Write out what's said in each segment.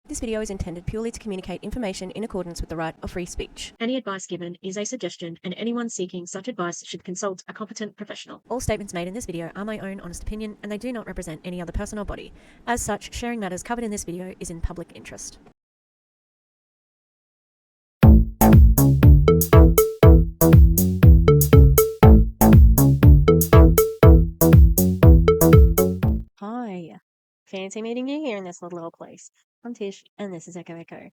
This video is intended purely to communicate information in accordance with the right of free speech. Any advice given is a suggestion, and anyone seeking such advice should consult a competent professional. All statements made in this video are my own honest opinion, and they do not represent any other person or body. As such, sharing matters covered in this video is in public interest. Hi. Fancy meeting you here in this little old place. I'm Tish, and this is Echo Echo.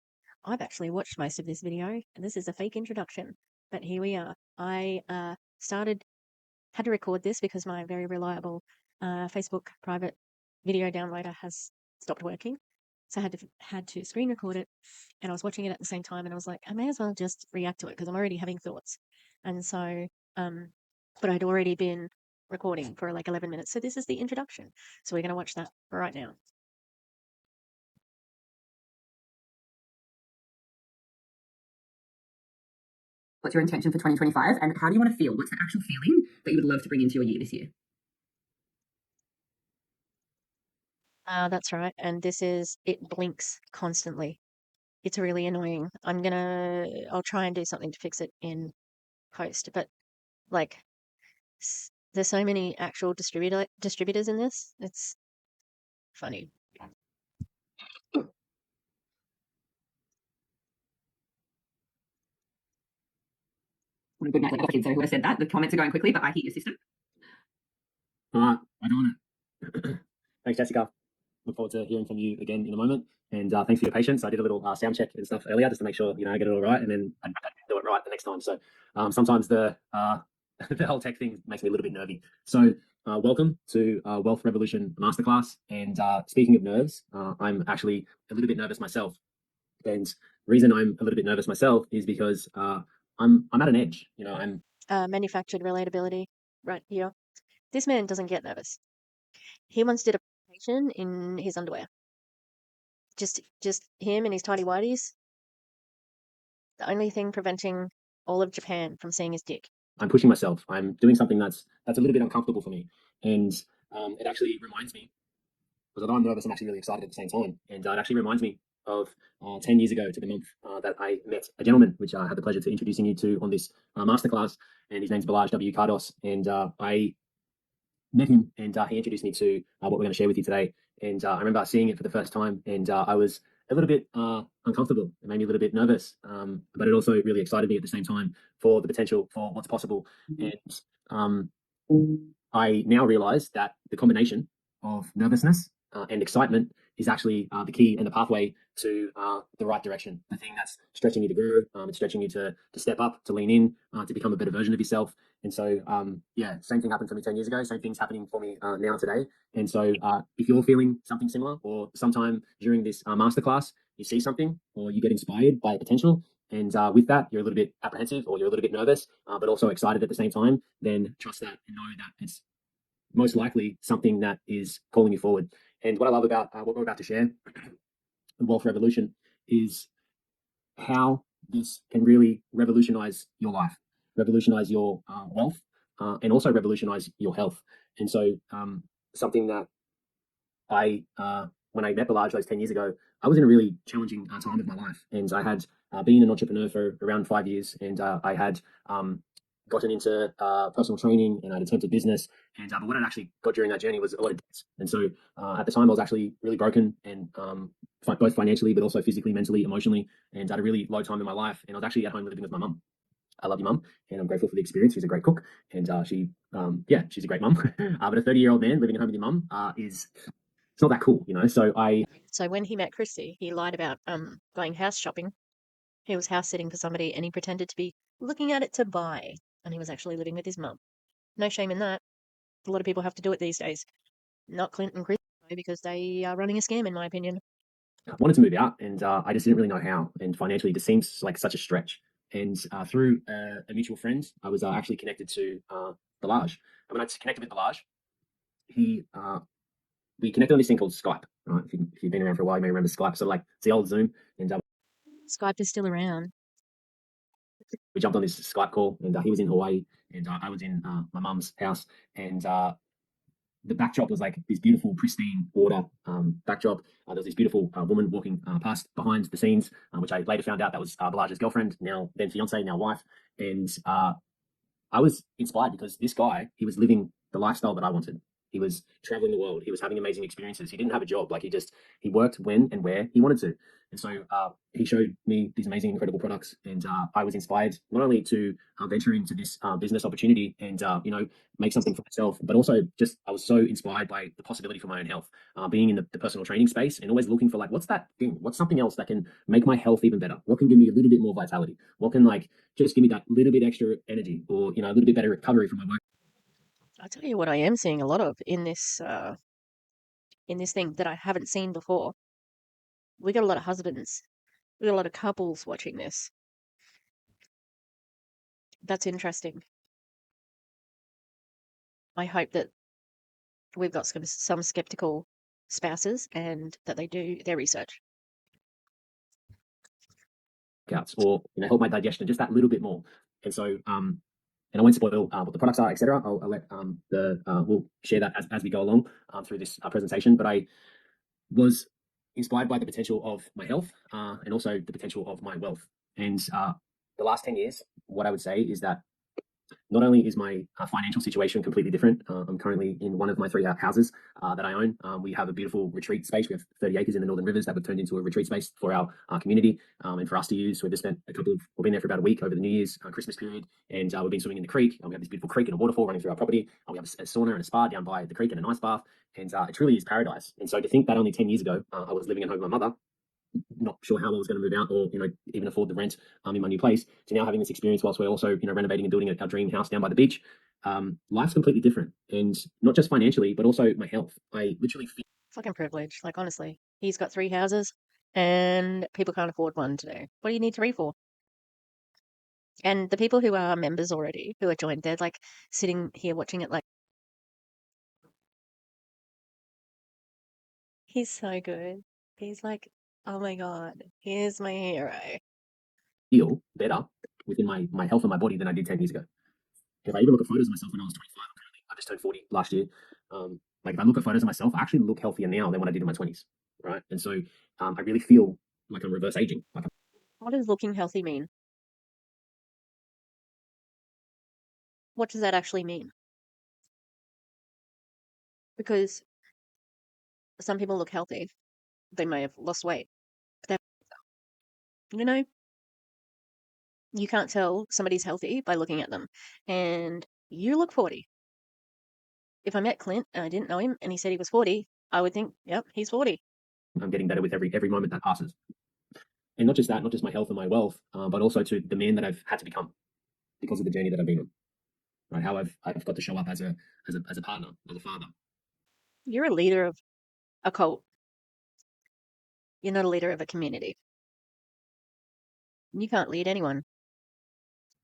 I've actually watched most of this video, and this is a fake introduction, but here we are. I had to record this because my very reliable Facebook private video downloader has stopped working. So I had to screen record it, and I was watching it at the same time, and I was like, I may as well just react to it because I'm already having thoughts. And so, but I'd already been recording for like 11 minutes. So this is the introduction. So we're going to watch that right now. What's your intention for 2025, and how do you want to feel? What's the actual feeling that you would love to bring into your year this year? That's right. And it blinks constantly. It's really annoying. I'll try and do something to fix it in post, but like there's so many actual distributors in this. It's funny. Good night. So whoever said that, the comments are going quickly, but I hit your system. All right, I doing it. Thanks, Jessica. Look forward to hearing from you again in a moment. And thanks for your patience. I did a little sound check and stuff earlier just to make sure I get it all right, and then I do it right the next time. So sometimes the the whole tech thing makes me a little bit nervy. So welcome to Wealth Revolution Masterclass. And speaking of nerves, I'm actually a little bit nervous myself. And the reason I'm a little bit nervous myself is because I'm at an edge. I'm Manufactured relatability right here. This man doesn't get nervous. He once did a presentation in his underwear. Just him and his tidy whities. The only thing preventing all of Japan from seeing his dick. I'm pushing myself. I'm doing something that's a little bit uncomfortable for me. And it actually reminds me, because although I'm nervous, I'm actually really excited at the same time. And it actually reminds me of 10 years ago to the month that I met a gentleman, which I had the pleasure to introducing you to on this masterclass. And his name's Balaj W. Cardos. And I met him, and he introduced me to what we're going to share with you today. And I remember seeing it for the first time, and I was a little bit uncomfortable. It made me a little bit nervous, but it also really excited me at the same time for the potential for what's possible. And I now realize that the combination of nervousness and excitement is actually the key and the pathway to the right direction. The thing that's stretching you to grow, it's stretching you to step up, to lean in, to become a better version of yourself. And so, same thing happened for me 10 years ago. Same thing's happening for me now today. And so if you're feeling something similar, or sometime during this masterclass, you see something or you get inspired by potential, and with that, you're a little bit apprehensive or you're a little bit nervous, but also excited at the same time, then trust that and know that it's most likely something that is calling you forward. And what I love about what we're about to share, the Wealth Revolution, is how this can really revolutionize your life, revolutionize your wealth, and also revolutionize your health. And so something that when I met Balaj those 10 years ago, I was in a really challenging time of my life. And I had been an entrepreneur for around 5 years, and I had gotten into personal training, and I'd attempted business. And but what I actually got during that journey was a lot of debts. And so at the time, I was actually really broken, and both financially, but also physically, mentally, emotionally, and had a really low time in my life. And I was actually at home living with my mum. I love your mum, and I'm grateful for the experience. She's a great cook, and she's a great mum. But a 30-year-old man living at home with your mum it's not that cool, So when he met Christy, he lied about going house shopping. He was house sitting for somebody, and he pretended to be looking at it to buy, and he was actually living with his mum. No shame in that. A lot of people have to do it these days. Not Clint and Chris, because they are running a scam, in my opinion. I wanted to move out, and I just didn't really know how. And financially, it just seems like such a stretch. And through a mutual friend, I was actually connected to Balaj. And when I connected with Balaj, we connected on this thing called Skype. Right? If you've been around for a while, you may remember Skype. So it's the old Zoom, and Skype is still around. we jumped on this Skype call, and he was in Hawaii, and I was in my mum's house, and the backdrop was like this beautiful, pristine water backdrop. There was this beautiful woman walking past behind the scenes, which I later found out that was Balage's girlfriend, now then fiance, now wife. And I was inspired because this guy, he was living the lifestyle that I wanted. He was traveling the world. He was having amazing experiences. He didn't have a job. Like he worked when and where he wanted to. And so he showed me these amazing, incredible products. And I was inspired not only to venture into this business opportunity and, make something for myself, but also just I was so inspired by the possibility for my own health, being in the personal training space and always looking for like, what's that thing? What's something else that can make my health even better? What can give me a little bit more vitality? What can like just give me that little bit extra energy or, a little bit better recovery from my work? I'll tell you what I am seeing a lot of in this thing that I haven't seen before. We got a lot of husbands. We got a lot of couples watching this. That's interesting. I hope that we've got some skeptical spouses and that they do their research. Or help my digestion just that little bit more. And so and I won't spoil what the products are, etc. I'll let we'll share that as we go along through this presentation. But I was inspired by the potential of my health and also the potential of my wealth. And the last 10 years, what I would say is that not only is my financial situation completely different. I'm currently in one of my 3 houses that I own. We have a beautiful retreat space. We have 30 acres in the Northern Rivers that we've turned into a retreat space for our community and for us to use. We've just spent we've been there for about a week over the New Year's Christmas period, and we've been swimming in the creek. We have this beautiful creek and a waterfall running through our property. We have a sauna and a spa down by the creek and an ice bath, and it truly is paradise. And so to think that only 10 years ago I was living at home with my mother, not sure how I was going to move out or even afford the rent in my new place, to now having this experience whilst we're also renovating and building our dream house down by the beach. Life's completely different, and not just financially but also my health. I literally feel Fucking privilege. Like, honestly, he's got 3 houses and people can't afford one today. What do you need 3 for? And the people who are members already, who are joined, they're like sitting here watching it like, he's so good. He's like, oh my God, here's my hero. feel better within my health and my body than I did 10 years ago. If I even look at photos of myself when I was 25, I just turned 40 last year. Like if I look at photos of myself, I actually look healthier now than what I did in my 20s, right? And so I really feel like I'm reverse aging. What does looking healthy mean? What does that actually mean? Because some people look healthy. They may have lost weight. But you can't tell somebody's healthy by looking at them. And you look 40. If I met Clint and I didn't know him and he said he was 40, I would think, yep, he's 40. I'm getting better with every moment that passes. And not just that, not just my health and my wealth, but also to the man that I've had to become because of the journey that I've been on. Right? How I've got to show up as a partner, as a father. You're a leader of a cult. You're not a leader of a community. You can't lead anyone.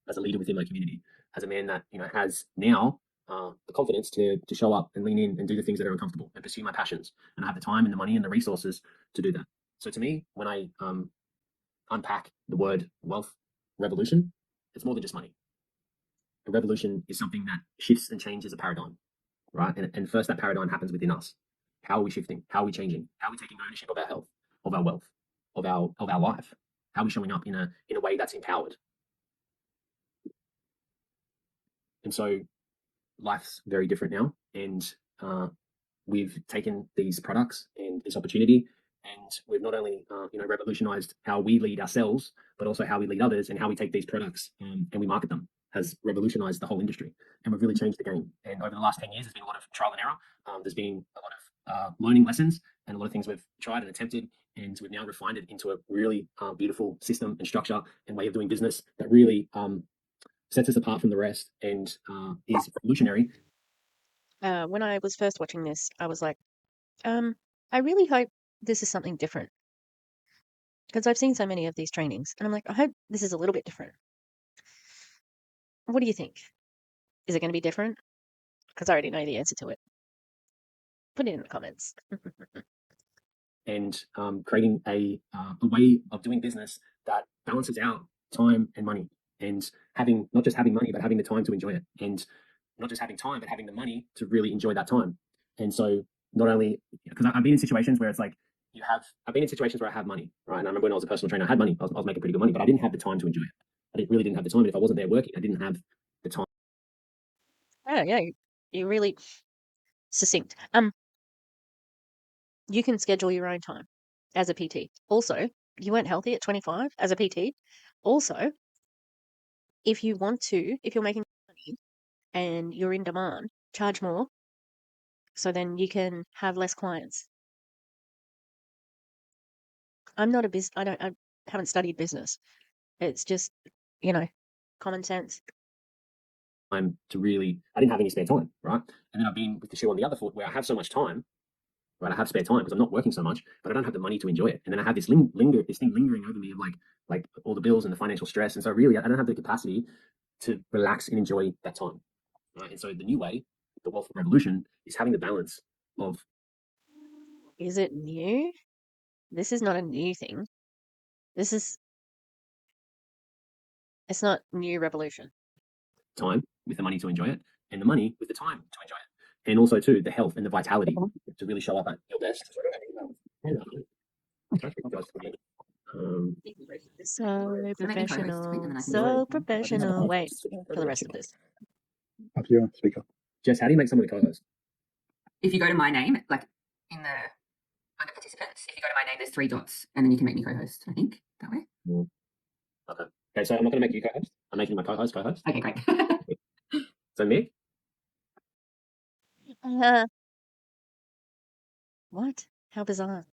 As a leader within my community, as a man that has now the confidence to show up and lean in and do the things that are uncomfortable and pursue my passions, and I have the time and the money and the resources to do that. So to me, when I unpack the word wealth revolution, it's more than just money. A revolution is something that shifts and changes a paradigm, right? And first, that paradigm happens within us. How are we shifting? How are we changing? How are we taking ownership of our health, of our wealth, of our life? How are we showing up in a way that's empowered? And so life's very different now, and we've taken these products and this opportunity, and we've not only revolutionized how we lead ourselves, but also how we lead others, and how we take these products and we market them has revolutionized the whole industry, and we've really changed the game. And over the last 10 years, there's been a lot of trial and error. There's been a lot of learning lessons and a lot of things we've tried and attempted, and we've now refined it into a really beautiful system and structure and way of doing business that really sets us apart from the rest and is revolutionary. When I was first watching this, I was like, I really hope this is something different. Because I've seen so many of these trainings, and I'm like, I hope this is a little bit different. What do you think? Is it going to be different? Because I already know the answer to it. Put it in the comments. And creating a way of doing business that balances out time and money, and having not just having money, but having the time to enjoy it, and not just having time, but having the money to really enjoy that time. And so not only because I've been in situations where it's like I've been in situations where I have money, right? And I remember when I was a personal trainer, I had money. I was making pretty good money, but I didn't have the time to enjoy it. Really didn't have the time. And if I wasn't there working, I didn't have the time. Oh yeah, you're really succinct. You can schedule your own time as a PT. Also, you weren't healthy at 25 as a PT. Also, if you're making money and you're in demand, charge more. So then you can have less clients. I haven't studied business. It's just, common sense. Time to really, I didn't have any spare time, right? And then I've been with the shoe on the other foot where I have so much time, right? I have spare time because I'm not working so much, but I don't have the money to enjoy it. And then I have this thing lingering over me of like all the bills and the financial stress. And so really, I don't have the capacity to relax and enjoy that time, right? And so the new way, the wealth revolution, is having the balance of. Is it new? This is not a new thing. It's not new revolution. Time with the money to enjoy it, and the money with the time to enjoy it, and also too the health and the vitality to really show up at your best. So Can I make you co-host, professional, and then I can so professional. Wait for the rest of this. Up to you, speaker. Jess, how do you make someone a co-host? If you go to my name, like in the under participants, if you go to my name, there's 3 dots, and then you can make me co-host. I think that way. Okay, so I'm not going to make you co-host. I'm making my co-host co-host. Okay, great. So Mick, What? How bizarre.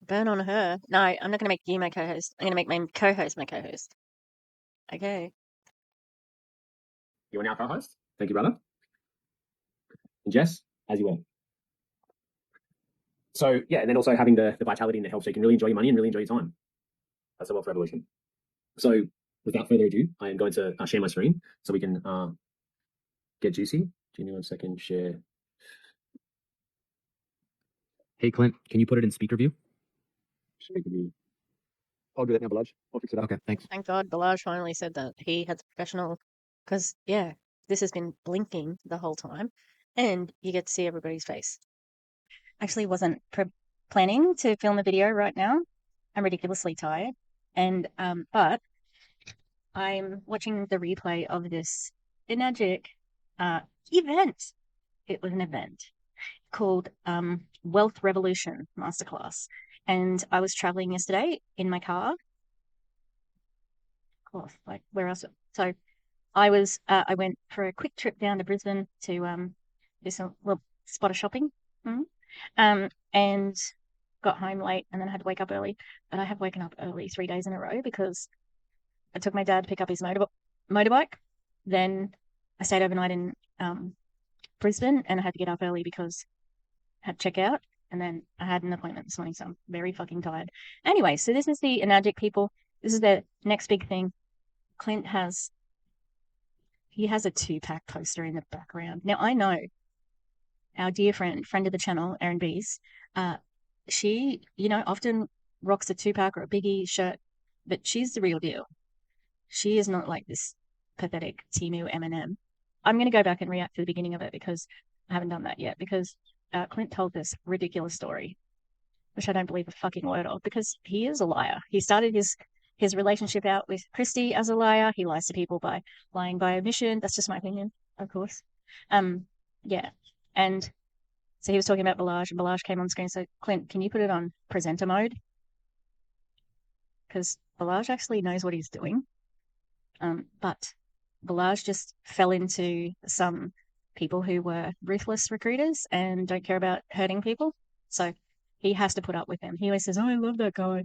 Burn on her. No, I'm not going to make you my co-host. I'm going to make my co-host my co-host. Okay. you are now co-host. Thank you, brother. And Jess, as you were. So yeah, and then also having the vitality and the health, so you can really enjoy your money and really enjoy your time. That's the wealth revolution. So without further ado, I am going to share my screen so we can get juicy. Give me 1 second. Share. Hey Clint, can you put it in speaker view? Speaker view. I'll do that now, Balaj. I'll fix it up. Okay, thanks. Thank God Balaj finally said that he had the professional, because, yeah, this has been blinking the whole time, and you get to see everybody's face. Actually wasn't planning to film a video right now. I'm ridiculously tired, and but I'm watching the replay of this ENAGIC event. It was an event called Wealth Revolution Masterclass, and I was traveling yesterday in my car. Like where else? So I went for a quick trip down to Brisbane to do some little spot of shopping, and got home late, and then I had to wake up early. But I have woken up early 3 days in a row because I took my dad to pick up his motorbike. Then I stayed overnight in Brisbane, and I had to get up early because I had to check out. And then I had an appointment this morning, so I'm very fucking tired. Anyway, so this is the ENAGIC people. This is the next big thing. Clint has a 2-pack poster in the background. Now I know our dear friend of the channel, Erin Bees, she, often rocks a 2-pack or a biggie shirt, but she's the real deal. She is not like this pathetic Timu M&M. I'm going to go back and react to the beginning of it because I haven't done that yet, because Clint told this ridiculous story, which I don't believe a fucking word of, because he is a liar. He started his relationship out with Christy as a liar. He lies to people by lying by omission. That's just my opinion, of course. Yeah. And so he was talking about Balaj, and Balaj came on screen. So Clint, can you put it on presenter mode? Because Balaj actually knows what he's doing. But Balaj just fell into some people who were ruthless recruiters and don't care about hurting people. So he has to put up with them. He always says, "Oh, I love that guy.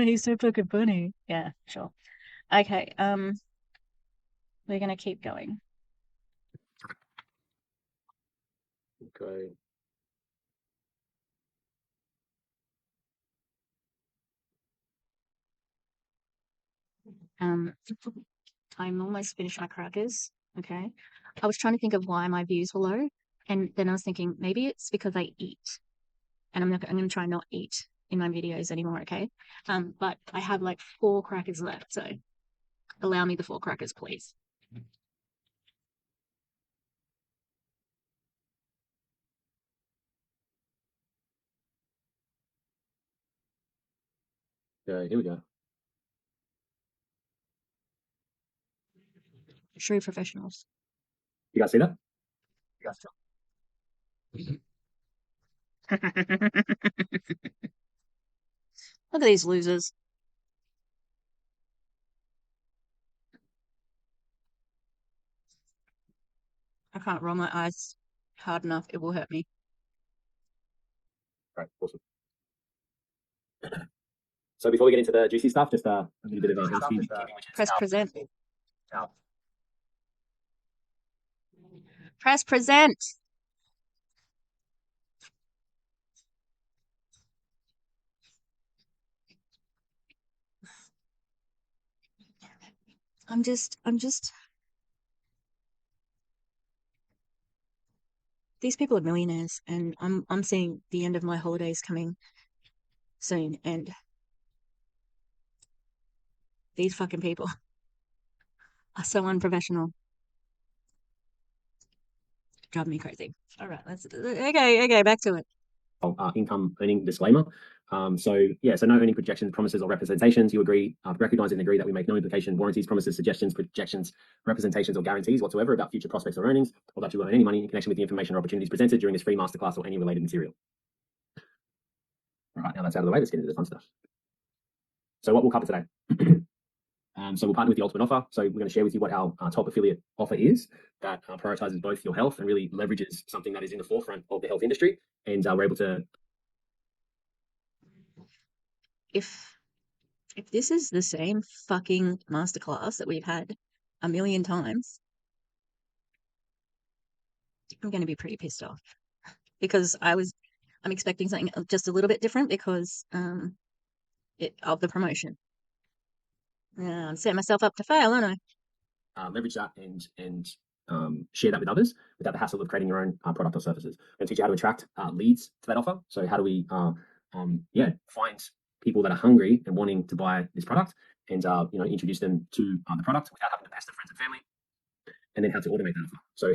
He's so fucking funny." Yeah, sure. Okay. We're gonna keep going. Okay. I'm almost finished my crackers. Okay. I was trying to think of why my views were low, and then I was thinking maybe it's because I eat, and I'm going to try not eat in my videos anymore. Okay. But I have like 4 crackers left, so allow me the 4 crackers, please. So here we go. True professionals. You guys see that? Look at these losers. I can't roll my eyes hard enough. It will hurt me. Right, awesome. So before we get into the juicy stuff, just a little bit of a housekeeping, which is Press present. Press present. I'm just these people are millionaires, and I'm seeing the end of my holidays coming soon, and these fucking people are so unprofessional. Drive me crazy. All right, okay, back to it. income earning disclaimer. So no earning projections, promises, or representations. You agree, recognize and agree that we make no implication, warranties, promises, suggestions, projections, representations, or guarantees whatsoever about future prospects or earnings, or that you will earn any money in connection with the information or opportunities presented during this free masterclass or any related material. All right, now that's out of the way, let's get into the fun stuff. So what we'll cover today. So we'll partner with the Ultimate Offer. So we're going to share with you what our top affiliate offer is that prioritizes both your health and really leverages something that is in the forefront of the health industry. And we're able to. If this is the same fucking masterclass that we've had a million times, I'm going to be pretty pissed off, because I'm expecting something just a little bit different because of the promotion. I'm setting myself up to fail, aren't I? Leverage that and share that with others without the hassle of creating your own product or services. We're going to teach you how to attract leads to that offer. So how do we find people that are hungry and wanting to buy this product, and introduce them to the product without having to pester friends and family, and then how to automate that offer. So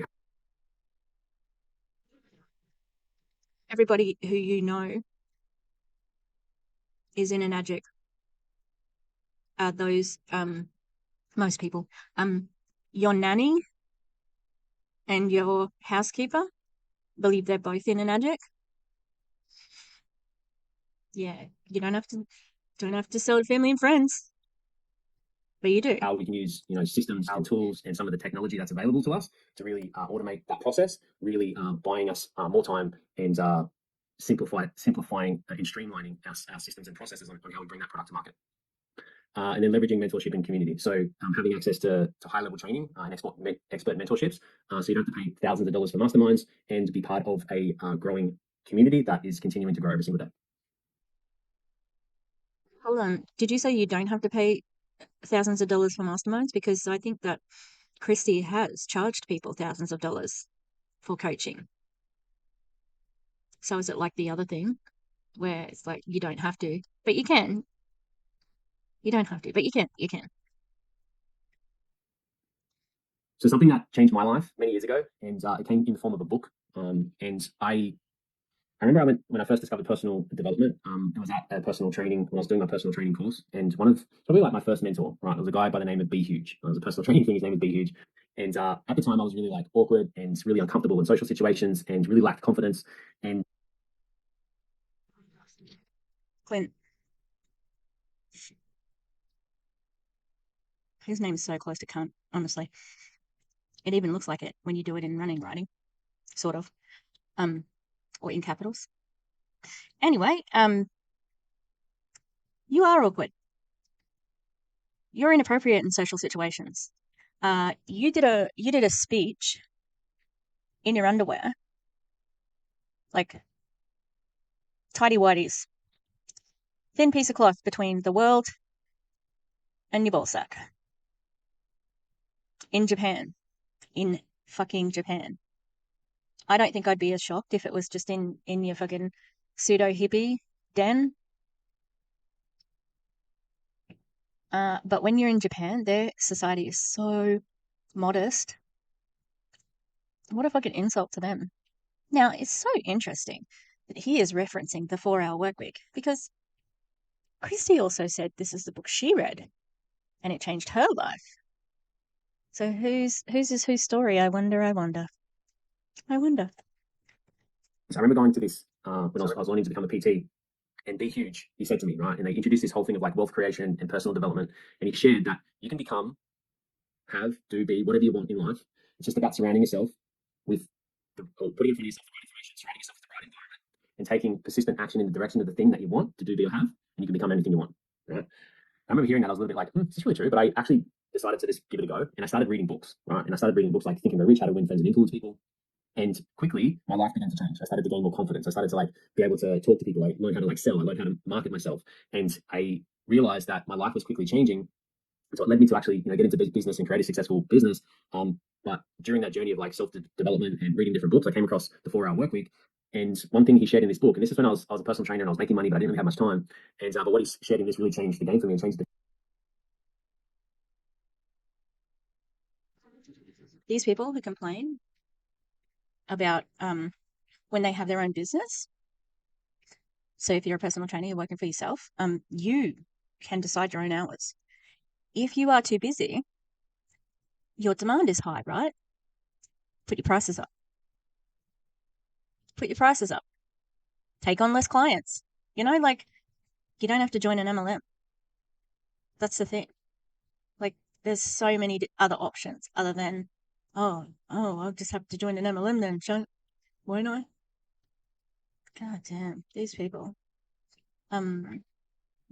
everybody who you know is in ENAGIC. Those most people, your nanny and your housekeeper, believe they're both in ENAGIC. Yeah, you don't have to sell to family and friends, but you do. How we can use systems and tools and some of the technology that's available to us to really automate that process, really buying us more time and simplifying and streamlining our systems and processes on how we bring that product to market. And then leveraging mentorship and community. So having access to high-level training and expert mentorships, so you don't have to pay thousands of dollars for masterminds, and be part of a growing community that is continuing to grow every single day. Hold on, did you say you don't have to pay thousands of dollars for masterminds? Because I think that Christy has charged people thousands of dollars for coaching. So is it like the other thing where it's like you don't have to, but you can? You don't have to, but you can. So something that changed my life many years ago, and it came in the form of a book. And I remember when I first discovered personal development, it was at a personal training, when I was doing my personal training course, and one of probably like my first mentor, right, it was a guy by the name of Be Huge. It was a personal training thing, his name was Be Huge. And at the time I was really like awkward and really uncomfortable in social situations and really lacked confidence. And Clint, his name's so close to cunt, honestly. It even looks like it when you do it in running writing, sort of, or in capitals. Anyway, you are awkward. You're inappropriate in social situations. You did a speech in your underwear, like tidy whities, thin piece of cloth between the world and your ballsack, in Japan, in fucking Japan. I don't think I'd be as shocked if it was just in your fucking pseudo hippie den. But when you're in Japan, their society is so modest. What a fucking insult to them. Now, it's so interesting that he is referencing the 4-hour work week, because Christy also said this is the book she read and it changed her life. So whose is whose story? I wonder. So I remember going to this when I was learning to become a PT, and Be Huge, he said to me, right, and they introduced this whole thing of like wealth creation and personal development, and he shared that you can become, have, do, be whatever you want in life. It's just about surrounding yourself with, or putting in front of yourself the right information, surrounding yourself with the right environment, and taking persistent action in the direction of the thing that you want to do, be, or have, and you can become anything you want. Right? I remember hearing that. I was a little bit like, is this really true? But I actually decided to just give it a go, and I started reading books, right? And I started reading books like Think and Grow Rich, How to Win Friends and Influence People. And quickly, my life began to change. I started to gain more confidence. I started to like be able to talk to people. I learned how to like sell. I learned how to market myself, and I realized that my life was quickly changing. So it led me to actually, get into business and create a successful business. But during that journey of like self-development and reading different books, I came across the 4-Hour Work Week. And one thing he shared in this book, and this is when I was a personal trainer and I was making money, but I didn't really have much time. And but what he shared in this really changed the game for me and changed the. These people who complain about when they have their own business. So if you're a personal trainer, you're working for yourself, you can decide your own hours. If you are too busy, your demand is high, right? Put your prices up. Take on less clients. Like you don't have to join an MLM. That's the thing. Like there's so many other options other than, I'll just have to join an MLM then, won't I? God damn, these people. What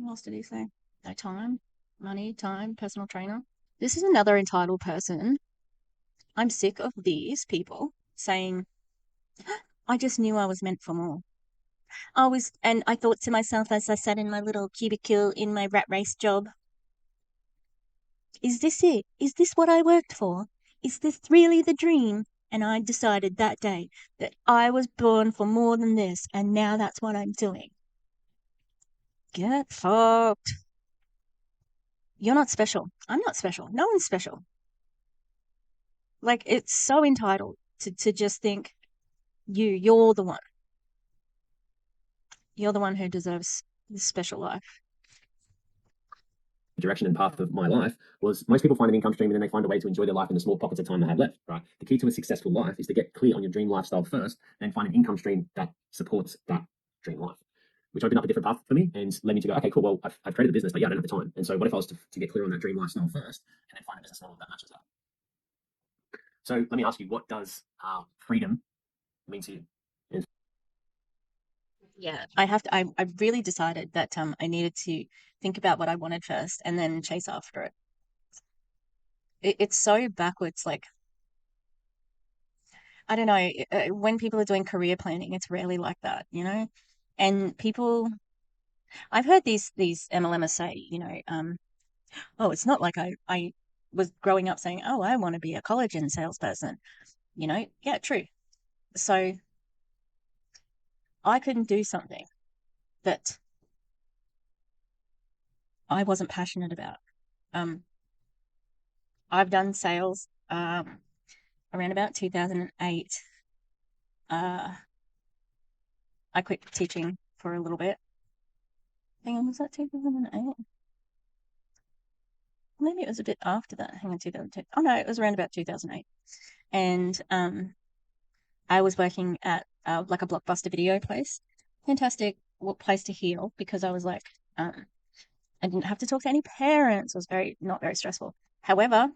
else did he say? No time, money, time, personal trainer. This is another entitled person. I'm sick of these people saying, I just knew I was meant for more. And I thought to myself as I sat in my little cubicle in my rat race job, is this it? Is this what I worked for? Is this really the dream? And I decided that day that I was born for more than this, and now that's what I'm doing. Get fucked. You're not special. I'm not special. No one's special. Like, it's so entitled to just think you're the one. You're the one who deserves this special life. Direction and path of my life was most people find an income stream and then they find a way to enjoy their life in the small pockets of time they have left, right? The key to a successful life is to get clear on your dream lifestyle first, then find an income stream that supports that dream life, which opened up a different path for me and led me to go, okay, cool, well, I've created a business, but yeah, I don't have the time. And so what if I was to get clear on that dream lifestyle first and then find a business model that matches that? So let me ask you, what does freedom mean to you? Yeah, I really decided that I needed to think about what I wanted first and then chase after it. It's so backwards. Like, I don't know, when people are doing career planning, it's rarely like that, And I've heard these MLMers say, it's not like I was growing up saying, oh, I want to be a collagen salesperson, Yeah, true. So I couldn't do something that I wasn't passionate about. I've done sales around about 2008. I quit teaching for a little bit. Hang on, was that 2008? Maybe it was a bit after that. Hang on, 2002. Oh no, it was around about 2008. And I was working at like a Blockbuster video place. Fantastic place to heal because I was like, I didn't have to talk to any parents. It was not very stressful. However,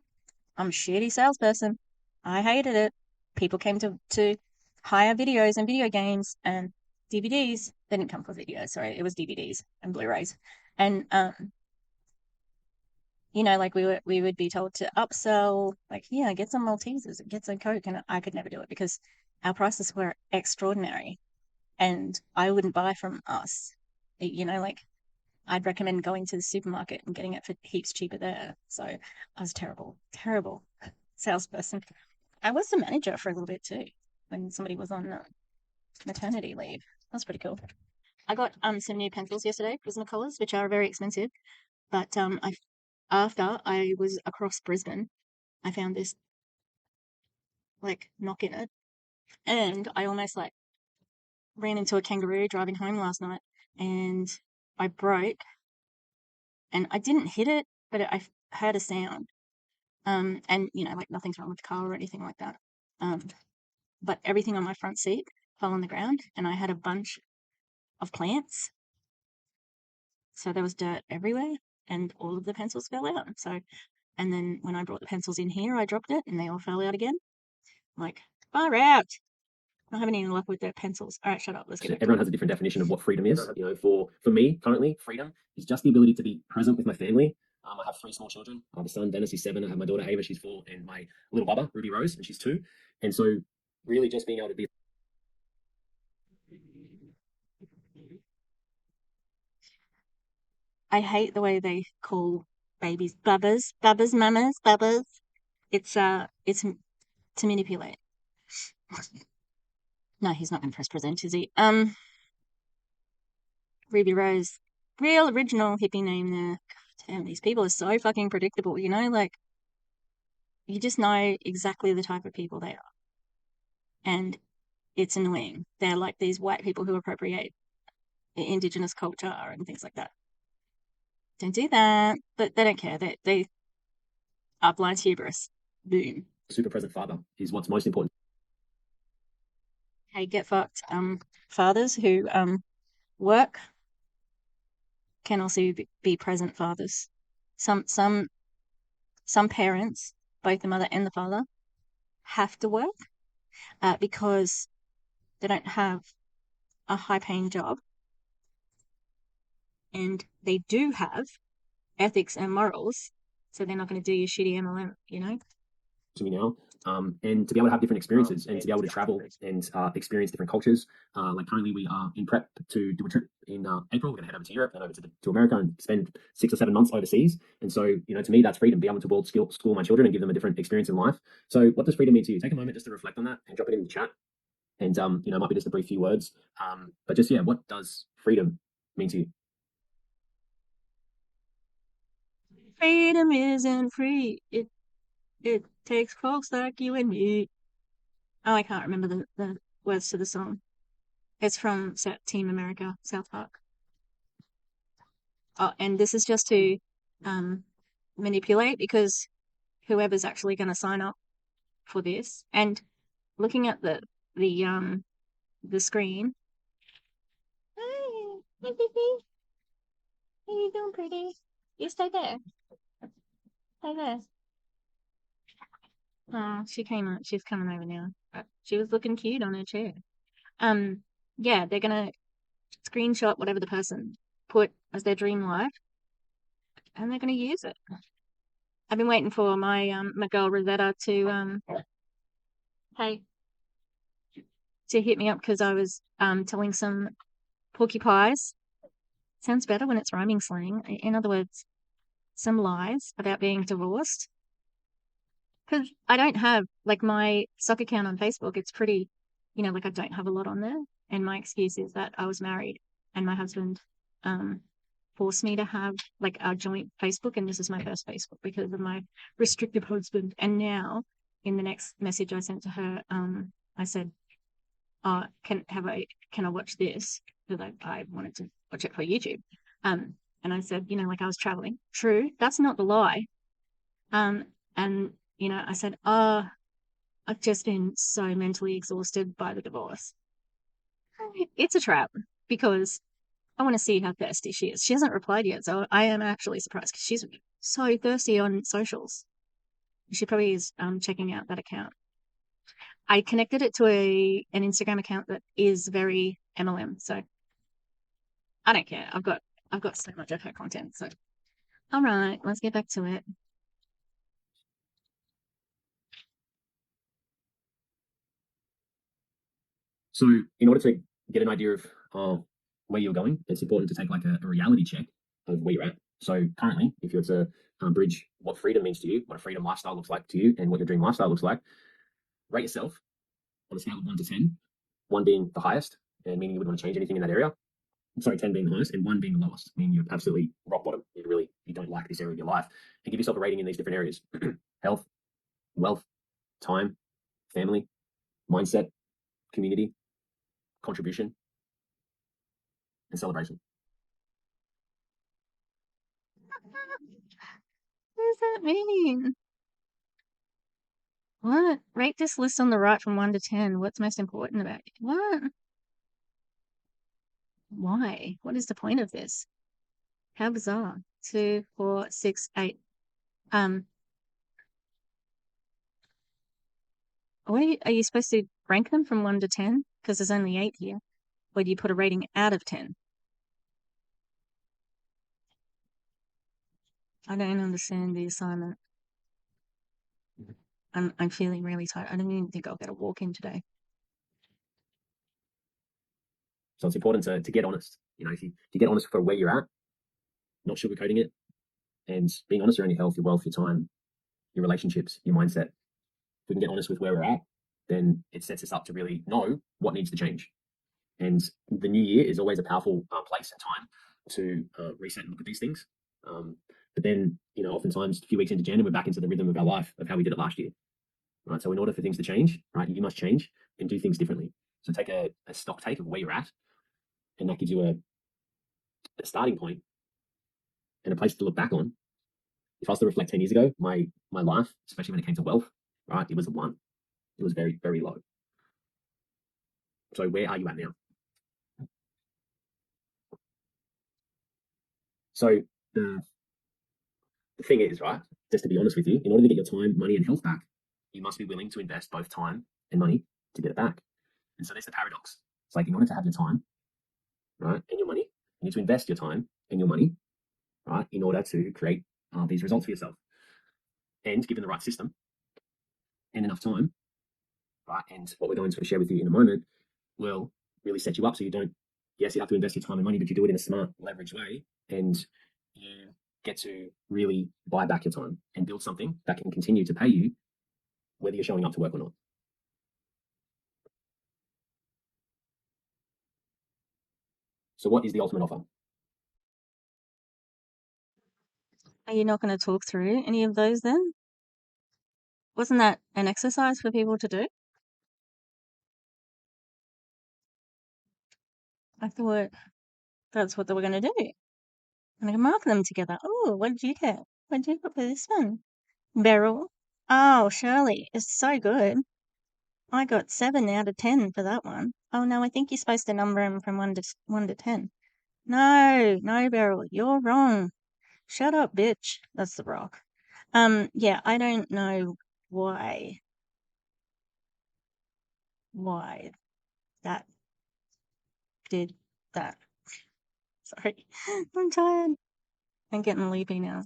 I'm a shitty salesperson. I hated it. People came to hire videos and video games and DVDs. They didn't come for videos, sorry. It was DVDs and Blu-rays. And like we would be told to upsell, like, yeah, get some Maltesers, get some Coke, and I could never do it because our prices were extraordinary, and I wouldn't buy from us. Like I'd recommend going to the supermarket and getting it for heaps cheaper there. So I was terrible salesperson. I was the manager for a little bit too when somebody was on maternity leave. That's pretty cool. I got some new pencils yesterday, Prismacolors, which are very expensive, but after I was across Brisbane, I found this like knock in it, and I almost like ran into a kangaroo driving home last night, and I broke and I didn't hit it, but I heard a sound. And like nothing's wrong with the car or anything like that. But everything on my front seat fell on the ground, and I had a bunch of plants, so there was dirt everywhere, and all of the pencils fell out. So, and then when I brought the pencils in here, I dropped it, and they all fell out again. I'm like, far out. Not having any luck with their pencils. All right, shut up. Let's get back Everyone has a different definition of what freedom is. For me currently, freedom is just the ability to be present with my family. I have 3 small children. I have a son, Dennis, he's 7. I have my daughter Ava, she's 4, and my little bubba, Ruby Rose, and she's 2. And so, really, just being able to be. I hate the way they call babies bubbas, mamas, bubbas. It's to manipulate. No, he's not going to press present, is he? Ruby Rose, real original hippie name there. God damn, these people are so fucking predictable. Like you just know exactly the type of people they are, and it's annoying. They're like these white people who appropriate indigenous culture and things like that. Don't do that, but they don't care. They are blind to hubris. Boom. Super present father is what's most important. Hey, get fucked. Fathers who work can also be present fathers. Some parents, both the mother and the father, have to work because they don't have a high-paying job, and they do have ethics and morals, so they're not going to do your shitty MLM, To me now, and to be able to have different experiences and to be able to travel and experience different cultures. Like currently we are in prep to do a trip in April. We're going to head over to Europe and over to America and spend 6 or 7 months overseas. And so, to me, that's freedom, be able to world school my children and give them a different experience in life. So what does freedom mean to you? Take a moment just to reflect on that and drop it in the chat. And, it might be just a brief few words. But just, what does freedom mean to you? Freedom isn't free. It takes folks like you and me. Oh, I can't remember the words to the song. It's from Team America, South Park. Oh, and this is just to manipulate, because whoever's actually going to sign up for this, and looking at the screen. Hey, baby. How you doing, pretty? You stay there. Stay there. Oh, she came up. She's coming over now. She was looking cute on her chair. Yeah, they're gonna screenshot whatever the person put as their dream life, and they're gonna use it. I've been waiting for my girl Rosetta to hit me up, because I was telling some porcupines. Sounds better when it's rhyming slang. In other words, some lies about being divorced. Because I don't have, like, my stock account on Facebook, it's pretty, like, I don't have a lot on there. And my excuse is that I was married and my husband forced me to have, like, our joint Facebook, and this is my first Facebook because of my restrictive husband. And now, in the next message I sent to her, I said, can I watch this? Because I wanted to watch it for YouTube. And I said, like, I was traveling. True, that's not the lie. And I said, I've just been so mentally exhausted by the divorce. It's a trap, because I want to see how thirsty she is. She hasn't replied yet, so I am actually surprised, because she's so thirsty on socials. She probably is checking out that account. I connected it to an Instagram account that is very MLM, so I don't care. I've got so much of her content. So, all right, let's get back to it. So in order to get an idea of where you're going, it's important to take like a reality check of where you're at. So currently, if you were to bridge what freedom means to you, what a freedom lifestyle looks like to you, and what your dream lifestyle looks like, rate yourself on a scale of 1 to 10, 1 being the highest, and meaning you wouldn't want to change anything in that area. Sorry, 10 being the highest, and 1 being the lowest, meaning you're absolutely rock bottom. You don't like this area of your life. And give yourself a rating in these different areas: health, wealth, time, family, mindset, community, contribution, and celebration. What does that mean? What? Rate this list on the right from 1 to 10. What's most important about it? What? Why? What is the point of this? How bizarre. 2, 4, 6, 8. Are you supposed to rank them from 1 to 10? Because there's only 8 here. Or do you put a rating out of 10? I don't understand the assignment. I'm feeling really tired. I don't even think I'll get a walk in today. So it's important to get honest. You know, if you get honest for where you're at, not sugarcoating it, and being honest around your health, your wealth, your time, your relationships, your mindset. If we can get honest with where we're at, then it sets us up to really know what needs to change. And the new year is always a powerful place and time to reset and look at these things. But then, you know, oftentimes a few weeks into January, we're back into the rhythm of our life of how we did it last year. Right. So in order for things to change, right, you must change and do things differently. So take a stock take of where you're at, and that gives you a starting point and a place to look back on. If I was to reflect 10 years ago, my life, especially when it came to wealth, right, it was a 1. It was very, very low. So where are you at now? So the thing is, right, just to be honest with you, in order to get your time, money, and health back, you must be willing to invest both time and money to get it back. And so there's the paradox. It's like, in order to have your time, right, and your money, you need to invest your time and your money, right, in order to create these results for yourself. And given the right system and enough time, right, and what we're going to share with you in a moment will really set you up so you don't, yes, you have to invest your time and money, but you do it in a smart, leveraged way, and you get to really buy back your time and build something that can continue to pay you whether you're showing up to work or not. So what is the ultimate offer? Are you not going to talk through any of those then? Wasn't that an exercise for people to do? I thought that's what they were going to do. And I can mark them together. Oh, what did you get? What did you get for this one? Beryl. Oh, Shirley. It's so good. I got 7 out of 10 for that one. Oh, no, I think you're supposed to number them from 1 to 10. No, Beryl, you're wrong. Shut up, bitch. That's the rock. Yeah, I don't know why that did that. Sorry, I'm tired. I'm getting loopy now.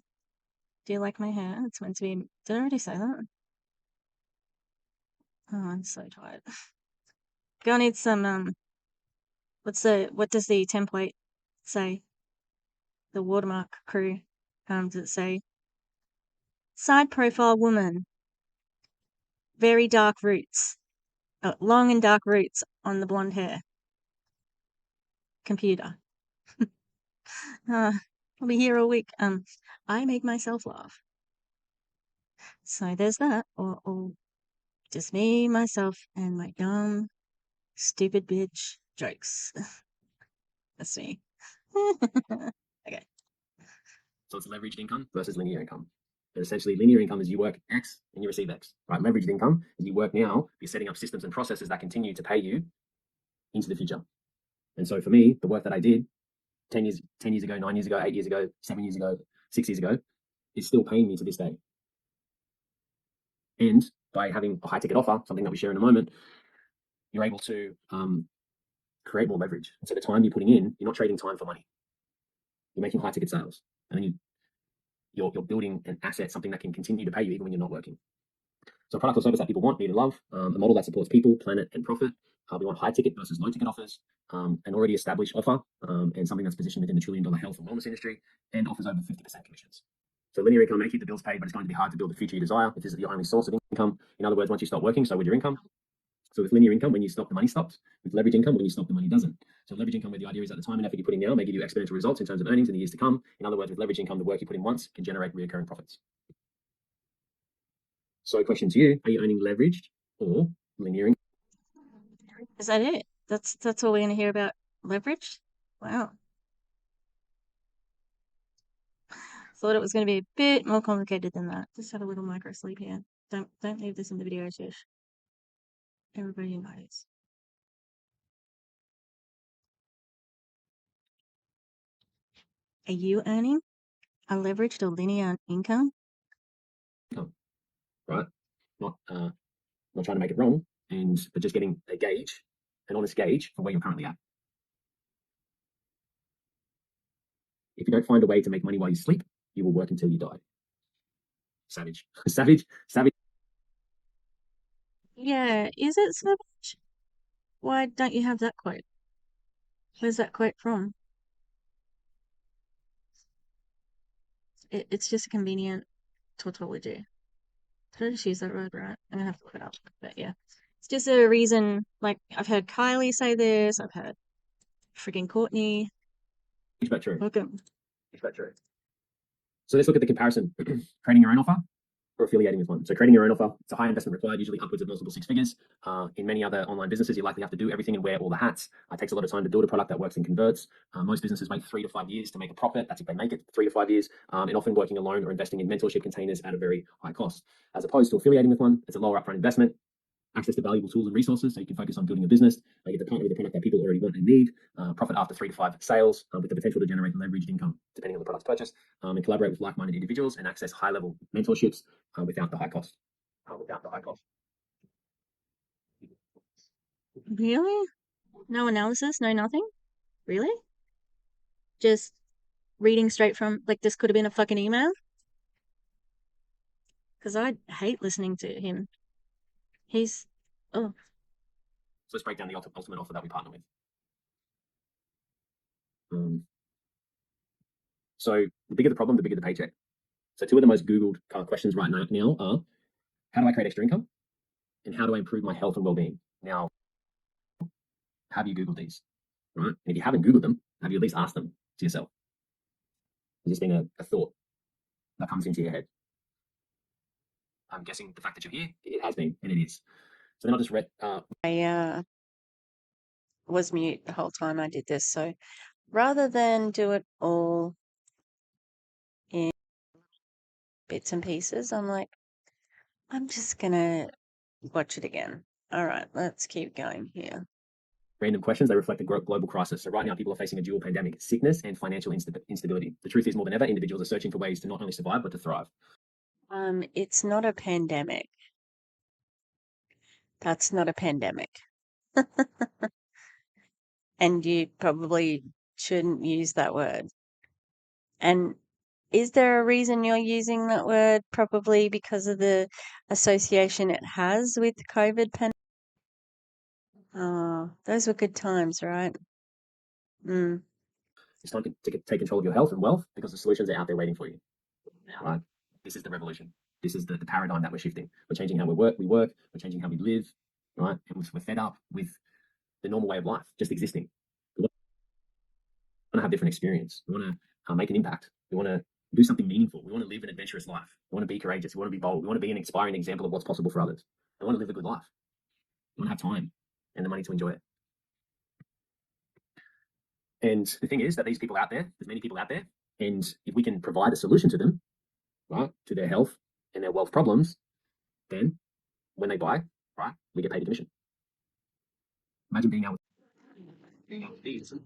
Do you like my hair? It's meant to be. Did I already say that? Oh, I'm so tired. Gonna need some. What does the template say? The watermark crew. Does it say side profile woman? Very dark roots. Long and dark roots on the blonde hair. Computer. I'll be here all week. I make myself laugh. So there's that. Or just me, myself, and my dumb, stupid bitch jokes. That's me. Okay. So it's leveraged income versus linear income. And essentially, linear income is you work X and you receive X, right? Leveraged income is you work now, you're setting up systems and processes that continue to pay you into the future. And so for me, the work that I did 10 years ago, 9 years ago, 8 years ago, 7 years ago, 6 years ago, is still paying me to this day. And by having a high ticket offer, something that we share in a moment, you're able to create more leverage. And so the time you're putting in, you're not trading time for money. You're making high ticket sales. And then you're building an asset, something that can continue to pay you even when you're not working. So a product or service that people want, need, and love, a model that supports people, planet, and profit. We want high ticket versus low ticket offers, an already established offer, and something that's positioned within the $1 trillion health and wellness industry, and offers over 50% commissions. So linear income may keep the bills paid, but it's going to be hard to build the future you desire if this is your only source of income. In other words, once you stop working, so with your income. So with linear income, when you stop, the money stops. With leverage income, when you stop, the money doesn't. So leverage income, where the idea is that the time and effort you're putting now may give you exponential results in terms of earnings in the years to come. In other words, with leverage income, the work you put in once can generate recurring profits. So question to you, are you owning leveraged or linear income? Is that it? That's all we're going to hear about leverage? Wow. thought it was going to be a bit more complicated than that. Just have a little micro sleep here. Don't leave this in the video, Tish. Everybody knows. Are you earning a leveraged or linear income? Right? Not trying to make it wrong, but just getting a gauge, an honest gauge for where you're currently at. If you don't find a way to make money while you sleep, you will work until you die. Savage. Savage. Yeah, is it savage? Why don't you have that quote? Where's that quote from? It's just a convenient tautology. Did I just use that word right? I'm gonna have to look it up. But yeah, it's just a reason. Like, I've heard Kylie say this. I've heard freaking Courtney. But true. Welcome. But true. So let's look at the comparison. Creating your own offer or affiliating with one. So creating your own offer, it's a high investment required, usually upwards of multiple six figures. In many other online businesses, you likely have to do everything and wear all the hats. It takes a lot of time to build a product that works and converts. Most businesses wait 3 to 5 years to make a profit. That's if they make it 3 to 5 years. And often working alone or investing in mentorship containers at a very high cost. As opposed to affiliating with one, it's a lower upfront investment, access to valuable tools and resources so you can focus on building a business. You get to partner with a product that people already want and need, profit after 3 to 5 sales, with the potential to generate leveraged income depending on the product's purchase, and collaborate with like-minded individuals and access high-level mentorships without the high cost. Really? No analysis, no nothing? Really? Just reading straight from, like, this could have been a fucking email? Because I hate listening to him. He's, oh. So let's break down the ultimate offer that we partner with. So the bigger the problem, the bigger the paycheck. So 2 of the most Googled questions right now are, how do I create extra income? And how do I improve my health and well-being? Now, have you Googled these? Right? And if you haven't Googled them, have you at least asked them to yourself? Has this been a thought that comes into your head? I'm guessing the fact that you're here, it has been, and it is. So then I'll just read. I was mute the whole time I did this, so rather than do it all in bits and pieces, I'm like, I'm just gonna watch it again. All right, let's keep going here. Random questions, they reflect a global crisis. So right now, people are facing a dual pandemic, sickness and financial instability. The truth is, more than ever, individuals are searching for ways to not only survive, but to thrive. It's not a pandemic. That's not a pandemic. And you probably shouldn't use that word. And is there a reason you're using that word? Probably because of the association it has with COVID pandemic. Oh, those were good times, right? It's time to take control of your health and wealth because the solutions are out there waiting for you. Right? This is the revolution. This is the paradigm that we're shifting. We're changing how we work. We're changing how we live. Right? And we're fed up with the normal way of life, just existing. We want to have different experience. We want to make an impact. We want to do something meaningful. We want to live an adventurous life. We want to be courageous. We want to be bold. We want to be an inspiring example of what's possible for others. We want to live a good life. We want to have time and the money to enjoy it. And the thing is that these people out there, there's many people out there, and if we can provide a solution to them, right, to their health and their wealth problems, then when they buy, right, we get paid a commission. Imagine being able to.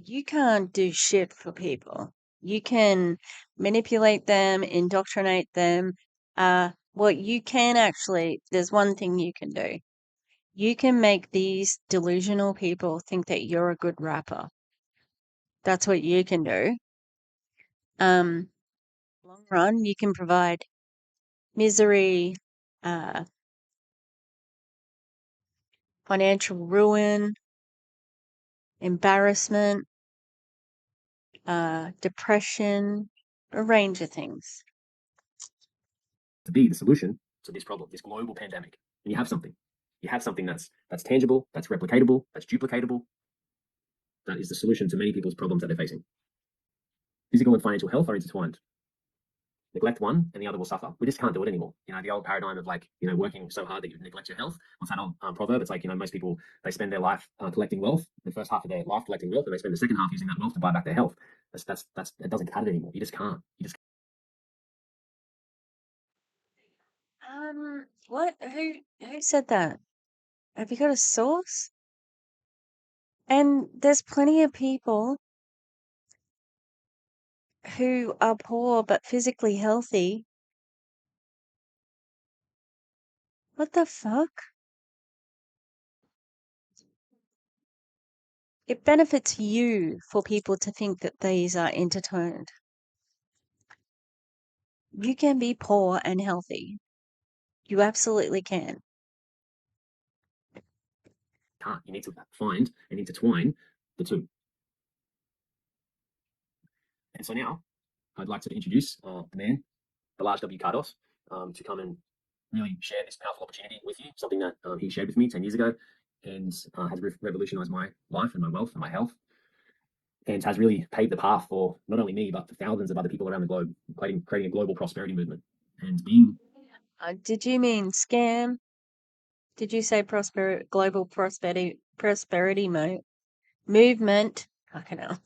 You can't do shit for people. You can manipulate them, indoctrinate them. What you can actually, there's one thing you can do. You can make these delusional people think that you're a good rapper. That's what you can do. Long run, you can provide misery, financial ruin, embarrassment, depression, a range of things. To be the solution to this problem, this global pandemic, and you have something. You have something that's tangible, that's replicatable, that's duplicatable. That is the solution to many people's problems that they're facing. Physical and financial health are intertwined. Neglect one and the other will suffer. We just can't do it anymore. You know, the old paradigm of like, you know, working so hard that you neglect your health. What's that old proverb? It's like, you know, most people, they spend their life collecting wealth, the first half of their life collecting wealth, and they spend the second half using that wealth to buy back their health. That doesn't cut it anymore. You just can't. What? Who said that? Have you got a source? And there's plenty of people who are poor but physically healthy. What the fuck? It benefits you for people to think that these are intertwined. You can be poor and healthy. You absolutely can. Can't. You need to find and intertwine the two. And so now I'd like to introduce the man, the large W. Cardos, to come and really share this powerful opportunity with you, something that he shared with me 10 years ago and has revolutionized my life and my wealth and my health, and has really paved the path for not only me, but for thousands of other people around the globe, creating a global prosperity movement. And being... Did you mean scam? Did you say global prosperity movement? Fucking hell.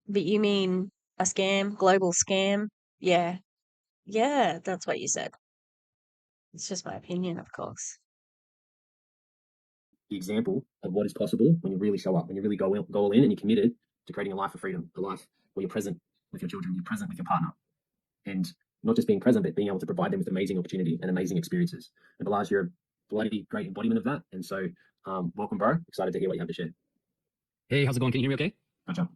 But you mean a scam, global scam? Yeah. Yeah, that's what you said. It's just my opinion, of course. the example of what is possible when you really show up, when you really go all in and you're committed to creating a life of freedom, a life where you're present with your children, you're present with your partner, and not just being present, but being able to provide them with amazing opportunity and amazing experiences. And Balazs, you're a bloody great embodiment of that. And so, welcome, bro. Excited to hear what you have to share. Hey, how's it going? Can you hear me okay? Gotcha.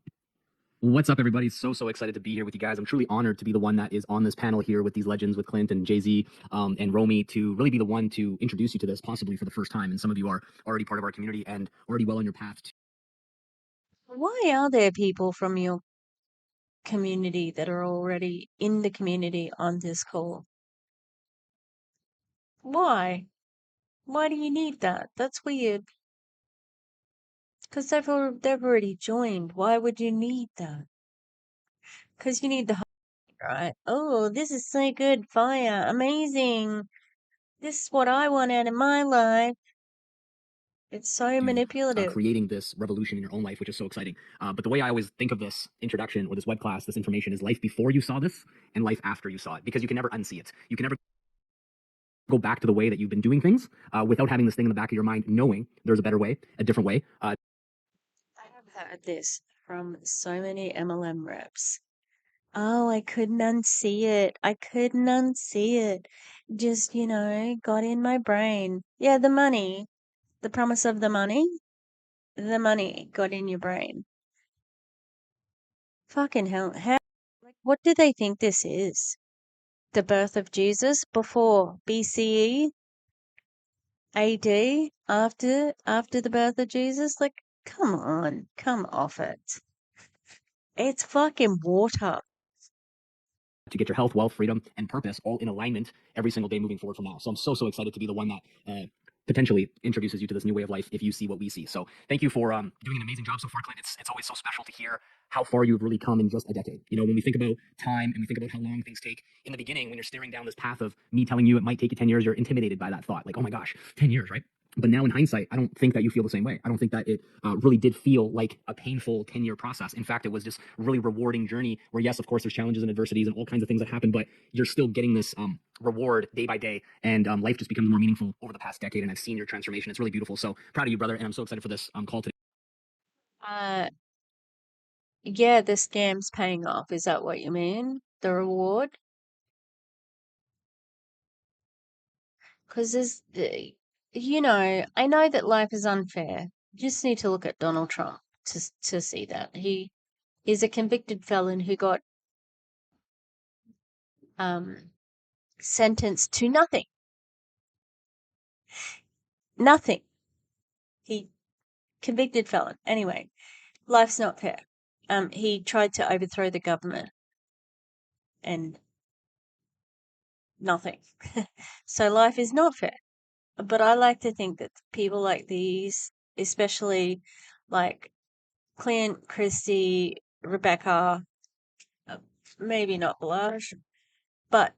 What's up, everybody? So excited to be here with you guys. I'm truly honored to be the one that is on this panel here with these legends, with Clint and Jay-Z and Romy, to really be the one to introduce you to this possibly for the first time. And some of you are already part of our community and already well on your path to... Why are there people from your community that are already in the community on this call? Why? Why do you need that? That's weird. Because they've already joined. Why would you need that? Because you need the hype, right? Oh, this is so good, fire, amazing. This is what I want out of my life. It's so manipulative. creating this revolution in your own life, which is so exciting. But the way I always think of this introduction or this web class, this information, is life before you saw this and life after you saw it, because you can never unsee it. You can never go back to the way that you've been doing things without having this thing in the back of your mind, knowing there's a better way, a different way. I have heard this from so many MLM reps. Oh, I couldn't unsee it. I couldn't unsee it. Just, got in my brain. Yeah, the money. The promise of the money got in your brain. Fucking hell. What do they think this is? The birth of Jesus before BCE? AD? After the birth of Jesus? Like, come on. Come off it. It's fucking water. To get your health, wealth, freedom, and purpose all in alignment every single day moving forward from now. So I'm so excited to be the one that potentially introduces you to this new way of life if you see what we see. So thank you for doing an amazing job so far, Clint. It's always so special to hear how far you've really come in just a decade. You know, when we think about time and we think about how long things take in the beginning, when you're staring down this path of me telling you it might take you 10 years, you're intimidated by that thought. Like, oh my gosh, 10 years, right? But now in hindsight, I don't think that you feel the same way. I don't think that it really did feel like a painful 10-year process. In fact, it was just a really rewarding journey where, yes, of course, there's challenges and adversities and all kinds of things that happen, but you're still getting this reward day by day, and life just becomes more meaningful over the past decade, and I've seen your transformation. It's really beautiful. So proud of you, brother, and I'm so excited for this call today. Yeah, the scam's paying off. Is that what you mean? The reward? Because I know that life is unfair. You just need to look at Donald Trump to see that. He's a convicted felon who got sentenced to nothing. Nothing. He convicted felon. Anyway, life's not fair. He tried to overthrow the government and nothing. So life is not fair. But I like to think that people like these, especially like Clint, Christy, Rebecca, maybe not Blanche, but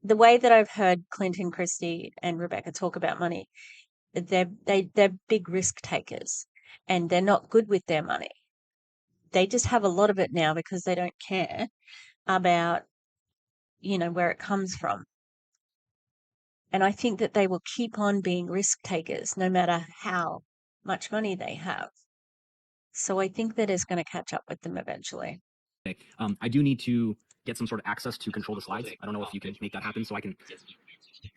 the way that I've heard Clint and Christy and Rebecca talk about money, they're big risk takers, and they're not good with their money. They just have a lot of it now because they don't care about where it comes from. And I think that they will keep on being risk takers no matter how much money they have. So I think that is going to catch up with them eventually. Okay. I do need to get some sort of access to control the slides. I don't know if you can make that happen so I can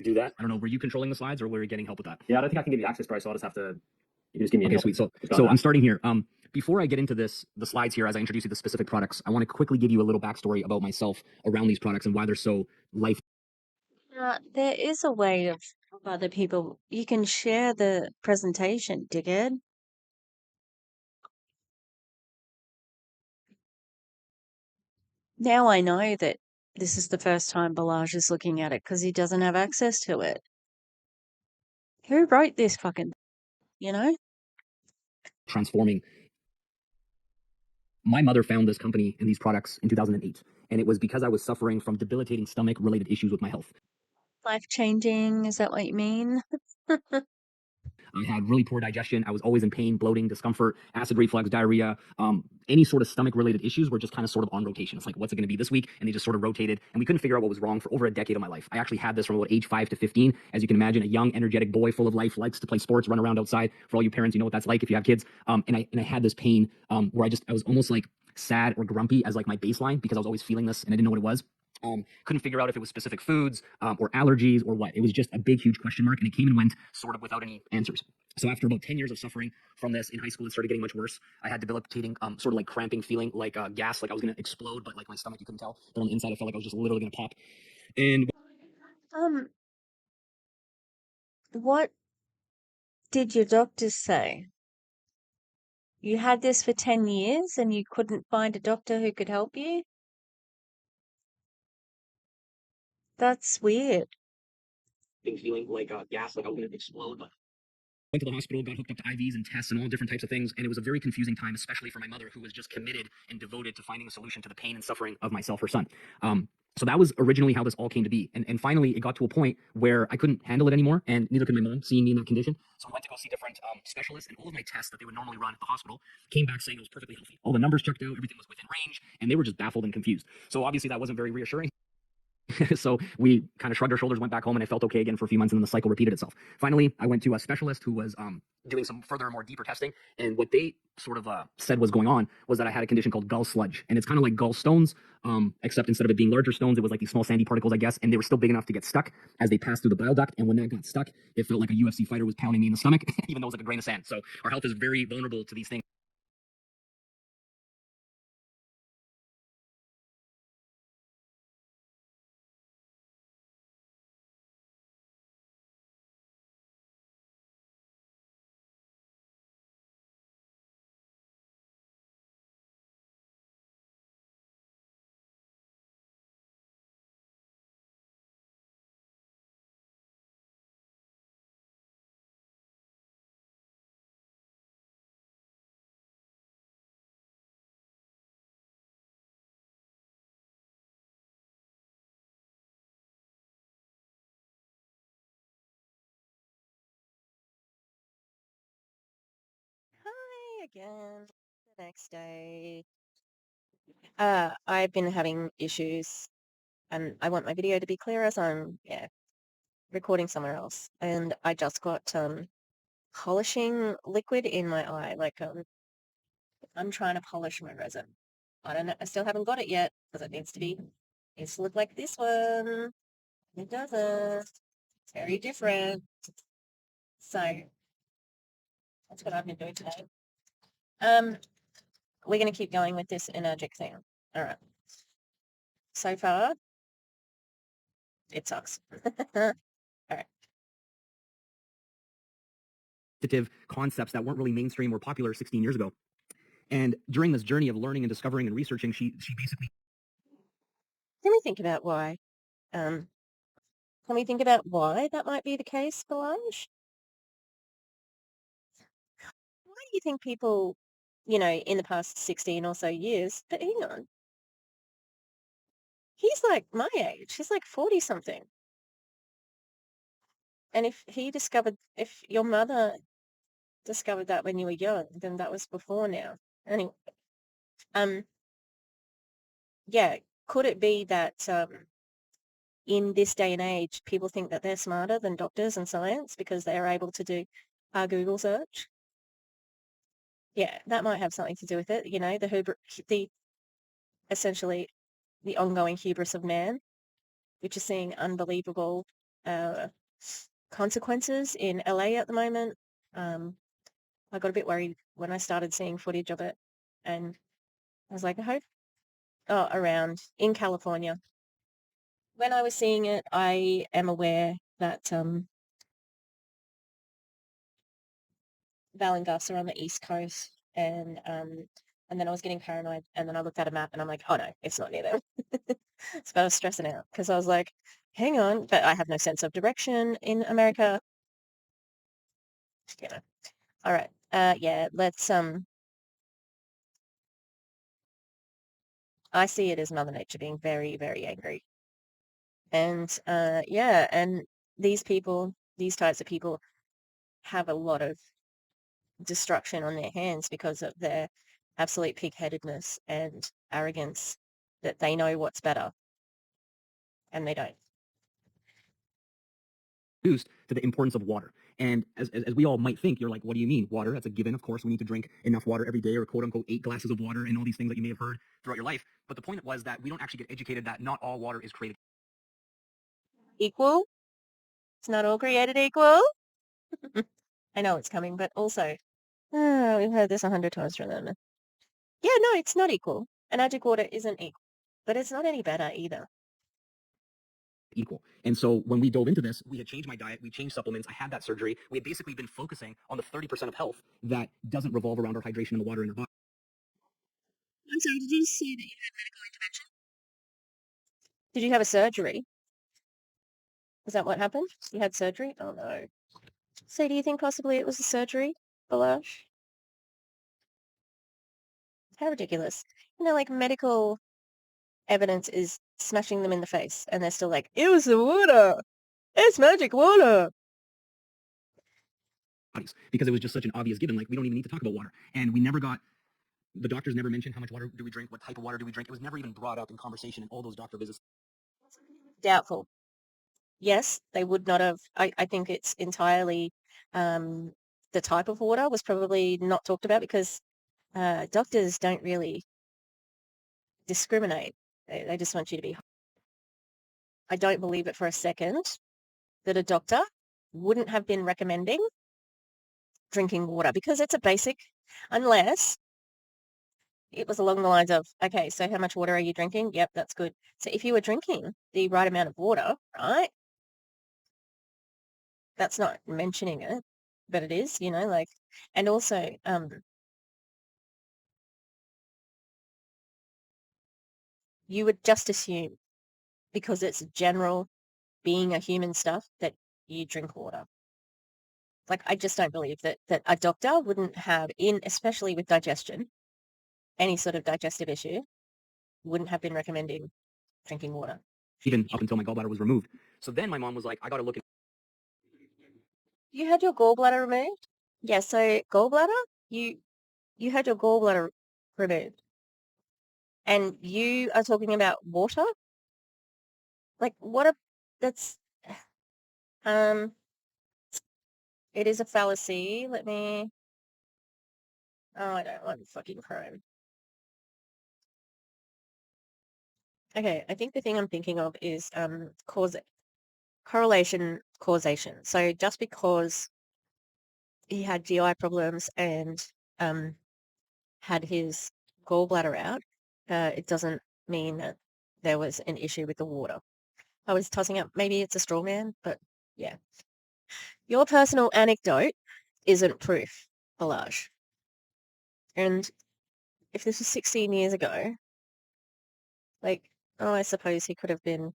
Do that. I don't know, were you controlling the slides or were you getting help with that? Yeah, I don't think I can give you access, bro. So I'll just have to. You can just give me. Okay, an sweet. So Just go I'm back. starting here. Before I get into the slides here, as I introduce you to specific products, I want to quickly give you a little backstory about myself around these products and why they're so life There is a way of other people. You can share the presentation, dickhead. Now I know that this is the first time Balaj is looking at it because he doesn't have access to it. Who wrote this fucking, you know? transforming. My mother found this company and these products in 2008, and it was because I was suffering from debilitating stomach-related issues with my health. Life-changing, is that what you mean? I had really poor digestion. I was always in pain, bloating, discomfort, acid reflux, diarrhea. Any sort of stomach-related issues were just kind of sort of on rotation. It's like, what's it going to be this week? And they just sort of rotated, and we couldn't figure out what was wrong for over a decade of my life. I actually had this from about age 5 to 15. As you can imagine, a young, energetic boy full of life, likes to play sports, run around outside. For all you parents, you know what that's like if you have kids. And I had this pain where I was almost like sad or grumpy as like my baseline because I was always feeling this and I didn't know what it was. Couldn't figure out if it was specific foods or allergies or what. It was just a big, huge question mark, and it came and went sort of without any answers. So after about 10 years of suffering from this in high school, it started getting much worse. I had debilitating, sort of like cramping feeling, like gas, like I was going to explode, but like my stomach, you couldn't tell. But on the inside, I felt like I was just literally going to pop. And What did your doctors say? You had this for 10 years and you couldn't find a doctor who could help you? That's weird. feeling like gas, like I was going to explode, but went to the hospital, got hooked up to IVs and tests and all different types of things. And it was a very confusing time, especially for my mother, who was just committed and devoted to finding a solution to the pain and suffering of myself, her son. So that was originally how this all came to be. And finally, it got to a point where I couldn't handle it anymore, and neither could my mom, seeing me in that condition. So I went to go see different specialists, and all of my tests that they would normally run at the hospital came back saying I was perfectly healthy. All the numbers checked out, everything was within range, and they were just baffled and confused. So obviously that wasn't very reassuring. So we kind of shrugged our shoulders, went back home, and I felt okay again for a few months, and then the cycle repeated itself. Finally, I went to a specialist who was doing some further, more deeper testing, and what they sort of said was going on was that I had a condition called gall sludge, and it's kind of like gallstones, except instead of it being larger stones, it was like these small sandy particles, I guess, and they were still big enough to get stuck as they passed through the bile duct, and when that got stuck, it felt like a UFC fighter was pounding me in the stomach, even though it was like a grain of sand. So our health is very vulnerable to these things. Hi again. The next day. I've been having issues, and I want my video to be clearer, so I'm recording somewhere else. And I just got polishing liquid in my eye. Like I'm trying to polish my resin. I don't know. I still haven't got it yet because it needs to look like this one. It doesn't. It's very different. So that's what I've been doing today. We're going to keep going with this enagic thing. All right. So far, it sucks. All right. Concepts that weren't really mainstream or popular 16 years ago. And during this journey of learning and discovering and researching, she basically Can we think about why? Can we think about why that might be the case, Balaj? Why do you think people, in the past 16 or so years, but hang on, he's like my age. He's like 40 something. And if your mother discovered that when you were young, then that was before now. Anyway, yeah, could it be that in this day and age, people think that they're smarter than doctors and science because they are able to do a Google search. Yeah, that might have something to do with it. You know, essentially the ongoing hubris of man, which is seeing unbelievable consequences in LA at the moment. I got a bit worried when I started seeing footage of it, and I was like, I hope, around in California. When I was seeing it, I am aware that Val and Gus are on the East Coast, and then I was getting paranoid, and then I looked at a map, and I'm like, oh no, it's not near them. So I was stressing out because I was like, hang on, but I have no sense of direction in America. You know. All right. Yeah, let's I see it as Mother Nature being very, very angry. And yeah, and these types of people have a lot of destruction on their hands because of their absolute pig-headedness and arrogance that they know what's better and they don't. Introduced to the importance of water. And as we all might think, you're like, what do you mean? Water, that's a given. Of course, we need to drink enough water every day, or quote unquote 8 glasses of water, and all these things that you may have heard throughout your life. But the point was that we don't actually get educated that not all water is created Equal? It's not all created equal? I know it's coming, but also, we've heard this 100 times from them. Yeah, no, it's not equal. Enagic water isn't equal, but it's not any better either. equal. And so when we dove into this, we had changed my diet, we changed supplements, I had that surgery. We had basically been focusing on the 30% of health that doesn't revolve around our hydration and the water in our body. I'm sorry, did you say that you had medical intervention? Did you have a surgery? Is that what happened? You had surgery? Oh no. So do you think possibly it was a surgery, Balash? How ridiculous. You know, like medical evidence is smashing them in the face and they're still like, it was the water. It's magic water. Because it was just such an obvious given. Like, we don't even need to talk about water. And we never got, the doctors never mentioned how much water do we drink, what type of water do we drink. It was never even brought up in conversation in all those doctor visits. Doubtful. Yes, they would not have. I think it's entirely the type of water was probably not talked about because doctors don't really discriminate. They just want you to be. I don't believe it for a second that a doctor wouldn't have been recommending drinking water because it's a basic, unless it was along the lines of, okay, so how much water are you drinking? Yep, that's good. So if you were drinking the right amount of water, right, that's not mentioning it, but it is, you know, like, and also, you would just assume because it's general being a human stuff that you drink water. Like, I just don't believe that a doctor wouldn't have especially with digestion, any sort of digestive issue, wouldn't have been recommending drinking water. Even up until my gallbladder was removed. So then my mom was like, I got to look at. You had your gallbladder removed? Yeah, so gallbladder, you had your gallbladder removed. And you are talking about water? Like, that's, it is a fallacy. Oh, I don't want fucking Chrome. Okay, I think the thing I'm thinking of is correlation causation. So just because he had GI problems and had his gallbladder out, it doesn't mean that there was an issue with the water. I was tossing up, maybe it's a straw man, but yeah. Your personal anecdote isn't proof, Balazs. And if this was 16 years ago, like, I suppose he could have been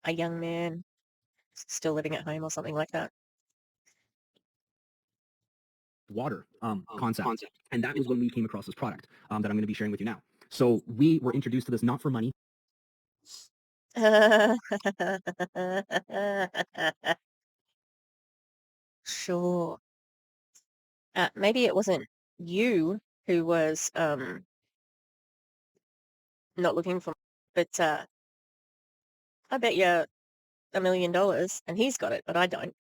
a young man still living at home or something like that. Water concept. And that was when we came across this product that I'm going to be sharing with you now. So we were introduced to this not for money. Sure. Maybe it wasn't you who was not looking for, but I bet you $1 million, and he's got it, but I don't,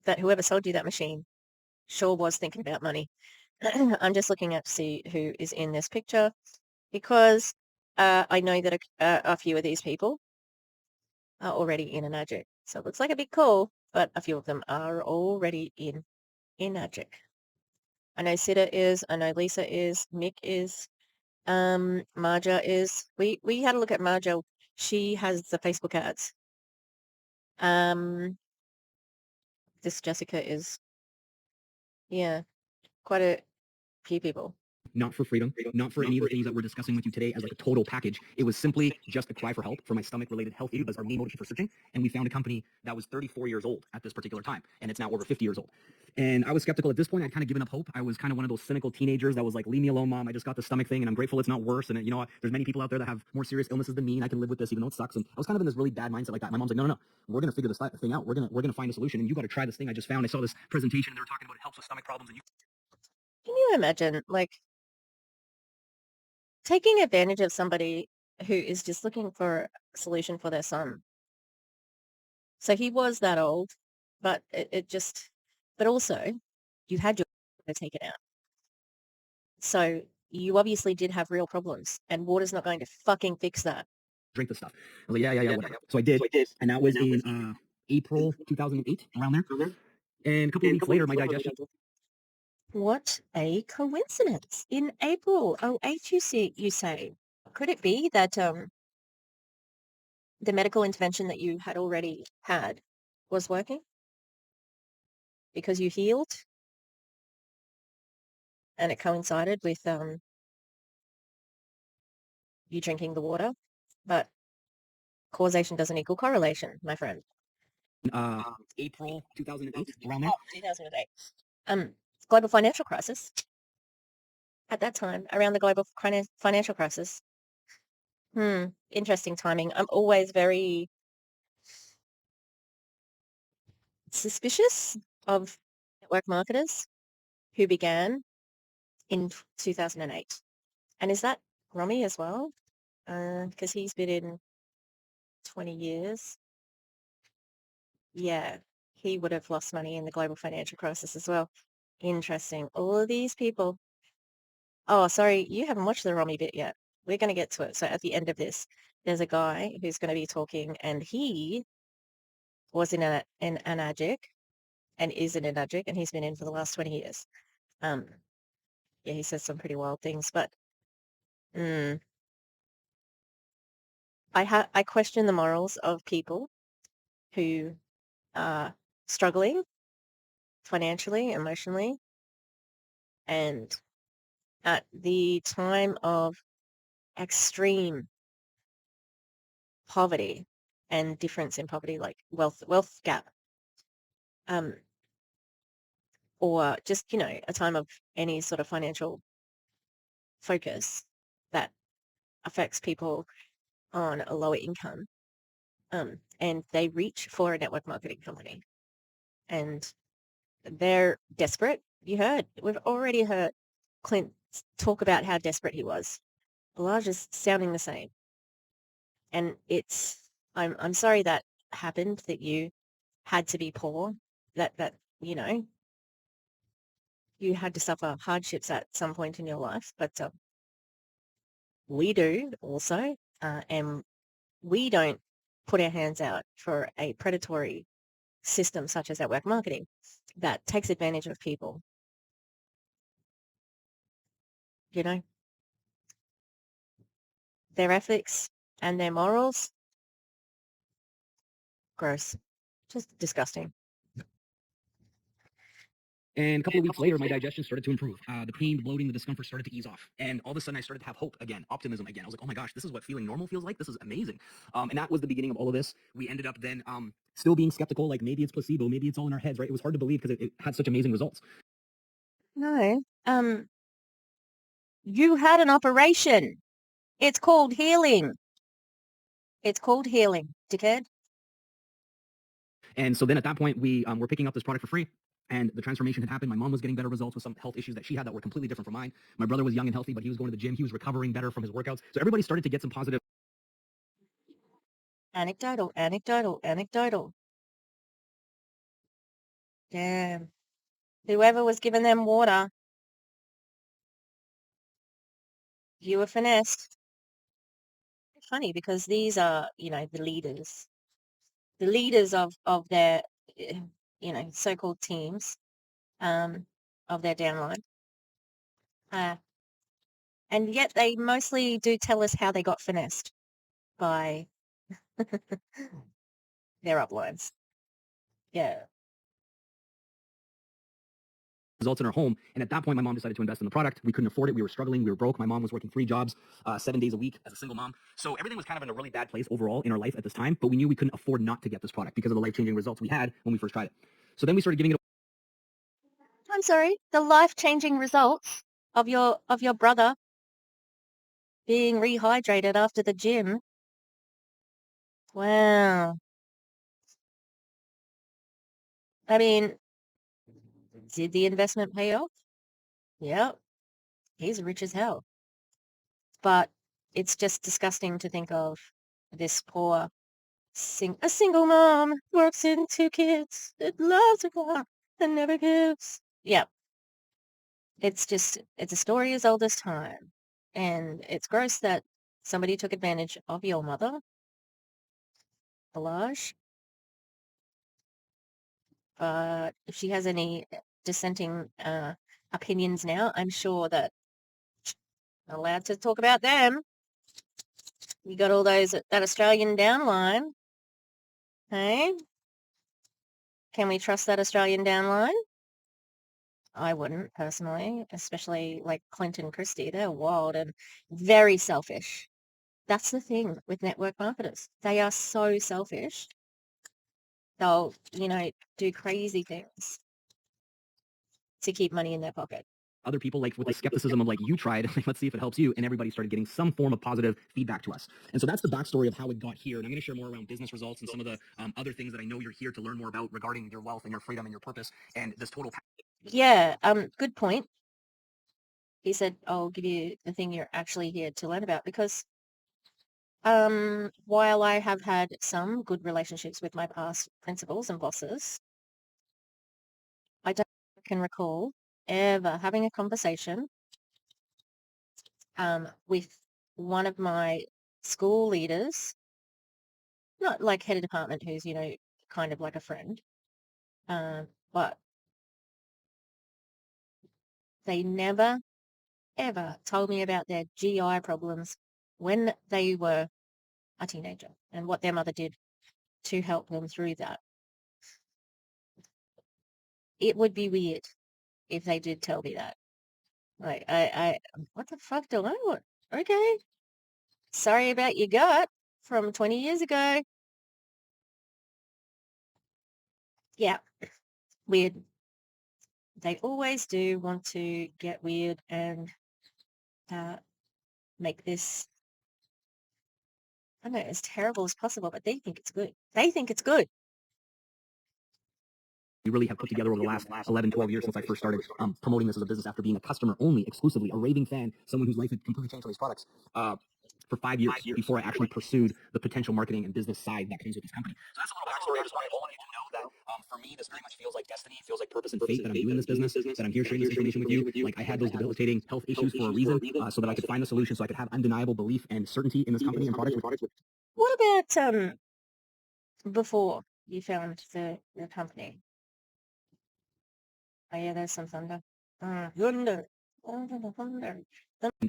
that whoever sold you that machine sure was thinking about money. I'm just looking up to see who is in this picture because I know that a few of these people are already in Enagic. So it looks like a big call, but a few of them are already in Enagic. I know Sita is, I know Lisa is, Mick is, Marja is. We had a look at Marja. She has the Facebook ads. This Jessica is, yeah, quite a few people. Not for freedom, not for any of the things that we're discussing with you today as like a total package. It was simply just a cry for help for my stomach-related health issue. That's our main motivation for searching. And we found a company that was 34 years old at this particular time, and it's now over 50 years old. And I was skeptical at this point. I'd kind of given up hope. I was kind of one of those cynical teenagers that was like, leave me alone, mom. I just got the stomach thing, and I'm grateful it's not worse. And, you know, there's many people out there that have more serious illnesses than me, and I can live with this even though it sucks. And I was kind of in this really bad mindset like that. My mom's like, no, we're going to figure this thing out. We're going to find a solution, and you got to try this thing I just found. I saw this presentation, and they were talking about it helps with stomach problems. And Can you imagine, like, taking advantage of somebody who is just looking for a solution for their son? So he was that old, but but also you had your taken out. So you obviously did have real problems, and water's not going to fucking fix that. drink this stuff. I was like, yeah, whatever. So I did, and that was in April 2008, around there. And a couple of weeks later, my digestion. What a coincidence! In April 08, you say. Could it be that the medical intervention that you had already had was working? Because you healed? And it coincided with you drinking the water? But causation doesn't equal correlation, my friend. April 2008, around there. 2008. Global financial crisis. At that time, around the global financial crisis. Interesting timing. I'm always very suspicious of network marketers who began in 2008. And is that Romy as well? Because he's been in 20 years. Yeah, he would have lost money in the global financial crisis as well. Interesting. All of these people. Oh, sorry, you haven't watched the Romy bit yet. We're going to get to it. So at the end of this, there's a guy who's going to be talking, and he was in an Enagic and is in Enagic, and he's been in for the last 20 years. Yeah, he says some pretty wild things, but I question the morals of people who are struggling financially, emotionally, and at the time of extreme poverty and difference in poverty, like wealth gap, or just, you know, a time of any sort of financial focus that affects people on a lower income, and they reach for a network marketing company, and they're desperate. We've already heard Clint talk about how desperate he was. Elijah's sounding the same. And I'm sorry that happened, that you had to be poor, that, you know, you had to suffer hardships at some point in your life, but we do also, and we don't put our hands out for a predatory system such as network marketing that takes advantage of people. You know, their ethics and their morals, gross, just disgusting. And a couple of weeks later, my digestion started to improve. The pain, the bloating, the discomfort started to ease off. And all of a sudden, I started to have hope again, optimism again. I was like, oh my gosh, this is what feeling normal feels like. This is amazing. And that was the beginning of all of this. We ended up then still being skeptical, like maybe it's placebo, maybe it's all in our heads, right? It was hard to believe because it had such amazing results. No, you had an operation. It's called healing. It's called healing, dickhead. And so then at that point, we were picking up this product for free. And the transformation had happened. My mom was getting better results with some health issues that she had that were completely different from mine. My brother was young and healthy, but he was going to the gym. He was recovering better from his workouts. So everybody started to get some positive. Anecdotal. Damn. Whoever was giving them water, you were finessed. Funny because these are, the leaders of their, so-called teams, of their downline. And yet they mostly do tell us how they got finessed by their uplines. Yeah. results in our home. And at that point, my mom decided to invest in the product. We couldn't afford it. We were struggling. We were broke. My mom was working 3 jobs, 7 days a week as a single mom. So everything was kind of in a really bad place overall in our life at this time. But we knew we couldn't afford not to get this product because of the life-changing results we had when we first tried it. So then we started giving it. I'm sorry, the life-changing results of your brother being rehydrated after the gym. Wow. I mean, did the investment pay off? Yep. He's rich as hell. But it's just disgusting to think of this poor a single mom, works in 2 kids, that loves her God and never gives. Yep. It's a story as old as time. And it's gross that somebody took advantage of your mother, Balaj. But if she has any dissenting opinions now, I'm sure that I'm allowed to talk about them. You got all those, that Australian downline. Hey? Can we trust that Australian downline? I wouldn't, personally, especially like Clinton Christie. They're wild and very selfish. That's the thing with network marketers. They are so selfish. They'll, do crazy things to keep money in their pocket. Other people, like with the skepticism of like, you tried, let's see if it helps you, and everybody started getting some form of positive feedback to us. And so that's the backstory of how it got here. And I'm going to share more around business results and some of the other things that I know you're here to learn more about regarding your wealth and your freedom and your purpose and this total. Yeah, good point. He said, I'll give you the thing you're actually here to learn about, because while I have had some good relationships with my past principals and bosses, I don't can recall ever having a conversation with one of my school leaders, not like head of department who's, kind of like a friend, but they never, ever told me about their GI problems when they were a teenager and what their mother did to help them through that. It would be weird if they did tell me that. Like, what the fuck do I want? Okay. Sorry about your gut from 20 years ago. Yeah. Weird. They always do want to get weird and make this, I don't know, as terrible as possible, but they think it's good. They think it's good. We really have put together over the last 11, 12 years since I first started promoting this as a business after being a customer only, exclusively, a raving fan, someone whose life had completely changed on these products for 5 years before I actually pursued the potential marketing and business side that comes with this company. So that's a little backstory. I just wanted all of you to know that for me, this very much feels like destiny, feels like purpose and fate that I'm doing this business, that I'm here sharing this information with you. Like I had those debilitating health issues for a reason, so that I could find the solution, so I could have undeniable belief and certainty in this company and products. What about before you found the company? Oh yeah, there's some thunder. Thunder. Thunder.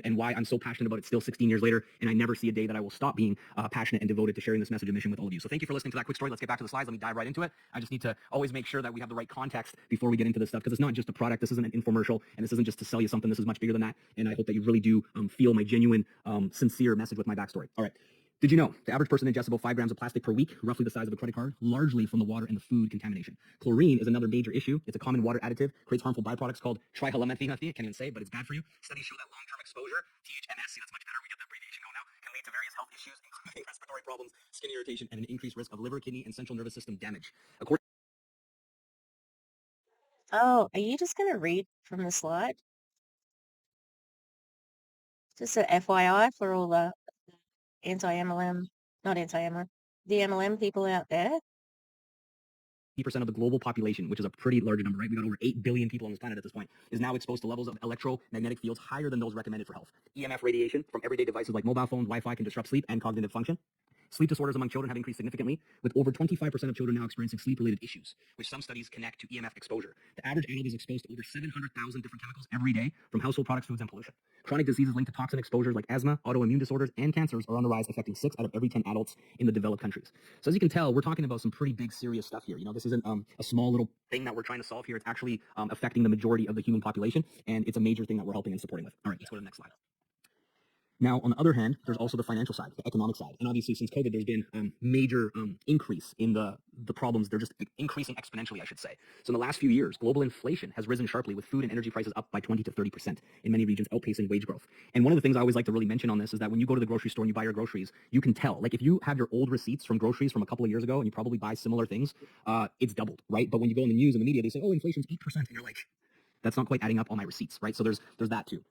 And why I'm so passionate about it still 16 years later, and I never see a day that I will stop being passionate and devoted to sharing this message and mission with all of you. So thank you for listening to that quick story. Let's get back to the slides. Let me dive right into it. I just need to always make sure that we have the right context before we get into this stuff, because it's not just a product. This isn't an infomercial, and this isn't just to sell you something. This is much bigger than that, and I hope that you really do feel my genuine, sincere message with my backstory. All right. Did you know the average person ingests about 5 grams of plastic per week, roughly the size of a credit card, largely from the water and the food contamination? Chlorine is another major issue. It's a common water additive, creates harmful byproducts called trihalomethanes. I can't even say it, but it's bad for you. Studies show that long-term exposure, THMS, see that's much better, we get the abbreviation going now, can lead to various health issues, including respiratory problems, skin irritation, and an increased risk of liver, kidney, and central nervous system damage. Oh, are you just going to read from the slide? Just an FYI for all the anti-MLM, not anti-MLM, the MLM people out there. 50% of the global population, which is a pretty large number, right? We got over 8 billion people on this planet at this point, is now exposed to levels of electromagnetic fields higher than those recommended for health. EMF radiation from everyday devices like mobile phones, Wi-Fi can disrupt sleep and cognitive function. Sleep disorders among children have increased significantly, with over 25% of children now experiencing sleep-related issues, which some studies connect to EMF exposure. The average adult is exposed to over 700,000 different chemicals every day from household products, foods, and pollution. Chronic diseases linked to toxin exposures like asthma, autoimmune disorders, and cancers are on the rise, affecting 6 out of every 10 adults in the developed countries. So as you can tell, we're talking about some pretty big, serious stuff here. You know, this isn't a small little thing that we're trying to solve here. It's actually affecting the majority of the human population, and it's a major thing that we're helping and supporting with. All right, let's go to the next slide. Now, on the other hand, there's also the financial side, the economic side. And obviously, since COVID, there's been major increase in the problems. They're just increasing exponentially, I should say. So in the last few years, global inflation has risen sharply, with food and energy prices up by 20 to 30% in many regions, outpacing wage growth. And one of the things I always like to really mention on this is that when you go to the grocery store and you buy your groceries, you can tell. Like, if you have your old receipts from groceries from a couple of years ago and you probably buy similar things, it's doubled, right? But when you go in the news and the media, they say, oh, inflation's 8%. And you're like, that's not quite adding up on my receipts, right? So there's that too.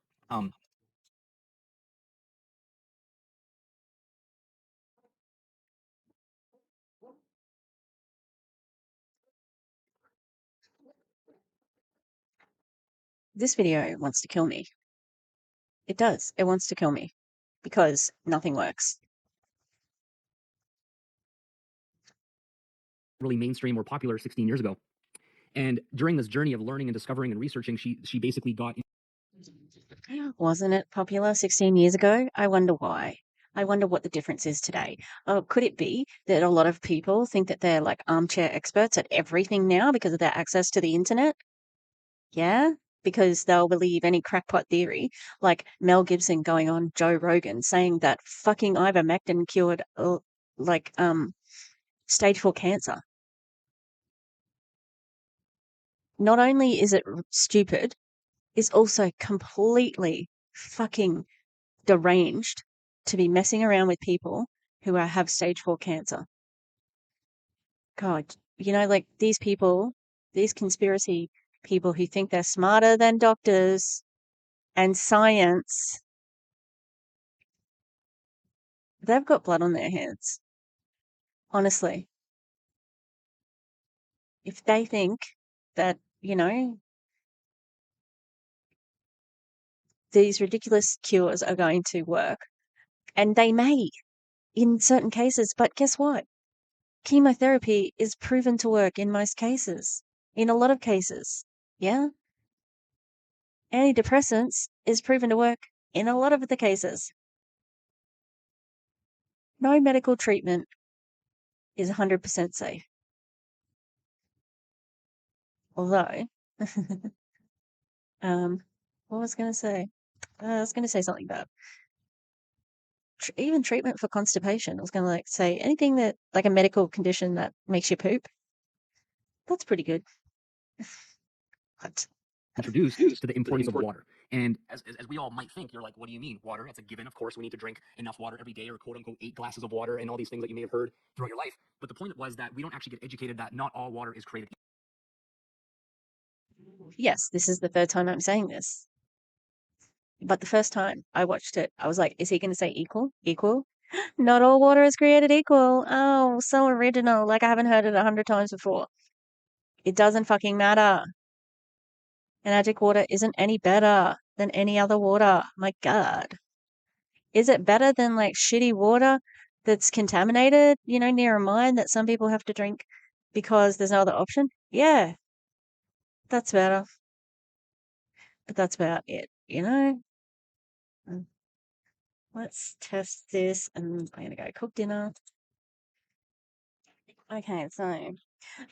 This video wants to kill me. It does. It wants to kill me because nothing works. Really mainstream or popular 16 years ago. And during this journey of learning and discovering and researching, she basically got... Wasn't it popular 16 years ago? I wonder why. I wonder what the difference is today. Oh, could it be that a lot of people think that they're like armchair experts at everything now because of their access to the internet? Yeah, because they'll believe any crackpot theory, like Mel Gibson going on Joe Rogan saying that fucking ivermectin cured stage 4 cancer. Not only is it stupid, it's also completely fucking deranged to be messing around with people who have stage 4 cancer. God, you know, like these people, these conspiracy people who think they're smarter than doctors and science, they've got blood on their hands. Honestly. If they think that, you know, these ridiculous cures are going to work, and they may in certain cases, but guess what? Chemotherapy is proven to work in most cases, in a lot of cases. Yeah? Antidepressants is proven to work in a lot of the cases. No medical treatment is 100% safe. Although, what was I going to say? I was going to say something bad. Even treatment for constipation. I was going to say anything that, like a medical condition that makes you poop. That's pretty good. What? Introduced to the importance of water. And as we all might think, you're like, what do you mean? Water, it's a given. Of course, we need to drink enough water every day, or quote unquote 8 glasses of water, and all these things that you may have heard throughout your life. But the point was that we don't actually get educated that not all water is created. Yes, this is the third time I'm saying this. But the first time I watched it, I was like, is he going to say equal? Equal? Not all water is created equal. Oh, so original. Like I haven't heard it 100 times before. It doesn't fucking matter. Enagic water isn't any better than any other water. My God. Is it better than like shitty water that's contaminated, you know, near a mine that some people have to drink because there's no other option? Yeah, that's better. But that's about it, you know? Let's test this and I'm going to go cook dinner. Okay, so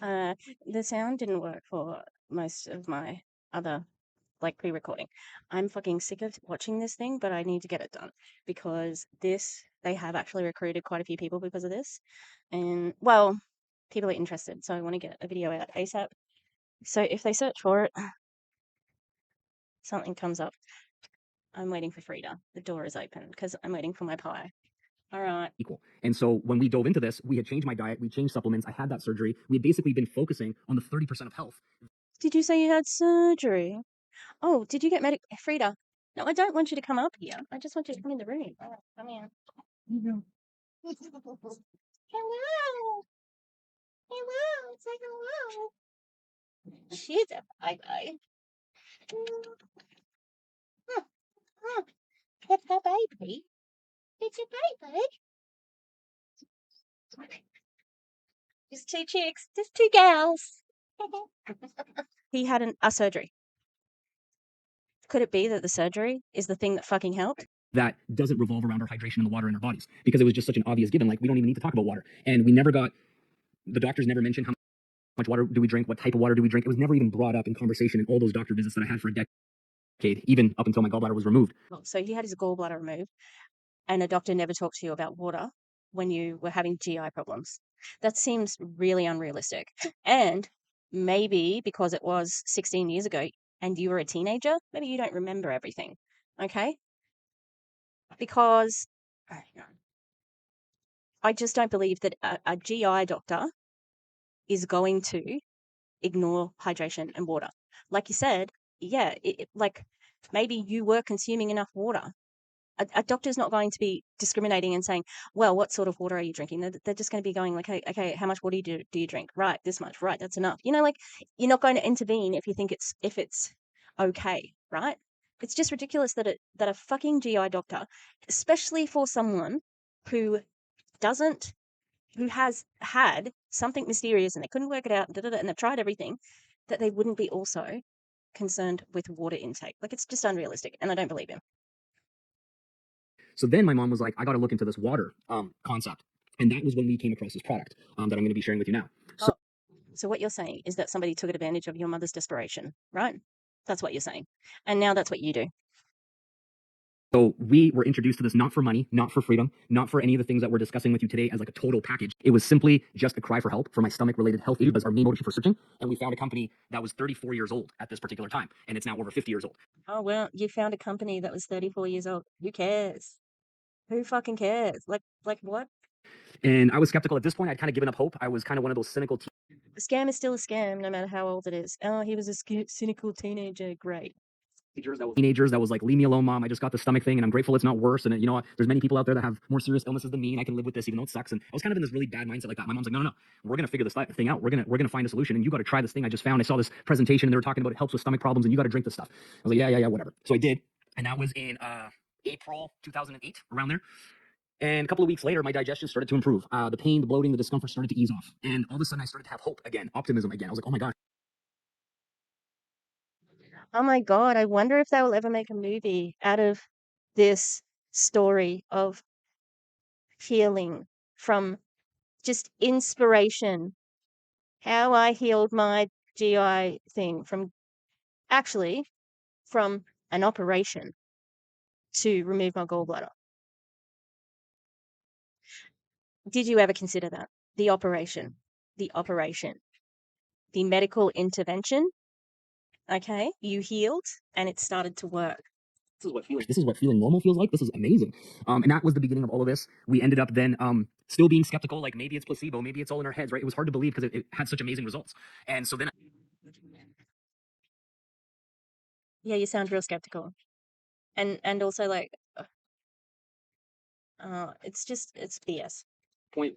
the sound didn't work for most of my other like pre-recording. I'm fucking sick of watching this thing, but I need to get it done because they have actually recruited quite a few people because of this. And well, people are interested, so I want to get a video out ASAP. So if they search for it, something comes up. I'm waiting for Frida. The door is open because I'm waiting for my pie. All right. Equal. And so when we dove into this, we had changed my diet, we changed supplements, I had that surgery. We had basically been focusing on the 30% of health. Did you say you had surgery? Oh, did you get Frida? No, I don't want you to come up here. I just want you to come in the room. All right, come in. Hello. Hello. Say hello. She's a baby. It's a baby. It's a baby. There's two chicks. There's two gals. He had a surgery. Could it be that the surgery is the thing that fucking helped? That doesn't revolve around our hydration and the water in our bodies, because it was just such an obvious given. Like, we don't even need to talk about water. And we never got, the doctors never mentioned how much water do we drink, what type of water do we drink. It was never even brought up in conversation in all those doctor visits that I had for a decade, even up until my gallbladder was removed. So he had his gallbladder removed, and a doctor never talked to you about water when you were having GI problems. That seems really unrealistic. And maybe because it was 16 years ago and you were a teenager, maybe you don't remember everything. Okay? Because I just don't believe that a GI doctor is going to ignore hydration and water. Like you said, yeah, like maybe you were consuming enough water. A doctor's not going to be discriminating and saying, well, what sort of water are you drinking? They're just going to be going like, okay, how much water do you drink? Right, this much. Right, that's enough. You know, like, you're not going to intervene if you think it's okay, right? It's just ridiculous that a fucking GI doctor, especially for someone who has had something mysterious and they couldn't work it out, and they've tried everything, that they wouldn't be also concerned with water intake. Like, it's just unrealistic, and I don't believe him. So then my mom was like, I got to look into this water concept. And that was when we came across this product that I'm going to be sharing with you now. So what you're saying is that somebody took advantage of your mother's desperation, right? That's what you're saying. And now that's what you do. So we were introduced to this not for money, not for freedom, not for any of the things that we're discussing with you today as like a total package. It was simply just a cry for help for my stomach-related health issue as our main motivation for searching. And we found a company that was 34 years old at this particular time, and it's now over 50 years old. Oh, well, you found a company that was 34 years old. Who cares? Who fucking cares? Like what? And I was skeptical at this point. I'd kind of given up hope. I was kind of one of those cynical A scam is still a scam, no matter how old it is. Oh, he was a cynical teenager. Great. teenagers that was like, leave me alone, mom. I just got the stomach thing, and I'm grateful it's not worse. And you know, there's many people out there that have more serious illnesses than me, and I can live with this even though it sucks. And I was kind of in this really bad mindset like that. My mom's like, no, we're gonna figure this thing out. We're gonna find a solution, and you got to try this thing I just found. I saw this presentation, and they were talking about it helps with stomach problems, and you got to drink this stuff. I was like, yeah, whatever. So I did, and that was in April 2008, around there. And a couple of weeks later, my digestion started to improve. The pain, the bloating, the discomfort started to ease off, and all of a sudden, I started to have hope again, optimism again. I was like, oh my gosh. Oh my God, I wonder if they will ever make a movie out of this story of healing from just inspiration. How I healed my GI thing from an operation to remove my gallbladder. Did you ever consider that? The operation, the medical intervention. Okay, you healed and it started to work. This is what feeling normal feels like. This is amazing. And that was the beginning of all of this. We ended up then still being skeptical, like maybe it's placebo, maybe it's all in our heads, right? It was hard to believe because it had such amazing results. And so then Yeah, you sound real skeptical. And also like it's BS.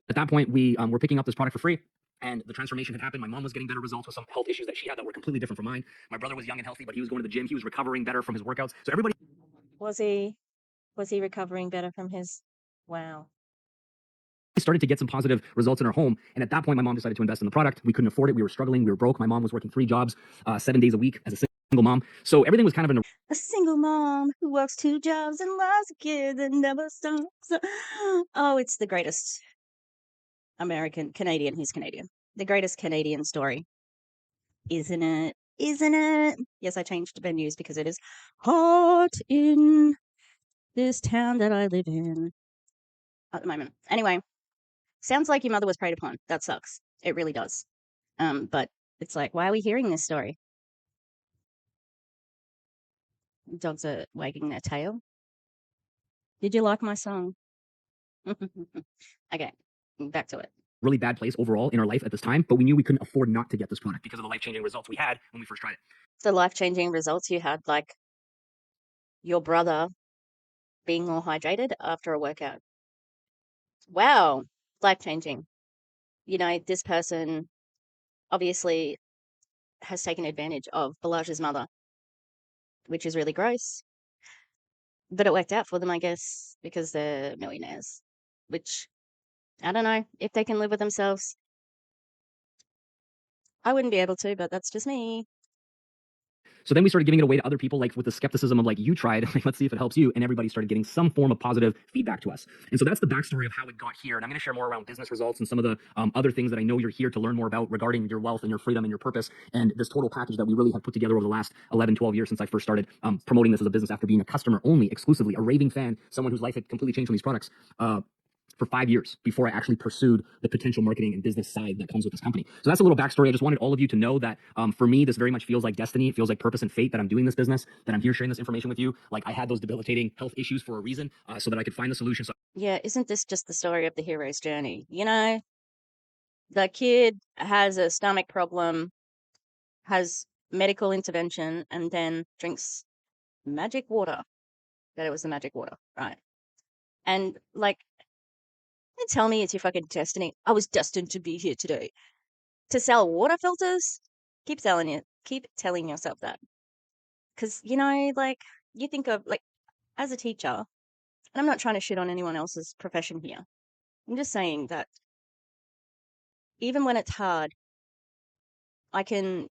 At that point, we were picking up this product for free. And the transformation had happened. My mom was getting better results with some health issues that she had that were completely different from mine. My brother was young and healthy, but he was going to the gym. He was recovering better from his workouts. So everybody Was he recovering better from his? Wow. started to get some positive results in our home. And at that point, my mom decided to invest in the product. We couldn't afford it. We were struggling. We were broke. My mom was working 3 jobs, 7 days a week as a single mom. So everything was kind of in a single mom who works 2 jobs and loves a kid and never stops. Oh, it's the greatest Canadian. He's Canadian. The greatest Canadian story. Isn't it? Isn't it? Yes, I changed venues because it is hot in this town that I live in at the moment. Anyway, sounds like your mother was preyed upon. That sucks. It really does. But it's like, why are we hearing this story? Dogs are wagging their tail. Did you like my song? Okay, back to it. Really bad place overall in our life at this time, but we knew we couldn't afford not to get this product because of the life-changing results we had when we first tried it. The life-changing results you had, like your brother being more hydrated after a workout. Wow, life-changing. You know, this person obviously has taken advantage of Balage's mother, which is really gross. But it worked out for them, I guess, because they're millionaires, which I don't know if they can live with themselves. I wouldn't be able to, but that's just me. So then we started giving it away to other people, like with the skepticism of like, you tried, like, let's see if it helps you. And everybody started getting some form of positive feedback to us. And so that's the backstory of how it got here. And I'm going to share more around business results and some of the other things that I know you're here to learn more about regarding your wealth and your freedom and your purpose. And this total package that we really have put together over the last 11, 12 years since I first started promoting this as a business after being a customer only, exclusively, a raving fan, someone whose life had completely changed from these products. For 5 years before I actually pursued the potential marketing and business side that comes with this company. So that's a little backstory. I just wanted all of you to know that for me, this very much feels like destiny. It feels like purpose and fate that I'm doing this business, that I'm here sharing this information with you. Like I had those debilitating health issues for a reason so that I could find the solution. So Yeah, isn't this just the story of the hero's journey? You know, the kid has a stomach problem, has medical intervention, and then drinks magic water. That it was the magic water, right? And like, don't tell me it's your fucking destiny. I was destined to be here today. To sell water filters? Keep telling yourself that. Because, you know, like, you think of, like, as a teacher, and I'm not trying to shit on anyone else's profession here. I'm just saying that even when it's hard, I can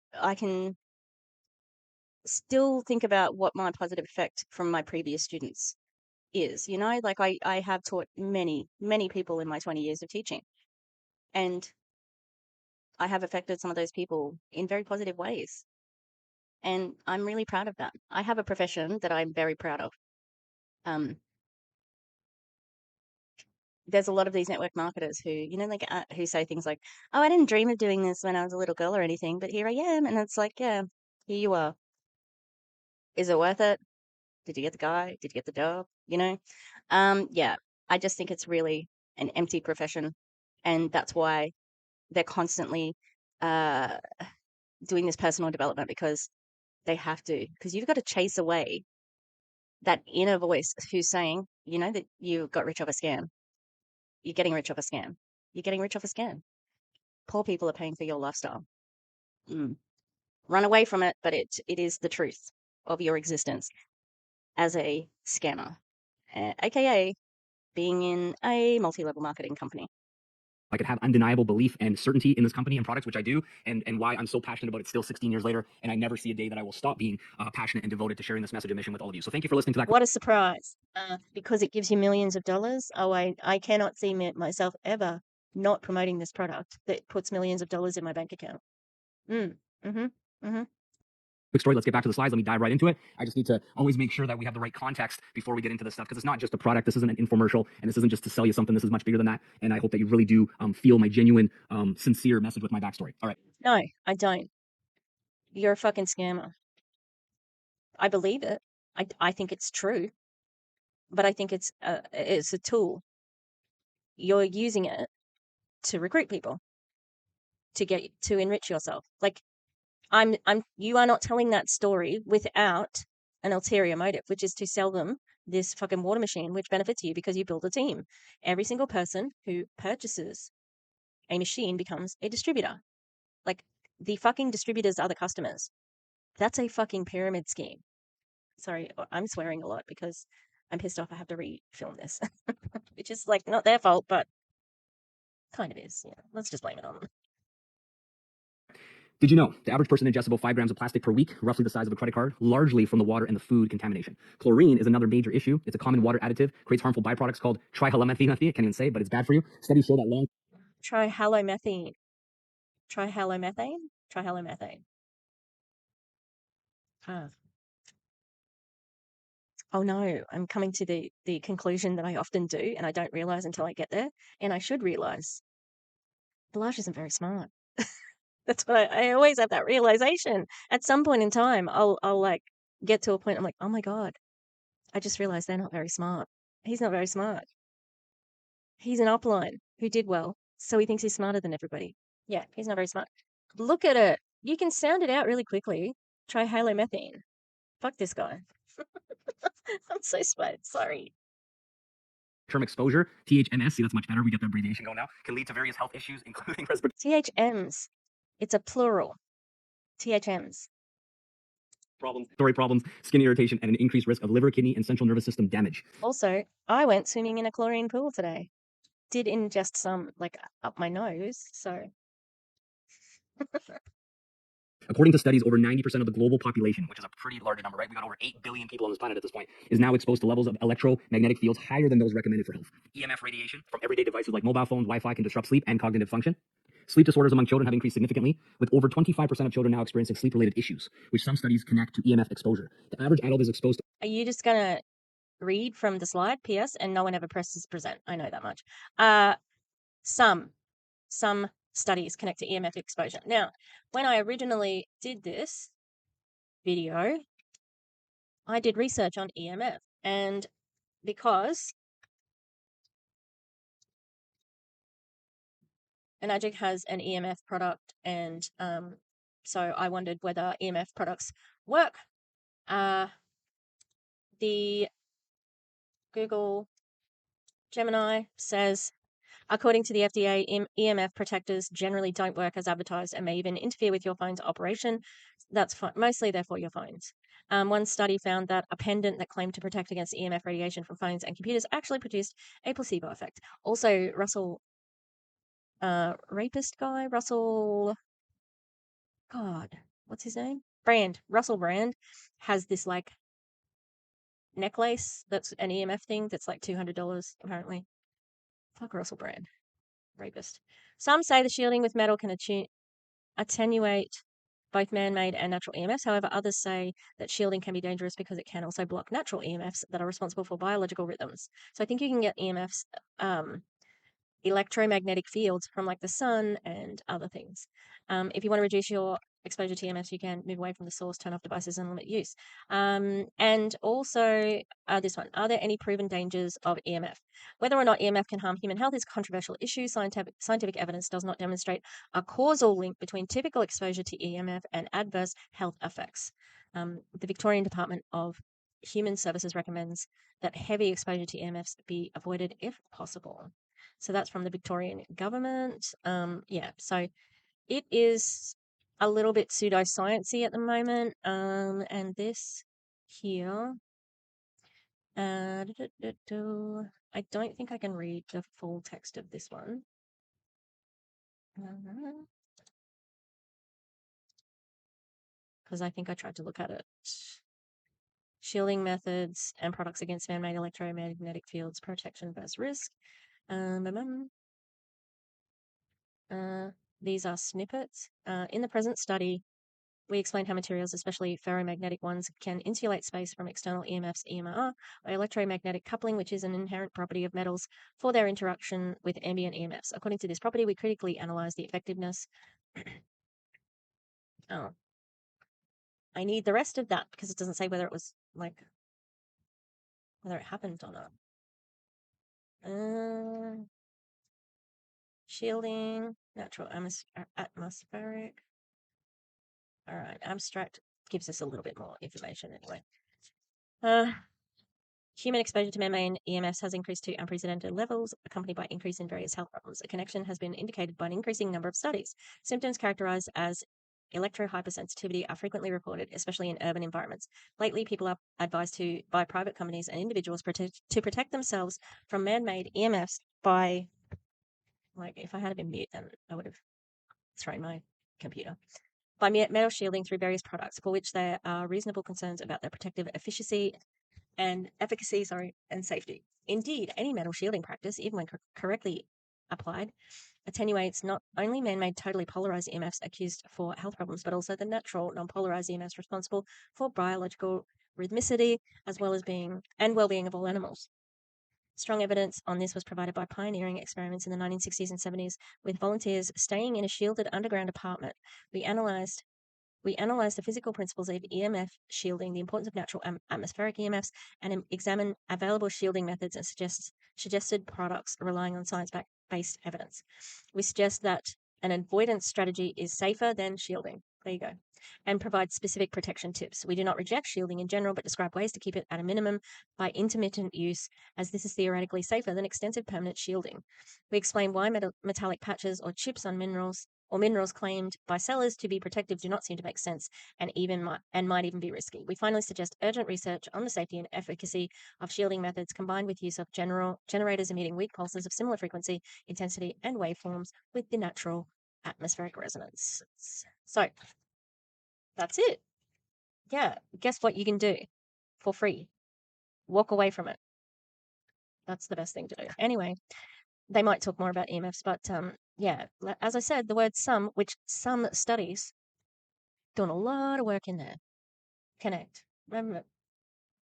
still think about what my positive effect from my previous students is, you know? Like, I have taught many, many people in my 20 years of teaching. And I have affected some of those people in very positive ways. And I'm really proud of that. I have a profession that I'm very proud of. There's a lot of these network marketers who, you know, like who say things like, "Oh, I didn't dream of doing this when I was a little girl or anything, but here I am." And it's like, yeah, here you are. Is it worth it? Did you get the guy? Did you get the job? You know? Yeah, I just think it's really an empty profession, and that's why they're constantly uh, doing this personal development because they have to. Because you've got to chase away that inner voice who's saying, you know, that you got rich off a scam. You're getting rich off a scam. You're getting rich off a scam. Poor people are paying for your lifestyle. Run away from it, but it is the truth of your existence as a scammer, aka being in a multi-level marketing company. I could have undeniable belief and certainty in this company and products, which I do, and why I'm so passionate about it still 16 years later. And I never see a day that I will stop being passionate and devoted to sharing this message and mission with all of you. So thank you for listening to that. What a surprise. Because it gives you millions of dollars. Oh, I cannot see myself ever not promoting this product that puts millions of dollars in my bank account. Quick story. Let's get back to the slides. Let me dive right into it. I just need to always make sure that we have the right context before we get into this stuff because it's not just a product. This isn't an infomercial, and this isn't just to sell you something. This is much bigger than that. And I hope that you really do feel my genuine, sincere message with my backstory. All right. No, I don't. You're a fucking scammer. I believe it. I think it's true, but I think it's a tool. You're using it to recruit people, to enrich yourself. Like you are not telling that story without an ulterior motive, which is to sell them this fucking water machine, which benefits you because you build a team. Every single person who purchases a machine becomes a distributor. Like the fucking distributors are the customers. That's a fucking pyramid scheme. Sorry, I'm swearing a lot because I'm pissed off I have to refilm this, which is like not their fault, but kind of is. Yeah, let's just blame it on them. Did you know the average person ingests about 5 grams of plastic per week, roughly the size of a credit card, largely from the water and the food contamination? Chlorine is another major issue. It's a common water additive, creates harmful byproducts called trihalomethane. I can't even say, but it's bad for you. Studies show that long. Trihalomethane. Trihalomethane. Oh no, I'm coming to the conclusion that I often do, and I don't realize until I get there, and I should realize. Blanche isn't very smart. That's what I always have that realization. At some point in time, I'll like get to a point, I'm like, oh my God, I just realized they're not very smart. He's not very smart. He's an upline who did well, so he thinks he's smarter than everybody. Yeah, he's not very smart. Look at it. You can sound it out really quickly. Trihalomethane. Fuck this guy. I'm so smart. Sorry. term exposure, THMS, see that's much better, we get the abbreviation going now, can lead to various health issues, including respiratory THMs. It's a plural. THMs. problems, skin irritation, and an increased risk of liver, kidney, and central nervous system damage. Also, I went swimming in a chlorine pool today. Did ingest some, like, up my nose, so. According to studies, over 90% of the global population, which is a pretty large number, right? We got over 8 billion people on this planet at this point, is now exposed to levels of electromagnetic fields higher than those recommended for health. EMF radiation from everyday devices like mobile phones, Wi-Fi can disrupt sleep and cognitive function. Sleep disorders among children have increased significantly, with over 25% of children now experiencing sleep-related issues, which some studies connect to EMF exposure. The average adult is exposed to Are you just gonna read from the slide, PS, and no one ever presses present? I know that much. Some studies connect to EMF exposure. Now, when I originally did this video, I did research on EMF, and because ENAGIC has an EMF product, and so I wondered whether EMF products work. The Google Gemini says, according to the FDA, EMF protectors generally don't work as advertised and may even interfere with your phone's operation. That's mostly they're for your phones. One study found that a pendant that claimed to protect against EMF radiation from phones and computers actually produced a placebo effect. Also, Russell, rapist guy, Russell, God, what's his name? Russell Brand has this like necklace that's an EMF thing that's like $200 apparently. Fuck Russell Brand. Rapist. Some say the shielding with metal can attenuate both man-made and natural EMFs. However, others say that shielding can be dangerous because it can also block natural EMFs that are responsible for biological rhythms. So I think you can get EMFs, electromagnetic fields from like the sun and other things. If you want to reduce your exposure to EMFs, you can move away from the source, turn off devices, and limit use. And also this one, are there any proven dangers of EMF? Whether or not EMF can harm human health is a controversial issue. Scientific evidence does not demonstrate a causal link between typical exposure to EMF and adverse health effects. The Victorian Department of Human Services recommends that heavy exposure to EMFs be avoided if possible. So that's from the Victorian government. Yeah, so it is a little bit pseudoscience-y at the moment. And this here, I don't think I can read the full text of this one. Because I think I tried to look at it. Shielding methods and products against man-made electromagnetic fields, protection versus risk. These are snippets. In the present study, we explained how materials, especially ferromagnetic ones, can insulate space from external EMFs, EMR, or electromagnetic coupling, which is an inherent property of metals for their interaction with ambient EMFs. According to this property, we critically analyze the effectiveness. Oh. I need the rest of that because it doesn't say whether it was like whether it happened or not. Shielding, natural atmospheric. All right, abstract gives us a little bit more information anyway. Human exposure to man-made EMFs has increased to unprecedented levels, accompanied by increase in various health problems. A connection has been indicated by an increasing number of studies. Symptoms characterized as electrohypersensitivity are frequently reported, especially in urban environments. Lately, people are advised by private companies and individuals to protect themselves from man-made EMFs by, like, if I had been mute, then I would have thrown my computer. By metal shielding through various products for which there are reasonable concerns about their protective efficacy and safety. Indeed, any metal shielding practice, even when correctly applied, attenuates not only man-made totally polarized EMFs accused for health problems, but also the natural non-polarized EMFs responsible for biological rhythmicity as well as well-being of all animals. Strong evidence on this was provided by pioneering experiments in the 1960s and 70s with volunteers staying in a shielded underground apartment. We analyzed the physical principles of EMF shielding, the importance of natural atmospheric EMFs, and examined available shielding methods and suggested products relying on science-based evidence. We suggest that an avoidance strategy is safer than shielding. There you go. and provide specific protection tips. We do not reject shielding in general, but describe ways to keep it at a minimum by intermittent use, as this is theoretically safer than extensive permanent shielding. We explain why metallic patches or chips on minerals or minerals claimed by sellers to be protective do not seem to make sense and might even be risky. We finally suggest urgent research on the safety and efficacy of shielding methods combined with use of generators emitting weak pulses of similar frequency, intensity, and waveforms with the natural atmospheric resonance. So that's it. Yeah, guess what you can do for free? Walk away from it. That's the best thing to do. Anyway, they might talk more about EMFs, but yeah, as I said, the word some, which some studies doing a lot of work in there. Connect. Remember,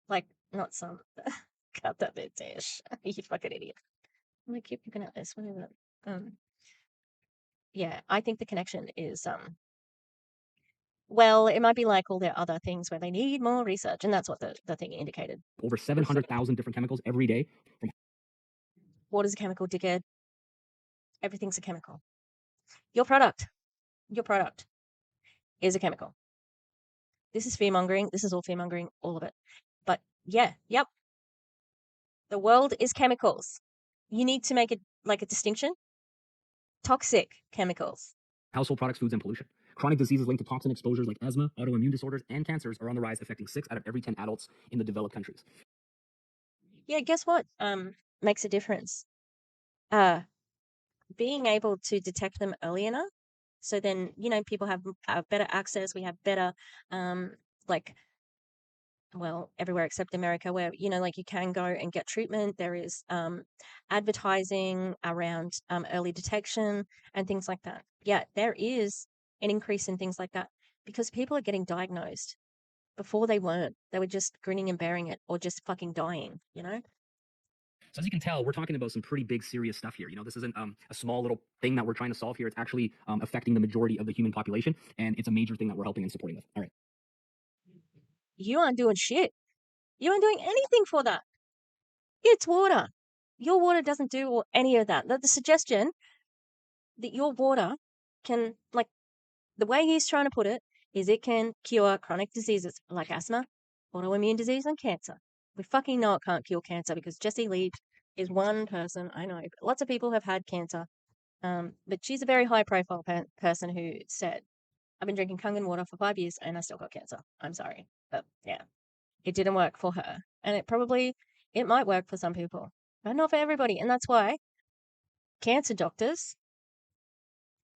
like, not some. Cut that bit, Dash. You fucking idiot. I'm gonna keep looking at this. What is it? Yeah, I think the connection is well, it might be like all their other things where they need more research, and that's what the thing indicated. Over 700,000 different chemicals every day. Water's a chemical, dickhead. Everything's a chemical. Your product is a chemical. This is fear-mongering. This is all fear-mongering, all of it. But yeah, yep. The world is chemicals. You need to make it like a distinction. Toxic chemicals. Household products, foods, and pollution. Chronic diseases linked to toxin exposures like asthma, autoimmune disorders, and cancers are on the rise, affecting 6 out of every 10 adults in the developed countries. Yeah, guess what? Makes a difference. Being able to detect them early enough, so then people have better access. We have better, like, well, everywhere except America, where like you can go and get treatment. There is advertising around early detection and things like that. Yeah, there is an increase in things like that because people are getting diagnosed. Before they weren't. They were just grinning and bearing it or just fucking dying, So as you can tell, we're talking about some pretty big, serious stuff here. This isn't a small little thing that we're trying to solve here. It's actually affecting the majority of the human population, and it's a major thing that we're helping and supporting with. All right. You aren't doing shit. You aren't doing anything for that. It's water. Your water doesn't do any of that. The suggestion that your water can, like, the way he's trying to put it is it can cure chronic diseases like asthma, autoimmune disease, and cancer. We fucking know it can't cure cancer because Jessie Leach is one person I know. But lots of people have had cancer. But she's a very high profile person who said, I've been drinking Kangen water for 5 years and I still got cancer. I'm sorry. But yeah, it didn't work for her. And it might work for some people, but not for everybody. And that's why cancer doctors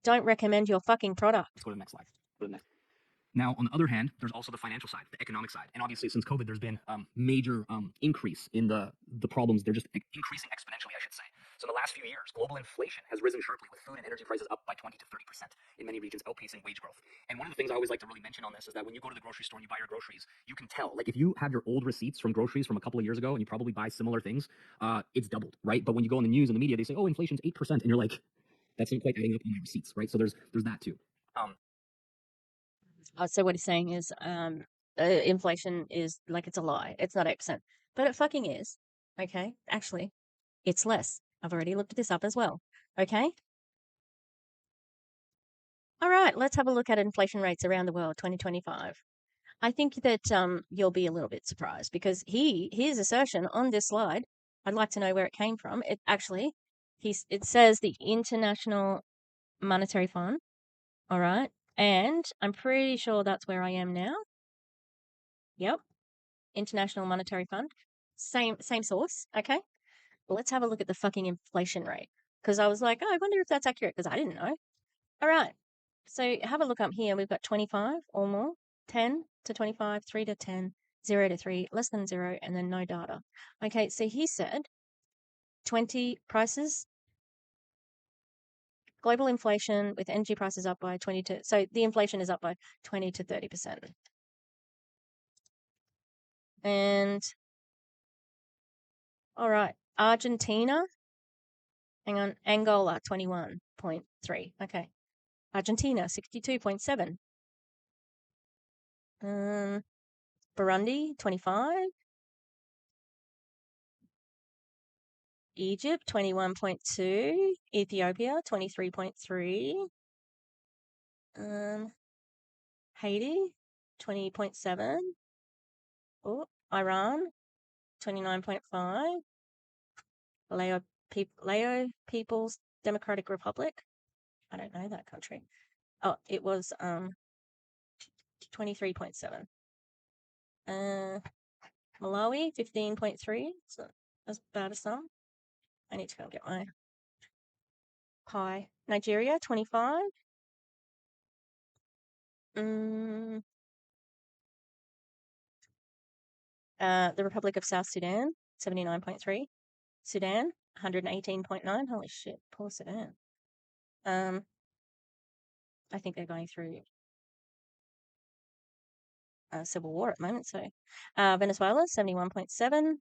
don't recommend your fucking product. Let's go to the next slide. Go to the next. Now, on the other hand, there's also the financial side, the economic side. And obviously, since COVID, there's been major increase in the problems. They're just increasing exponentially, I should say. So in the last few years, global inflation has risen sharply, with food and energy prices up by 20 to 30% in many regions, outpacing wage growth. And one of the things I always like to really mention on this is that when you go to the grocery store and you buy your groceries, you can tell. Like, if you have your old receipts from groceries from a couple of years ago and you probably buy similar things, it's doubled, right? But when you go on the news and the media, they say, oh, inflation's 8%. And you're like, that's not quite adding up on my receipts, right? So there's that too. So what he's saying is inflation is like, it's a lie. It's not 8%. But it fucking is. Okay? Actually, it's less. I've already looked this up as well. Okay? All right, let's have a look at inflation rates around the world 2025. I think that you'll be a little bit surprised because his assertion on this slide, I'd like to know where it came from. It says the International Monetary Fund. All right. And I'm pretty sure that's where I am now. Yep. International Monetary Fund. Same source. Okay. Well, let's have a look at the fucking inflation rate. Because I was like, oh, I wonder if that's accurate because I didn't know. All right. So have a look up here. We've got 25 or more, 10 to 25, 3 to 10, 0 to 3, less than 0, and then no data. Okay. So he said 20 prices. Global inflation with energy prices up by 22. So the inflation is up by 20 to 30%. And all right, Argentina. Hang on, Angola 21.3. Okay, Argentina 62.7. Burundi 25. Egypt 21.2. Ethiopia 23.3. Haiti, 20.7. Oh, Iran, 29.5. Lao People's Democratic Republic. I don't know that country. Oh, it was 23.7. Malawi, 15.3. It's not as bad as some. I need to go and get my pie. Nigeria, 25. The Republic of South Sudan, 79.3. Sudan, 118.9. Holy shit, poor Sudan. I think they're going through a civil war at the moment. So, Venezuela, 71.7.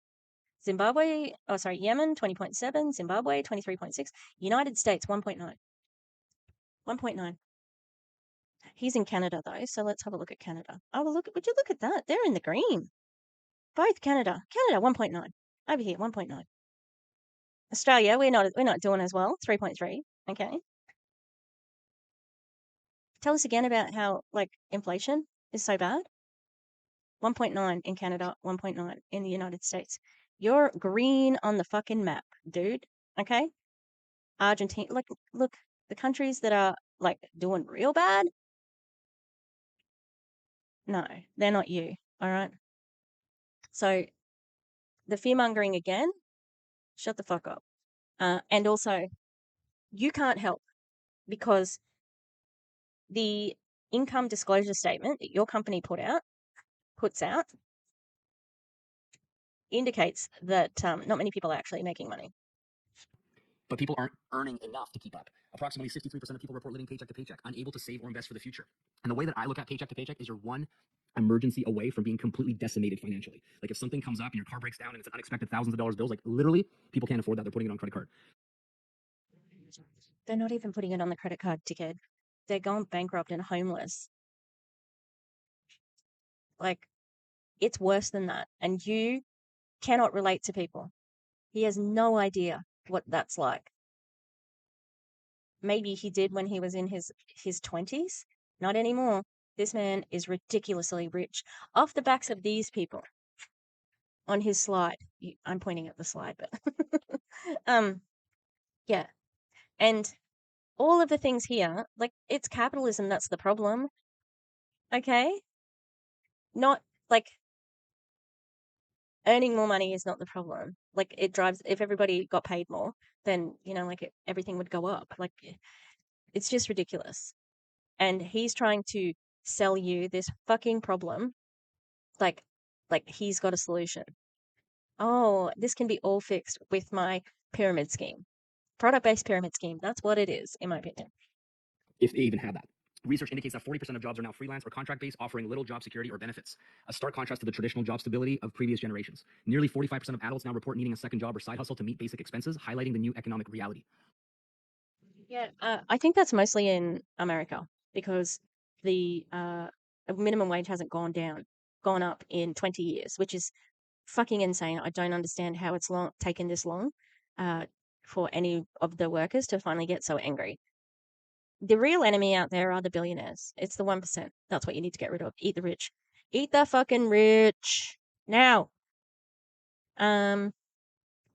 Zimbabwe, Yemen, 20.7. Zimbabwe, 23.6. United States, 1.9. 1.9. He's in Canada though, so let's have a look at Canada. Oh, well, would you look at that? They're in the green. Both Canada, 1.9. Over here, 1.9. Australia, we're not doing as well, 3.3. Okay. Tell us again about how inflation is so bad. 1.9 in Canada, 1.9 in the United States. You're green on the fucking map, dude. Okay. Argentina, look, the countries that are doing real bad. No, they're not you. All right. So the fear mongering again, shut the fuck up. And also, you can't help because the income disclosure statement that your company puts out indicates that not many people are actually making money. But people aren't earning enough to keep up. Approximately 63% of people report living paycheck to paycheck, unable to save or invest for the future. And the way that I look at paycheck to paycheck is you're one emergency away from being completely decimated financially. Like if something comes up and your car breaks down and it's an unexpected thousands of dollars bills, literally people can't afford that. They're putting it on credit card. They're not even putting it on the credit card, dickhead. They're going bankrupt and homeless. It's worse than that. And you cannot relate to people. He has no idea what that's like. Maybe he did when he was in his 20s. Not anymore. This man is ridiculously rich off the backs of these people. On his slide, I'm pointing at the slide, but yeah. And all of the things here, it's capitalism that's the problem. Okay? Not earning more money is not the problem. It drives, if everybody got paid more, then, everything would go up. It's just ridiculous. And he's trying to sell you this fucking problem like he's got a solution. Oh, this can be all fixed with my pyramid scheme. Product-based pyramid scheme. That's what it is, in my opinion. If they even have that. Research indicates that 40% of jobs are now freelance or contract-based, offering little job security or benefits. A stark contrast to the traditional job stability of previous generations. Nearly 45% of adults now report needing a second job or side hustle to meet basic expenses, highlighting the new economic reality. Yeah, I think that's mostly in America because the minimum wage hasn't gone up in 20 years, which is fucking insane. I don't understand how it's taken this long for any of the workers to finally get so angry. The real enemy out there are the billionaires. It's the 1%. That's what you need to get rid of. Eat the rich. Eat the fucking rich. Now. I'm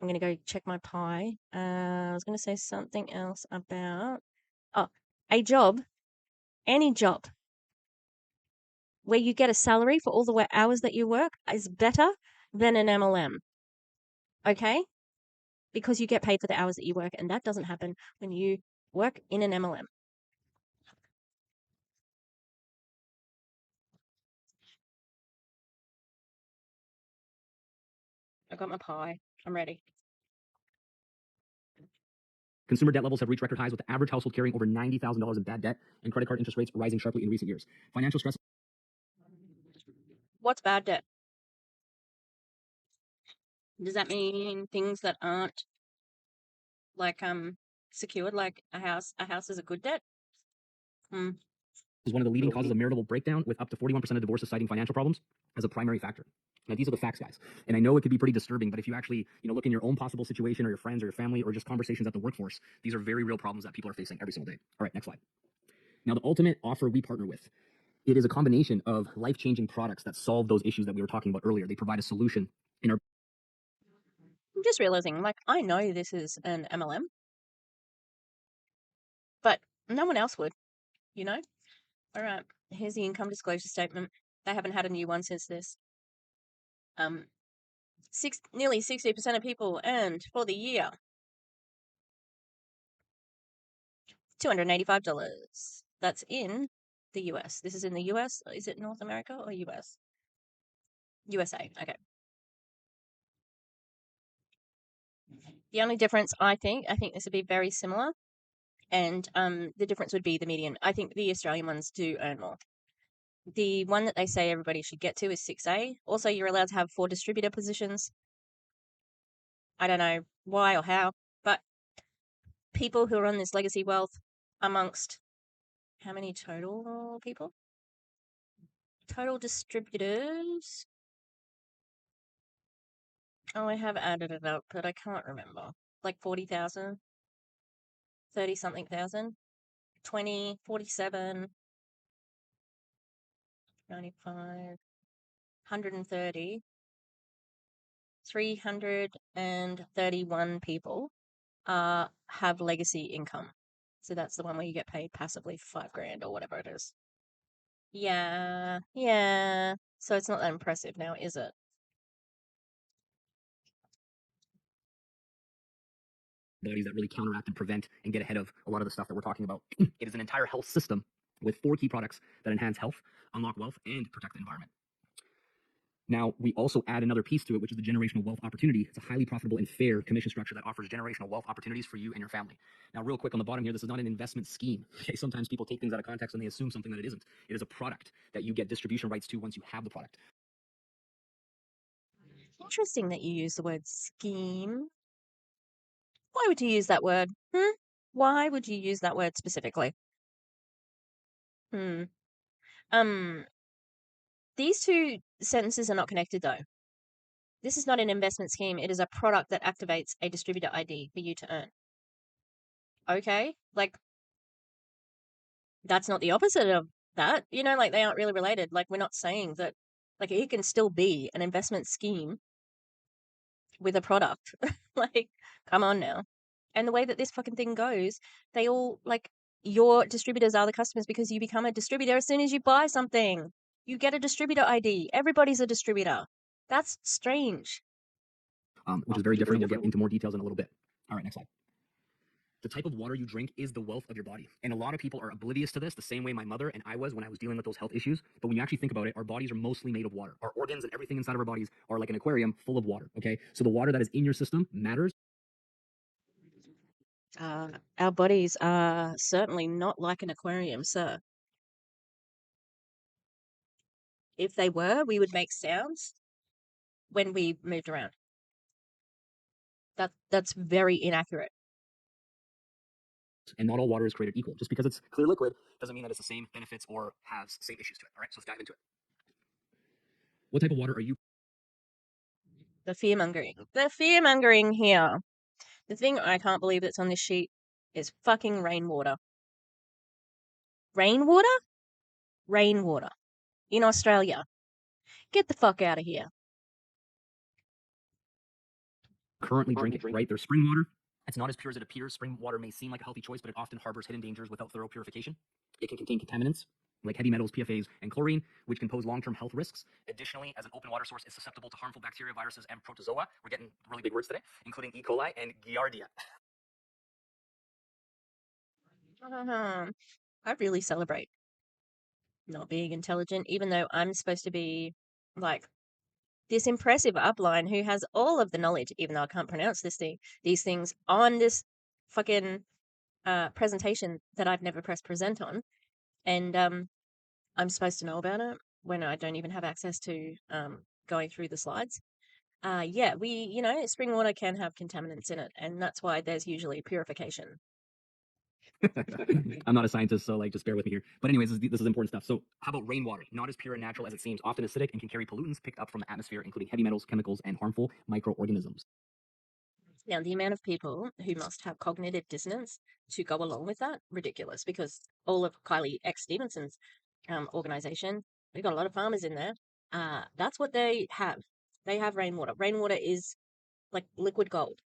going to go check my pie. I was going to say something else about... Oh, a job, any job, where you get a salary for all the hours that you work is better than an MLM. Okay? Because you get paid for the hours that you work, and that doesn't happen when you work in an MLM. I got my pie. I'm ready. Consumer debt levels have reached record highs, with the average household carrying over $90,000 in bad debt and credit card interest rates rising sharply in recent years. Financial stress. What's bad debt? Does that mean things that aren't secured, like a house? A house is a good debt? Is one of the leading causes of marital breakdown, with up to 41% of divorces citing financial problems as a primary factor. Now, these are the facts, guys. And I know it could be pretty disturbing, but if you actually, look in your own possible situation, or your friends or your family, or just conversations at the workforce, these are very real problems that people are facing every single day. All right, next slide. Now, the ultimate offer we partner with It is a combination of life-changing products that solve those issues that we were talking about earlier. They provide a solution in our. I'm just realizing, like, I know this is an MLM, but no one else would, you know? All right, here's the income disclosure statement. They haven't had a new one since this. Nearly 60% of people earned for the year $285. That's in the US. This is in the US. Is it North America or US? USA. Okay. The only difference, I think this would be very similar, and the difference would be the median. I think the Australian ones do earn more. The one that they say everybody should get to is 6A. Also, you're allowed to have 4 distributor positions. I don't know why or how, but people who are on this legacy wealth amongst how many total people? Total distributors. Oh, I have added it up, but I can't remember. Like 40,000, 30 something thousand, 20, 47, 95, 130, 331 people have legacy income. So that's the one where you get paid passively for $5,000 or whatever it is. Yeah. So it's not that impressive now, is it? Bodies that really counteract and prevent and get ahead of a lot of the stuff that we're talking about. It is an entire health system with 4 key products that enhance health, unlock wealth, and protect the environment. Now, we also add another piece to it, which is the generational wealth opportunity. It's a highly profitable and fair commission structure that offers generational wealth opportunities for you and your family. Now, real quick on the bottom here, this is not an investment scheme. Okay, sometimes people take things out of context and they assume something that it isn't. It is a product that you get distribution rights to once you have the product. Interesting that you use the word scheme. Why would you use that word? Why would you use that word specifically? These two sentences are not connected though. This is not an investment scheme. It is a product that activates a distributor ID for you to earn. Okay? Like, that's not the opposite of that. You know, like, they aren't really related. Like, we're not saying that, like, it can still be an investment scheme with a product. Like, come on now. And the way that this fucking thing goes, they all, like, your distributors are the customers because you become a distributor as soon as you buy something. You get a distributor ID. Everybody's a distributor. That's strange. Which is very different. We'll get into more details in a little bit. All right, next slide. The type of water you drink is the wealth of your body. And a lot of people are oblivious to this, the same way my mother and I was when I was dealing with those health issues. But when you actually think about it, our bodies are mostly made of water. Our organs and everything inside of our bodies are like an aquarium full of water, okay? So the water that is in your system matters. Our bodies are certainly not like an aquarium, sir. If they were, we would make sounds when we moved around. That's very inaccurate. And not all water is created equal. Just because it's clear liquid doesn't mean that it's the same benefits or has same issues to it. All right, so let's dive into it. What type of water are you? The fear-mongering. The fear-mongering here. The thing I can't believe that's on this sheet is fucking rainwater. Rainwater? Rainwater. In Australia. Get the fuck out of here. Currently drinking, right? There's spring water. It's not as pure as it appears. Spring water may seem like a healthy choice, but it often harbors hidden dangers without thorough purification. It can contain contaminants like heavy metals, PFAs, and chlorine, which can pose long-term health risks. Additionally, as an open water source, it's susceptible to harmful bacteria, viruses, and protozoa. We're getting really big words today, including E. coli and Giardia. I really celebrate not being intelligent, even though I'm supposed to be, like, this impressive upline who has all of the knowledge, even though I can't pronounce these things on this fucking presentation that I've never pressed present on, and I'm supposed to know about it when I don't even have access to going through the slides. Yeah, spring water can have contaminants in it, and that's why there's usually purification. I'm not a scientist, so like just bear with me here. But anyways, this is important stuff. So how about rainwater? Not as pure and natural as it seems, often acidic and can carry pollutants picked up from the atmosphere, including heavy metals, chemicals, and harmful microorganisms. Now, the amount of people who must have cognitive dissonance to go along with that, ridiculous, because all of Kylie X. Stevenson's organization. We've got a lot of farmers in there. That's what they have. They have rainwater. Rainwater is like liquid gold.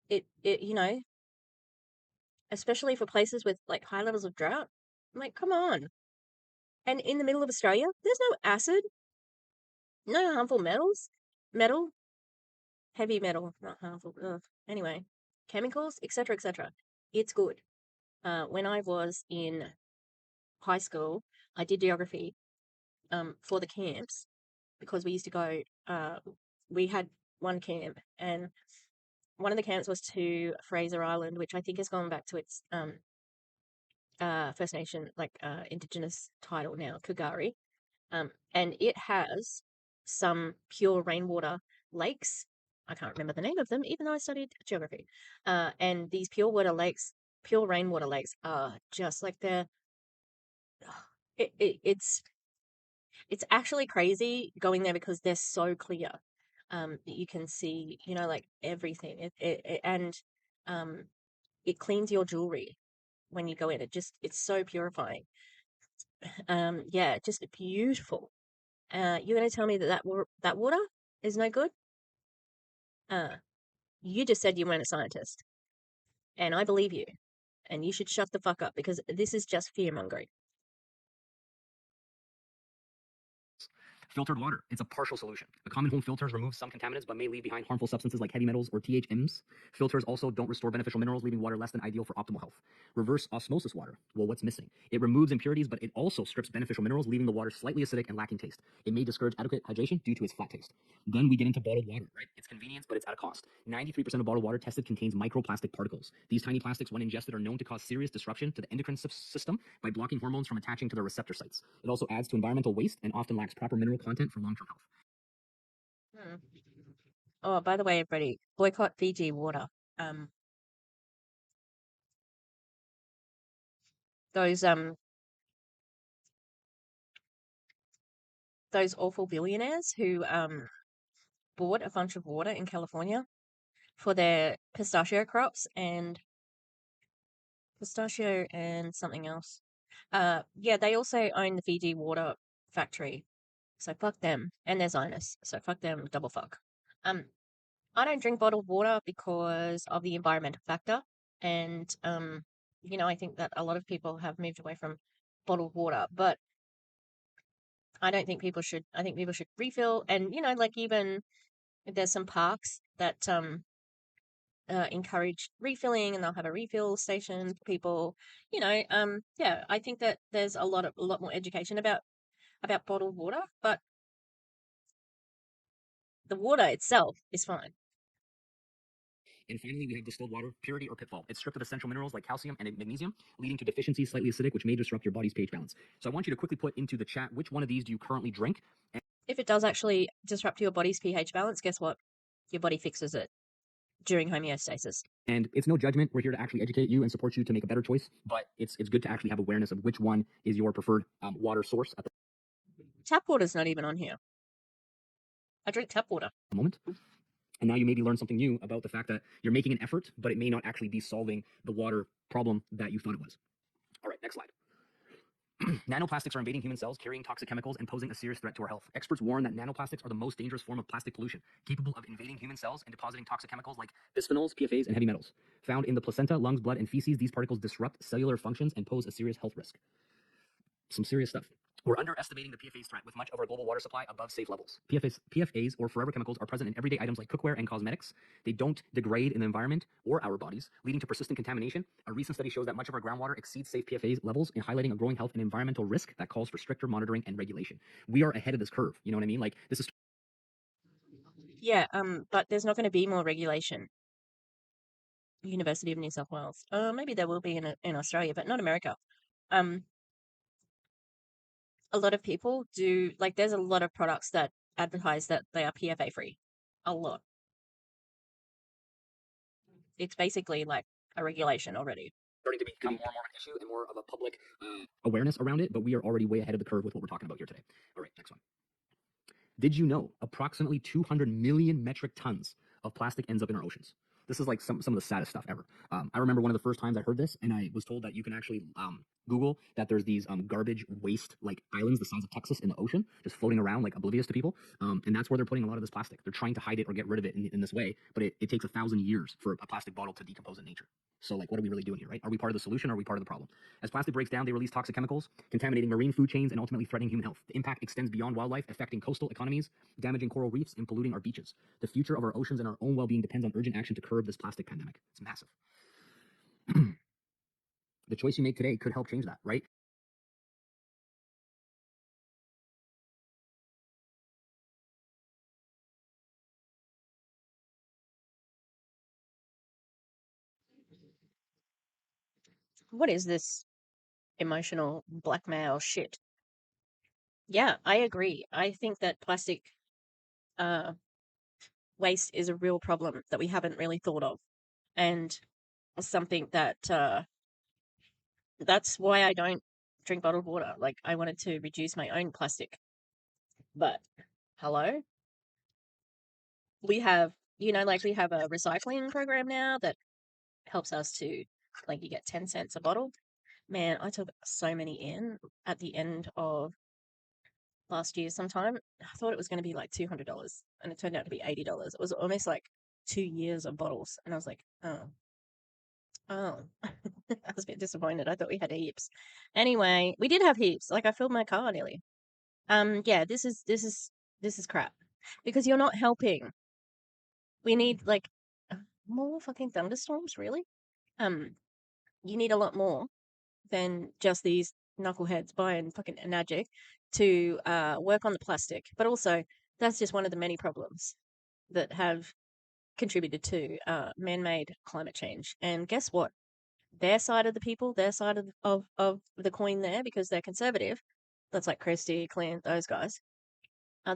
It you know, especially for places with like high levels of drought. I'm like, come on. And in the middle of Australia, there's no acid, no harmful metal, heavy metal, not harmful. Ugh. Anyway, chemicals, etc., etc. It's good. When I was in high school, I did geography for the camps because we used to go. We had one camp, and one of the camps was to Fraser Island, which I think has gone back to its First Nation, like Indigenous title now, Kugari. And it has some pure rainwater lakes. I can't remember the name of them, even though I studied geography. And these pure rainwater lakes are just like it's actually crazy going there because they're so clear. You can see, like everything. And it cleans your jewelry when you go in. It's so purifying. Yeah, just beautiful. You're going to tell me that water is no good? You just said you weren't a scientist, and I believe you, and you should shut the fuck up because this is just fear-mongering. Filtered water. It's a partial solution. The common home filters remove some contaminants but may leave behind harmful substances like heavy metals or THMs. Filters also don't restore beneficial minerals, leaving water less than ideal for optimal health. Reverse osmosis water. Well, what's missing? It removes impurities, but it also strips beneficial minerals, leaving the water slightly acidic and lacking taste. It may discourage adequate hydration due to its flat taste. Then we get into bottled water, right? It's convenience, but it's at a cost. 93% of bottled water tested contains microplastic particles. These tiny plastics, when ingested, are known to cause serious disruption to the endocrine system by blocking hormones from attaching to the receptor sites. It also adds to environmental waste and often lacks proper mineral content for long-term health. Oh, by the way, everybody, boycott Fiji water. Those awful billionaires who bought a bunch of water in California for their pistachio crops and something else. Yeah, they also own the Fiji water factory. So fuck them. And they're Zionists. So fuck them, double fuck. I don't drink bottled water because of the environmental factor. And, I think that a lot of people have moved away from bottled water. But I don't think people should. I think people should refill. And, like even if there's some parks that encourage refilling and they'll have a refill station for people, yeah, I think that there's a lot more education about bottled water, but the water itself is fine. And finally, we have distilled water, purity or pitfall. It's stripped of essential minerals like calcium and magnesium, leading to deficiency, slightly acidic, which may disrupt your body's pH balance. So I want you to quickly put into the chat, which one of these do you currently drink? If it does actually disrupt your body's pH balance, guess what? Your body fixes it during homeostasis. And it's no judgment. We're here to actually educate you and support you to make a better choice. But it's good to actually have awareness of which one is your preferred water source at the Tap water's not even on here. I drink tap water. moment. And now you maybe learn something new about the fact that you're making an effort, but it may not actually be solving the water problem that you thought it was. All right, next slide. Nanoplastics are invading human cells, carrying toxic chemicals and posing a serious threat to our health. Experts warn that nanoplastics are the most dangerous form of plastic pollution, capable of invading human cells and depositing toxic chemicals like bisphenols, PFAs, and heavy metals. Found in the placenta, lungs, blood, and feces, these particles disrupt cellular functions and pose a serious health risk. Some serious stuff. We're underestimating the PFAS threat with much of our global water supply above safe levels. PFAS, or forever chemicals, are present in everyday items like cookware and cosmetics. They don't degrade in the environment or our bodies, leading to persistent contamination. A recent study shows that much of our groundwater exceeds safe PFAS levels, in highlighting a growing health and environmental risk that calls for stricter monitoring and regulation. We are ahead of this curve. You know what I mean? Like, this is... Yeah, but there's not going to be more regulation. University of New South Wales. Maybe there will be in Australia, but not America. A lot of people do, like, there's a lot of products that advertise that they are PFA free. A lot. It's basically like a regulation already. Starting to become more and more of an issue and more of a public awareness around it, but we are already way ahead of the curve with what we're talking about here today. All right, next one. Did you know approximately 200 million metric tons of plastic ends up in our oceans? This is like some of the saddest stuff ever. I remember one of the first times I heard this, and I was told that you can actually Google that there's these garbage waste like islands the size of Texas in the ocean, just floating around like oblivious to people. And that's where they're putting a lot of this plastic. They're trying to hide it or get rid of it in this way, but it takes 1,000 years for a plastic bottle to decompose in nature. So like, what are we really doing here, right? Are we part of the solution or are we part of the problem? As plastic breaks down, they release toxic chemicals, contaminating marine food chains and ultimately threatening human health. The impact extends beyond wildlife, affecting coastal economies, damaging coral reefs, and polluting our beaches. The future of our oceans and our own well-being depends on urgent action to curb this plastic pandemic. It's massive. The choice you make today could help change that, right? What is this emotional blackmail shit? Yeah, I agree. I think that plastic waste is a real problem that we haven't really thought of, and something that that's why I don't drink bottled water. Like, I wanted to reduce my own plastic, but hello, we have, like, we have a recycling program now that helps us to, like, you get 10 cents a bottle. Man, I took so many in at the end of last year sometime. I thought it was going to be like $200, and it turned out to be $80. It was almost like 2 years of bottles, and I was like, oh. I was a bit disappointed. I thought we had heaps. Anyway, we did have heaps. Like, I filled my car nearly. Yeah, this is crap, because you're not helping. We need, like, more fucking thunderstorms, really. You need a lot more than just these knuckleheads buying fucking Enagic to work on the plastic. But also, that's just one of the many problems that have contributed to man-made climate change. And guess what? Their side of the people, their side of the coin there, because they're conservative, that's like Christie, Clint, those guys,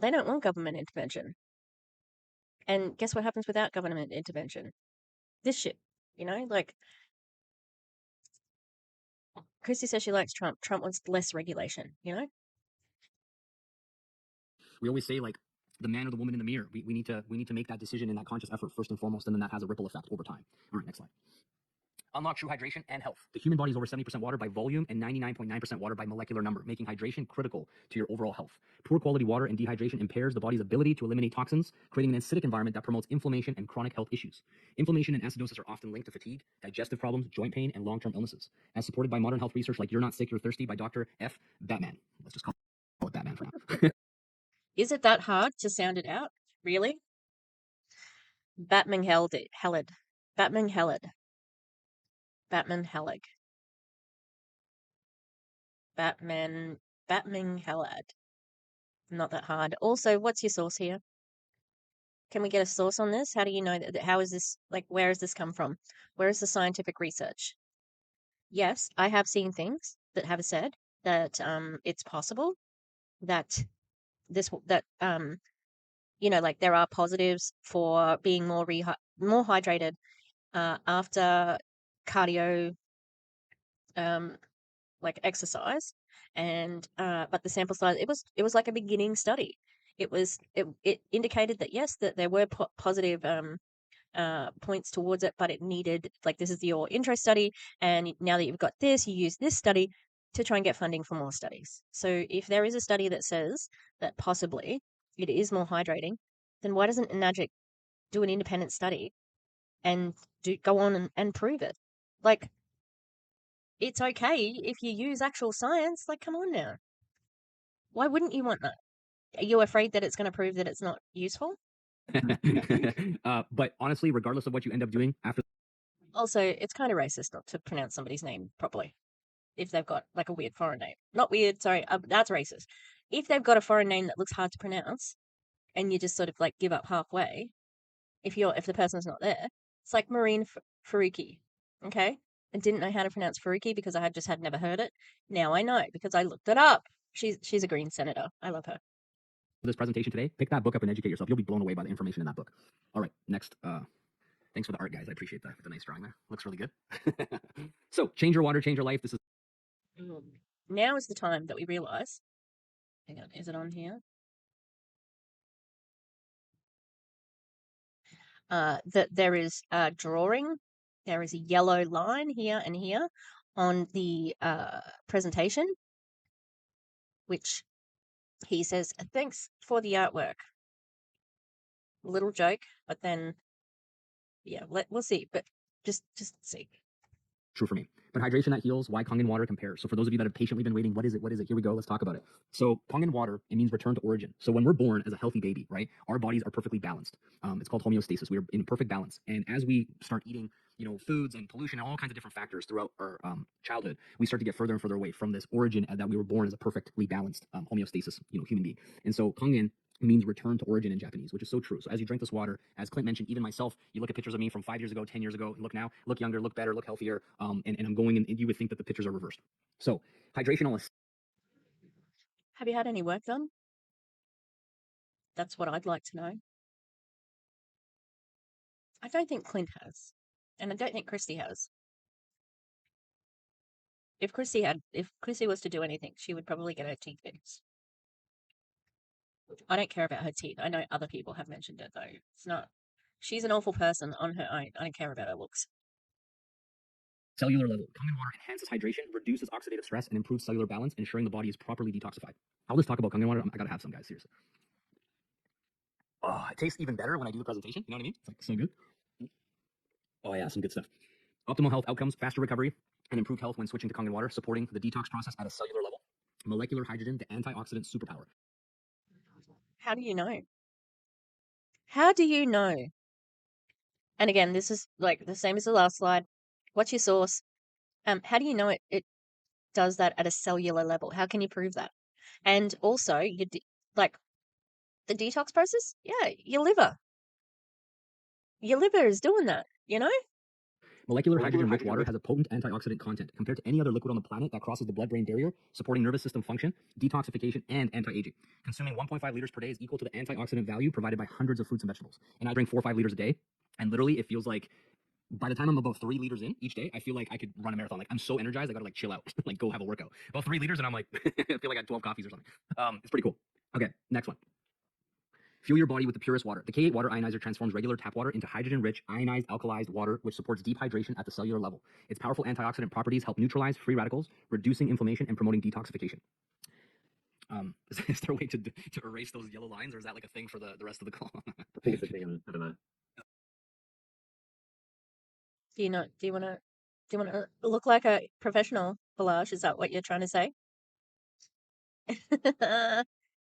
they don't want government intervention. And guess what happens without government intervention? This shit, like, Christie says she likes Trump. Trump wants less regulation, We always say like the man or the woman in the mirror. We need to make that decision and that conscious effort first and foremost, and then that has a ripple effect over time. All right, next slide. Unlock true hydration and health. The human body is over 70% water by volume and 99.9% water by molecular number, making hydration critical to your overall health. Poor quality water and dehydration impairs the body's ability to eliminate toxins, creating an acidic environment that promotes inflammation and chronic health issues. Inflammation and acidosis are often linked to fatigue, digestive problems, joint pain, and long-term illnesses. As supported by modern health research like You're Not Sick, You're Thirsty by Dr. F. Batman. Let's just call it Batman for now. Is it that hard to sound it out? Really? Batman Helled. Batman Helled. Batman Hellig. Batman Hellad. Not that hard. Also, what's your source here? Can we get a source on this? How do you know that? How is this, like, where has this come from? Where is the scientific research? Yes, I have seen things that have said that it's possible that like, there are positives for being more hydrated after cardio like exercise, and but the sample size, it was like a beginning study. It indicated that yes, that there were positive points towards it, but it needed, like, this is your intro study, and now that you've got this, you use this study to try and get funding for more studies. So if there is a study that says that possibly it is more hydrating, then why doesn't Enagic do an independent study and go on and prove it? Like, it's okay if you use actual science. Like, come on now. Why wouldn't you want that? Are you afraid that it's going to prove that it's not useful? But honestly, regardless of what you end up doing after. Also, it's kind of racist not to pronounce somebody's name properly if they've got, like, a weird foreign name. Not weird, sorry, that's racist. If they've got a foreign name that looks hard to pronounce, and you just sort of, like, give up halfway, if the person's not there, it's like Marine Faruqi, okay? I didn't know how to pronounce Faruqi because I had never heard it. Now I know because I looked it up. She's a Green senator. I love her. This presentation today, pick that book up and educate yourself. You'll be blown away by the information in that book. All right, next. Thanks for the art, guys. I appreciate the nice drawing there. Looks really good. So, change your water, change your life. This is. Now is the time that we realize. Hang on, is it on here? That there is a drawing. There is a yellow line here and here on the presentation, which he says, "Thanks for the artwork." Little joke, but then, yeah, we'll see. But just see. True for me. But hydration that heals, why Kangen water compares. So for those of you that have patiently been waiting, what is it? What is it? Here we go. Let's talk about it. So Kangen water, it means return to origin. So when we're born as a healthy baby, right, our bodies are perfectly balanced. It's called homeostasis. We are in perfect balance. And as we start eating, foods and pollution and all kinds of different factors throughout our childhood, we start to get further and further away from this origin that we were born as a perfectly balanced homeostasis, human being. And so Kangen means return to origin in Japanese, which is so true. So as you drink this water, as Clint mentioned, even myself, you look at pictures of me from 5 years ago, 10 years ago, look now, look younger, look better, look healthier, and I'm going, and you would think that the pictures are reversed. So hydration on a Have you had any work done? That's what I'd like to know. I don't think Clint has, and I don't think Christy has. If Chrissy was to do anything, she would probably get her teeth fixed. I don't care about her teeth. I know other people have mentioned it, though. It's not. She's an awful person on her own. I don't care about her looks. cellular level. Kangen water enhances hydration, reduces oxidative stress, and improves cellular balance, ensuring the body is properly detoxified. I'll just talk about Kangen water. I gotta have some, guys, seriously. Oh, it tastes even better when I do the presentation. You know what I mean? It's like so good. Oh yeah, some good stuff. Optimal health outcomes, faster recovery, and improved health when switching to Kangen water, supporting the detox process at a cellular level. Molecular hydrogen, the antioxidant superpower. How do you know? How do you know? And again, this is like the same as the last slide. What's your source? How do you know it does that at a cellular level? How can you prove that? And also, like the detox process. Yeah, your liver is doing that. Molecular hydrogen-rich water has a potent antioxidant content compared to any other liquid on the planet that crosses the blood-brain barrier, supporting nervous system function, detoxification, and anti-aging. Consuming 1.5 liters per day is equal to the antioxidant value provided by hundreds of fruits and vegetables. And I drink 4 or 5 liters a day, and literally it feels like by the time I'm about 3 liters in each day, I feel like I could run a marathon. Like I'm so energized, I gotta like chill out, like go have a workout. About 3 liters, and I'm like, I feel like I had 12 coffees or something. It's pretty cool. Okay, next one. Fuel your body with the purest water. The K8 water ionizer transforms regular tap water into hydrogen-rich, ionized, alkalized water, which supports deep hydration at the cellular level. Its powerful antioxidant properties help neutralize free radicals, reducing inflammation and promoting detoxification. Is there a way to erase those yellow lines, or is that like a thing for the rest of the call? I think it's a thing. I don't know. Do you want to look like a professional, Balazs? Is that what you're trying to say?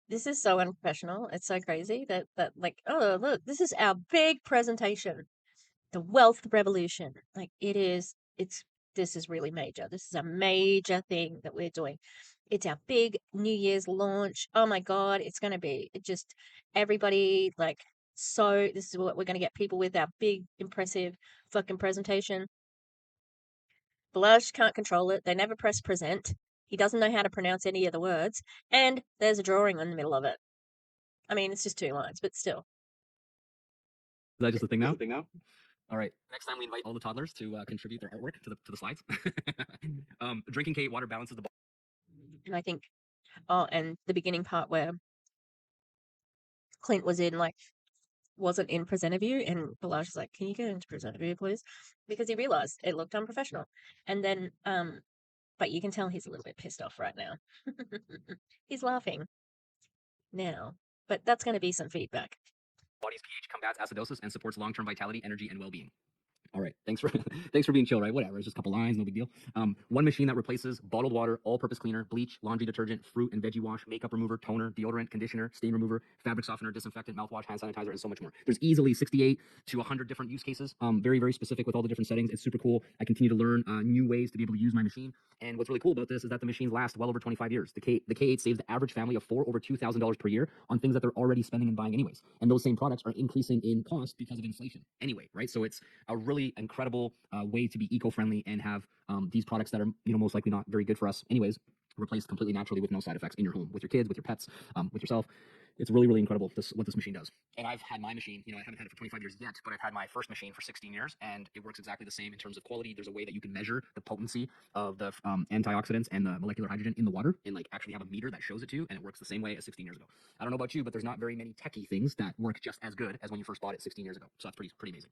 This is so unprofessional. It's so crazy that like, oh look, this is our big presentation, the wealth revolution. Like this is really major. This is a major thing that we're doing. It's our big New Year's launch. Oh my God, it's going to be just everybody like, so this is what we're going to get people with, our big, impressive fucking presentation. Balazs can't control it. They never press present. He doesn't know how to pronounce any of the words. And there's a drawing in the middle of it. I mean, it's just 2 lines, but still. Is that just a thing now? All right. Next time we invite all the toddlers to contribute their artwork to the slides. Drinking K8 water balances the body. And I think, and the beginning part where Clint wasn't in presenter view, and Balazs was like, "Can you go into presenter view, please?" Because he realized it looked unprofessional. And then, but you can tell he's a little bit pissed off right now. He's laughing now, but that's going to be some feedback. Body's pH combats acidosis and supports long-term vitality, energy, and well-being. All right, thanks for being chill, right? Whatever, it's just a couple lines, no big deal. One machine that replaces bottled water, all-purpose cleaner, bleach, laundry detergent, fruit and veggie wash, makeup remover, toner, deodorant, conditioner, stain remover, fabric softener, disinfectant, mouthwash, hand sanitizer, and so much more. There's easily 68 to 100 different use cases. Very, very specific with all the different settings. It's super cool. I continue to learn new ways to be able to use my machine. And what's really cool about this is that the machines last well over 25 years. The K8 saves the average family of 4 over $2,000 per year on things that they're already spending and buying anyways. And those same products are increasing in cost because of inflation anyway, right? So it's a really incredible way to be eco-friendly and have these products that are most likely not very good for us anyways replaced completely naturally with no side effects in your home, with your kids, with your pets, with yourself. It's really, really incredible what this machine does. And I've had my machine, I haven't had it for 25 years yet, but I've had my first machine for 16 years, and it works exactly the same in terms of quality. There's a way that you can measure the potency of the antioxidants and the molecular hydrogen in the water, and like actually have a meter that shows it to you, and it works the same way as 16 years ago. I don't know about you, but there's not very many techie things that work just as good as when you first bought it 16 years ago. So that's pretty amazing.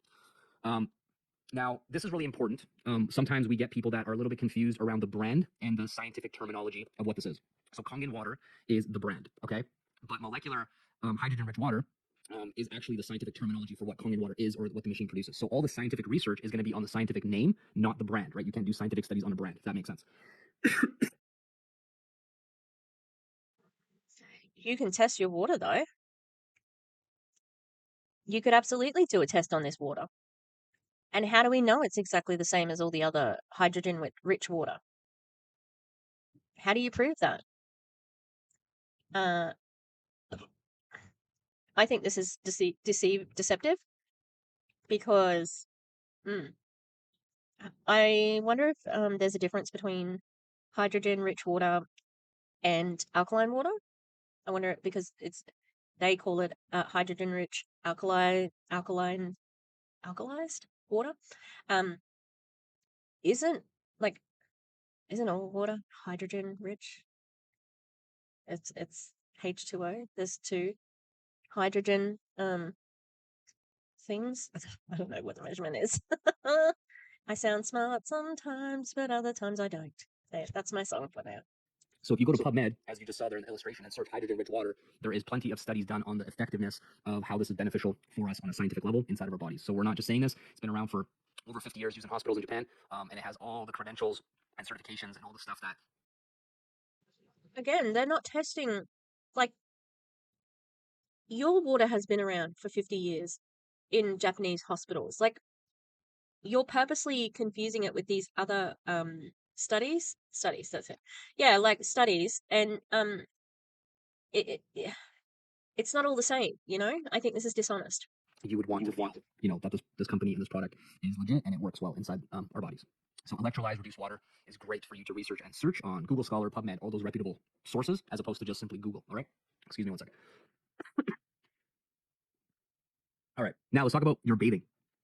Now, this is really important. Sometimes we get people that are a little bit confused around the brand and the scientific terminology of what this is. So Kangen water is the brand, okay? But molecular hydrogen-rich water is actually the scientific terminology for what Kangen water is or what the machine produces. So all the scientific research is going to be on the scientific name, not the brand, right? You can't do scientific studies on a brand, if that makes sense. You can test your water, though. You could absolutely do a test on this water. And how do we know it's exactly the same as all the other hydrogen-rich water? How do you prove that? I think this is deceptive because I wonder if there's a difference between hydrogen-rich water and alkaline water. I wonder because they call it hydrogen-rich alkalized water. Isn't all water hydrogen-rich? It's H2O. There's two hydrogen things. I don't know what the measurement is. I sound smart sometimes, but other times I don't. There, that's my song for now. So if you go to PubMed, as you just saw there in the illustration, and search hydrogen-rich water, there is plenty of studies done on the effectiveness of how this is beneficial for us on a scientific level inside of our bodies. So we're not just saying this. It's been around for over 50 years used in hospitals in Japan, and it has all the credentials and certifications and all the stuff that... Again, they're not testing, like, your water has been around for 50 years in Japanese hospitals. Like, you're purposely confusing it with these other studies, that's it. Yeah, like studies, and it's not all the same, you know? I think this is dishonest. You would want to feel, you know, that this company and this product is legit and it works well inside our bodies. So electrolyzed reduced water is great for you to research and search on Google Scholar, PubMed, all those reputable sources, as opposed to just simply Google. All right. Excuse me one second. All right. Now let's talk about your bathing.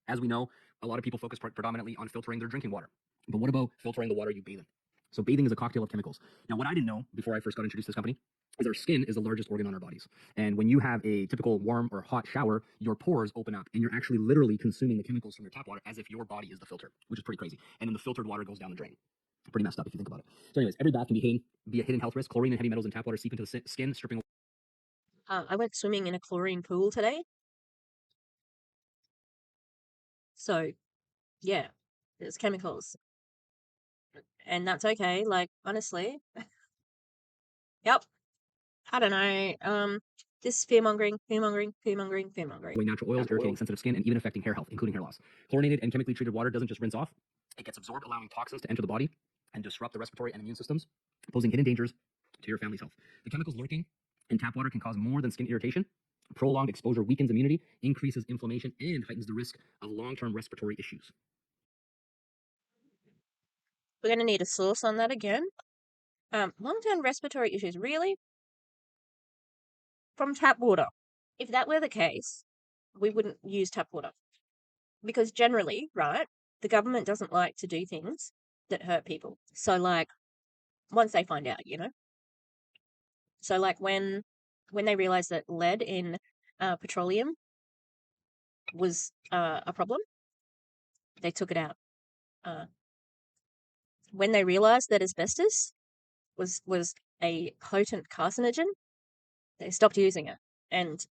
As we know, a lot of people focus predominantly on filtering their drinking water. But what about filtering the water you bathe in? So bathing is a cocktail of chemicals. Now, what I didn't know before I first got introduced to this company is our skin is the largest organ on our bodies. And when you have a typical warm or hot shower, your pores open up and you're actually literally consuming the chemicals from your tap water as if your body is the filter, which is pretty crazy. And then the filtered water goes down the drain. Pretty messed up if you think about it. So anyways, every bath can be a hidden health risk. Chlorine and heavy metals in tap water seep into the skin, stripping... I went swimming in a chlorine pool today. So, yeah, there's chemicals. And that's okay. Like, honestly. Yep. I don't know. This fear-mongering. Natural oils, irritating sensitive skin, and even affecting hair health, including hair loss. Chlorinated and chemically treated water doesn't just rinse off. It gets absorbed, allowing toxins to enter the body and disrupt the respiratory and immune systems, posing hidden dangers to your family's health. The chemicals lurking in tap water can cause more than skin irritation. Prolonged exposure weakens immunity, increases inflammation, and heightens the risk of long-term respiratory issues. We're going to need a source on that again. Long-term respiratory issues, really? From tap water. If that were the case, we wouldn't use tap water. Because generally, right, the government doesn't like to do things that hurt people. So, like, once they find out, you know? So, like, when they realized that lead in petroleum was a problem, they took it out. When they realized that asbestos was a potent carcinogen, they stopped using it. And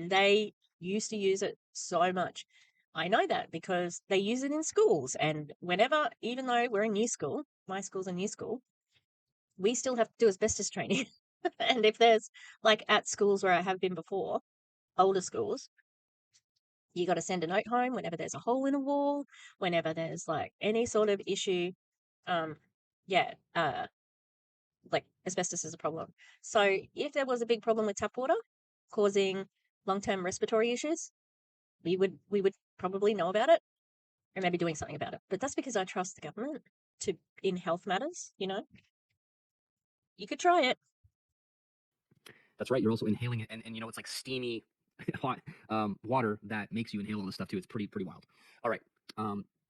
they used to use it so much. I know that because they use it in schools. And whenever, even though we're in new school, my school's a new school, we still have to do asbestos training. And if there's, like, at schools where I have been before, older schools, you got to send a note home whenever there's a hole in a wall, whenever there's, like, any sort of issue. Like, asbestos is a problem. So if there was a big problem with tap water causing long-term respiratory issues, we would probably know about it and maybe doing something about it. But that's because I trust the government in health matters, you know. You could try it. That's right. You're also inhaling it, and you know, it's like steamy, hot water that makes you inhale all this stuff too. It's pretty wild. All right.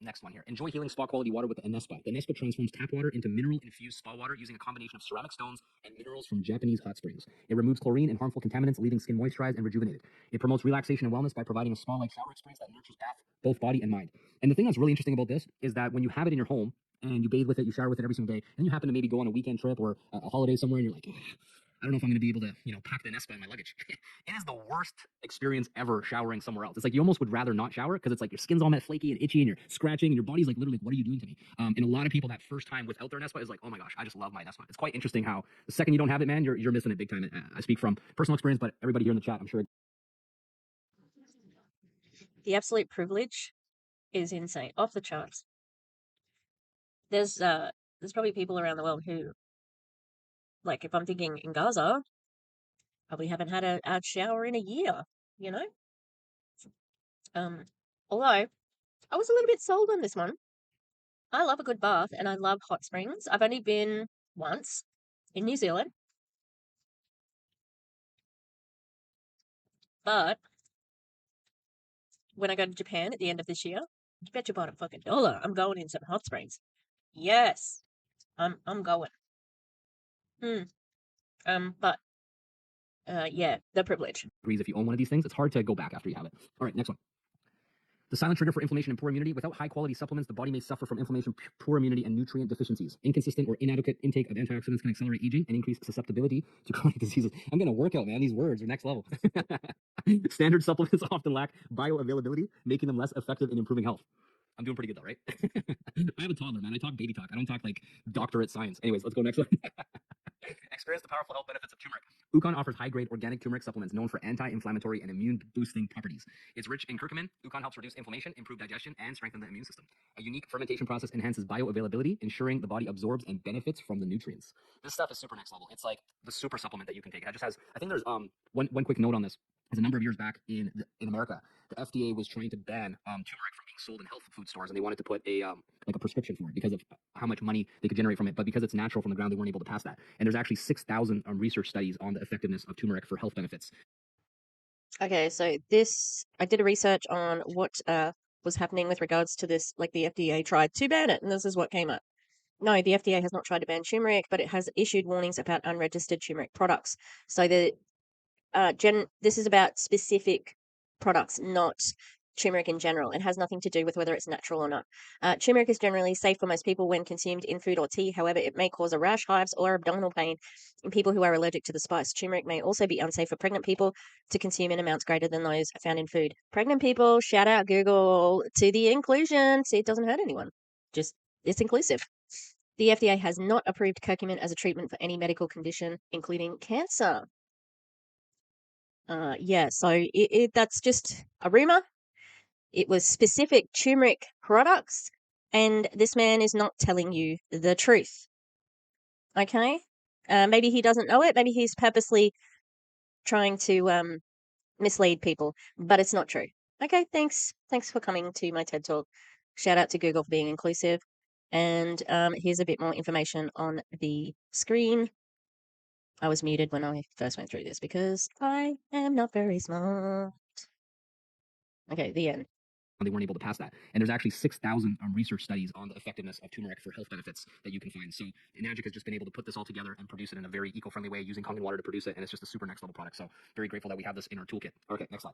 Next one here. Enjoy healing spa quality water with the Anespa. The Anespa transforms tap water into mineral-infused spa water using a combination of ceramic stones and minerals from Japanese hot springs. It removes chlorine and harmful contaminants, leaving skin moisturized and rejuvenated. It promotes relaxation and wellness by providing a spa-like shower experience that nurtures both body and mind. And the thing that's really interesting about this is that when you have it in your home and you bathe with it, you shower with it every single day, and you happen to maybe go on a weekend trip or a holiday somewhere, and you're like, I don't know if I'm going to be able to, pack the Nespa in my luggage. It is the worst experience ever showering somewhere else. It's like you almost would rather not shower because it's like your skin's all that flaky and itchy and you're scratching and your body's like literally, what are you doing to me? And a lot of people that first time without their Nespa is like, oh my gosh, I just love my Nespa. It's quite interesting how the second you don't have it, man, you're missing it big time. I speak from personal experience, but everybody here in the chat, I'm sure. The absolute privilege is insane, off the charts. There's probably people around the world who, like, if I'm thinking in Gaza, probably haven't had a shower in a year, you know? Although I was a little bit sold on this one. I love a good bath and I love hot springs. I've only been once in New Zealand, but when I go to Japan at the end of this year, you bet your bottom fucking dollar I'm going in some hot springs. Yes, I'm going. But yeah, the privilege. If you own one of these things, it's hard to go back after you have it. All right, next one. The silent trigger for inflammation and poor immunity. Without high-quality supplements, the body may suffer from inflammation, poor immunity, and nutrient deficiencies. Inconsistent or inadequate intake of antioxidants can accelerate aging and increase susceptibility to chronic diseases. I'm going to work out, man. These words are next level. Standard supplements often lack bioavailability, making them less effective in improving health. I'm doing pretty good though, right? I have a toddler, man. I talk baby talk. I don't talk like doctorate science. Anyways, let's go next one. Experience the powerful health benefits of turmeric. Ukon offers high-grade organic turmeric supplements known for anti-inflammatory and immune-boosting properties. It's rich in curcumin. Ukon helps reduce inflammation, improve digestion, and strengthen the immune system. A unique fermentation process enhances bioavailability, ensuring the body absorbs and benefits from the nutrients. This stuff is super next level. It's like the super supplement that you can take. It just has, I think there's one quick note on this. Is a number of years back in America, the FDA was trying to ban turmeric from being sold in health food stores, and they wanted to put a like a prescription for it because of how much money they could generate from it. But because it's natural from the ground, they weren't able to pass that. And there's actually 6,000 research studies on the effectiveness of turmeric for health benefits. Okay, so I did a research on what was happening with regards to this, like the FDA tried to ban it, and this is what came up. No, the FDA has not tried to ban turmeric, but it has issued warnings about unregistered turmeric products. So this is about specific products, not turmeric in general. It has nothing to do with whether it's natural or not. Turmeric is generally safe for most people when consumed in food or tea. However, it may cause a rash, hives, or abdominal pain in people who are allergic to the spice. Turmeric may also be unsafe for pregnant people to consume in amounts greater than those found in food. Pregnant people, shout out Google to the inclusion. See, it doesn't hurt anyone. Just, it's inclusive. The FDA has not approved curcumin as a treatment for any medical condition, including cancer. Yeah, so that's just a rumor. It was specific turmeric products, and this man is not telling you the truth. Okay? Maybe he doesn't know it. Maybe he's purposely trying to mislead people, but it's not true. Okay, thanks. Thanks for coming to my TED Talk. Shout out to Google for being inclusive. And here's a bit more information on the screen. I was muted when I first went through this because I am not very smart. Okay, the end. They weren't able to pass that. And there's actually 6,000 research studies on the effectiveness of turmeric for health benefits that you can find. So ENAGIC has just been able to put this all together and produce it in a very eco-friendly way using Kangen water to produce it. And it's just a super next level product. So very grateful that we have this in our toolkit. Okay, next slide.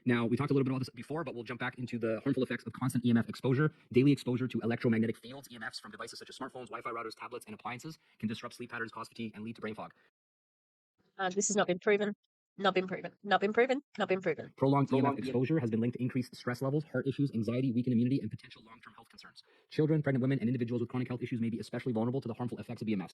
Now, we talked a little bit about this before, but we'll jump back into the harmful effects of constant EMF exposure. Daily exposure to electromagnetic fields, EMFs from devices such as smartphones, Wi-Fi routers, tablets, and appliances can disrupt sleep patterns, cause fatigue, and lead to brain fog. This has not been proven. Not been proven. Not been proven. Not been proven. Prolonged EMF exposure has been linked to increased stress levels, heart issues, anxiety, weakened immunity, and potential long-term health concerns. Children, pregnant women, and individuals with chronic health issues may be especially vulnerable to the harmful effects of EMFs.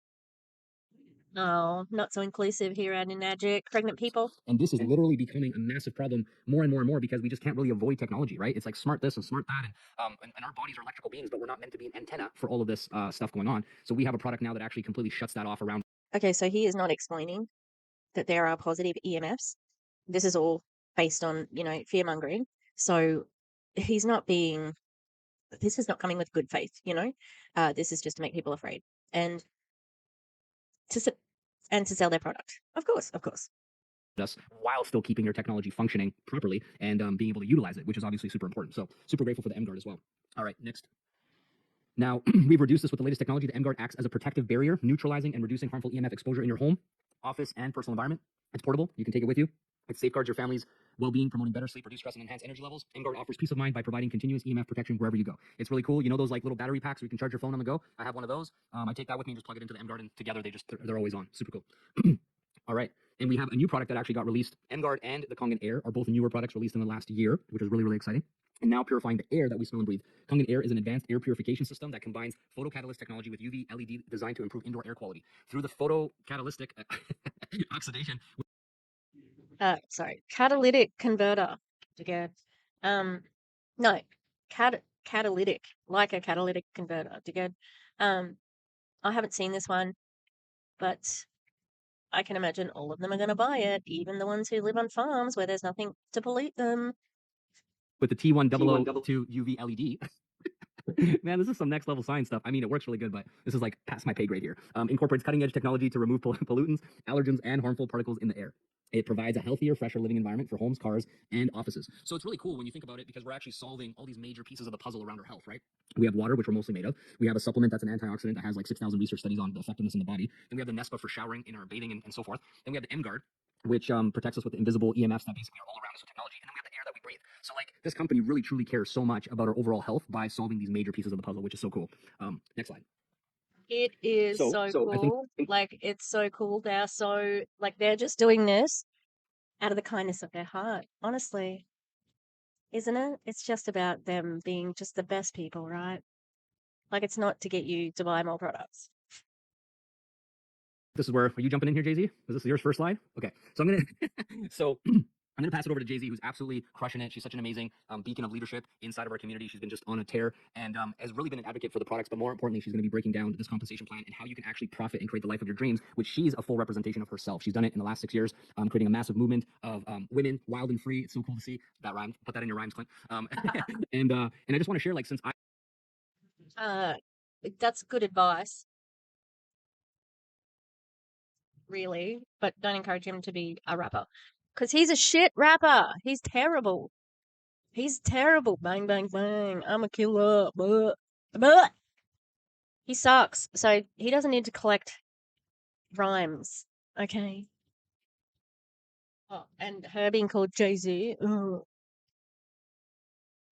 Oh, not so inclusive here at ENAGIC. Pregnant people. And this is literally becoming a massive problem more and more and more because we just can't really avoid technology, right? It's like smart this and smart that. And our bodies are electrical beings, but we're not meant to be an antenna for all of this stuff going on. So we have a product now that actually completely shuts that off around. Okay, so he is not explaining that there are positive EMFs. This is all based on, fear mongering. So he's not this is not coming with good faith, this is just to make people afraid and to sell their product. Of course. Us while still keeping your technology functioning properly and being able to utilize it, which is obviously super important. So super grateful for the M-Guard as well. All right, next. Now, we've reduced this with the latest technology. The M-Guard acts as a protective barrier, neutralizing and reducing harmful EMF exposure in your home, office, and personal environment. It's portable. You can take it with you. It safeguards your family's well-being, promoting better sleep, reduce stress, and enhance energy levels. Emguard offers peace of mind by providing continuous EMF protection wherever you go. It's really cool. You know those like little battery packs where you can charge your phone on the go? I have one of those. I take that with me and just plug it into the Emguard, and together they're always on. Super cool. All right. And we have a new product that actually got released. Emguard and the Kangen Air are both newer products released in the last year, which is really, really exciting. And now purifying the air that we smell and breathe. Kangen Air is an advanced air purification system that combines photocatalyst technology with UV LED designed to improve indoor air quality. Through the photocatalytic oxidation. Sorry, catalytic converter. Again, no, catalytic, like a catalytic converter. Again, I haven't seen this one, but I can imagine all of them are going to buy it, even the ones who live on farms where there's nothing to pollute them. With the T1002 UV LED. Man, this is some next level science stuff. I mean, it works really good, but this is like past my pay grade here. Incorporates cutting edge technology to remove pollutants, allergens, and harmful particles in the air. It provides a healthier, fresher living environment for homes, cars, and offices. So it's really cool when you think about it because we're actually solving all these major pieces of the puzzle around our health, right? We have water, which we're mostly made of. We have a supplement that's an antioxidant that has like 6,000 research studies on the effectiveness in the body. Then we have the Nespa for showering in our bathing and so forth. Then we have the Emguard, which protects us with the invisible EMFs that basically are all around us with technology. And then we have the air that we breathe. So like this company really truly cares so much about our overall health by solving these major pieces of the puzzle, which is so cool. Next slide. It is so cool. Like, it's so cool. They're just doing this out of the kindness of their heart, honestly. Isn't it? It's just about them being just the best people, right? Like, it's not to get you to buy more products. This is where, are you jumping in here, Jay-Z? Was this your first slide? Okay. So I'm going to pass it over to Jay-Z, who's absolutely crushing it. She's such an amazing beacon of leadership inside of our community. She's been just on a tear and has really been an advocate for the products. But more importantly, she's going to be breaking down this compensation plan and how you can actually profit and create the life of your dreams, which she's a full representation of herself. She's done it in the last 6 years, creating a massive movement of women, wild and free. It's so cool to see. That rhymed. Put that in your rhymes, Clint. And I just want to share, like, since That's good advice, really, but don't encourage him to be a rapper. Because he's a shit rapper. He's terrible. He's terrible. Bang, bang, bang. I'm a killer. But he sucks. So he doesn't need to collect rhymes. Okay. Oh, and her being called Jay-Z.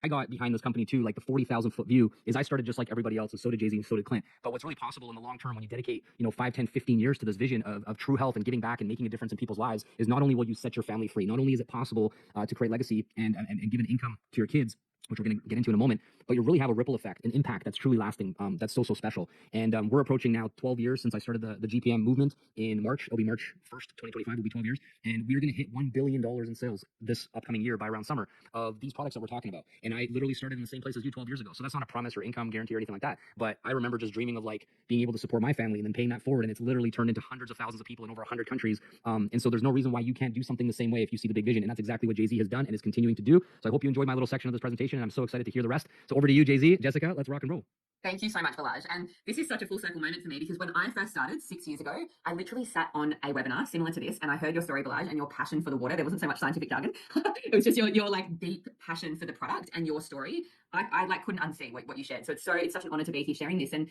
I got behind this company too, like the 40,000 foot view is I started just like everybody else, and so did Jay-Z and so did Clint. But what's really possible in the long term when you dedicate, 5, 10, 15 years to this vision of true health and giving back and making a difference in people's lives is not only will you set your family free, not only is it possible to create legacy and give an income to your kids, which we're going to get into in a moment, but you really have a ripple effect, an impact that's truly lasting. That's so special. And we're approaching now 12 years since I started the GPM movement in March. It'll be March 1st, 2025 will be 12 years. And we're going to hit $1 billion in sales this upcoming year by around summer of these products that we're talking about. And I literally started in the same place as you 12 years ago. So that's not a promise or income guarantee or anything like that. But I remember just dreaming of like being able to support my family and then paying that forward. And it's literally turned into hundreds of thousands of people in over 100 countries. And so there's no reason why you can't do something the same way if you see the big vision. And that's exactly what Jay-Z has done and is continuing to do. So I hope you enjoyed my little section of this presentation. And I'm so excited to hear the rest. So over to you, Jay-Z. Jessica, let's rock and roll. Thank you so much, Balaj. And this is such a full circle moment for me because when I first started 6 years ago, I literally sat on a webinar similar to this and I heard your story, Balaj, and your passion for the water. There wasn't so much scientific jargon. It was just your like deep passion for the product and your story. I like couldn't unsee what you shared. So it's such an honor to be here sharing this. And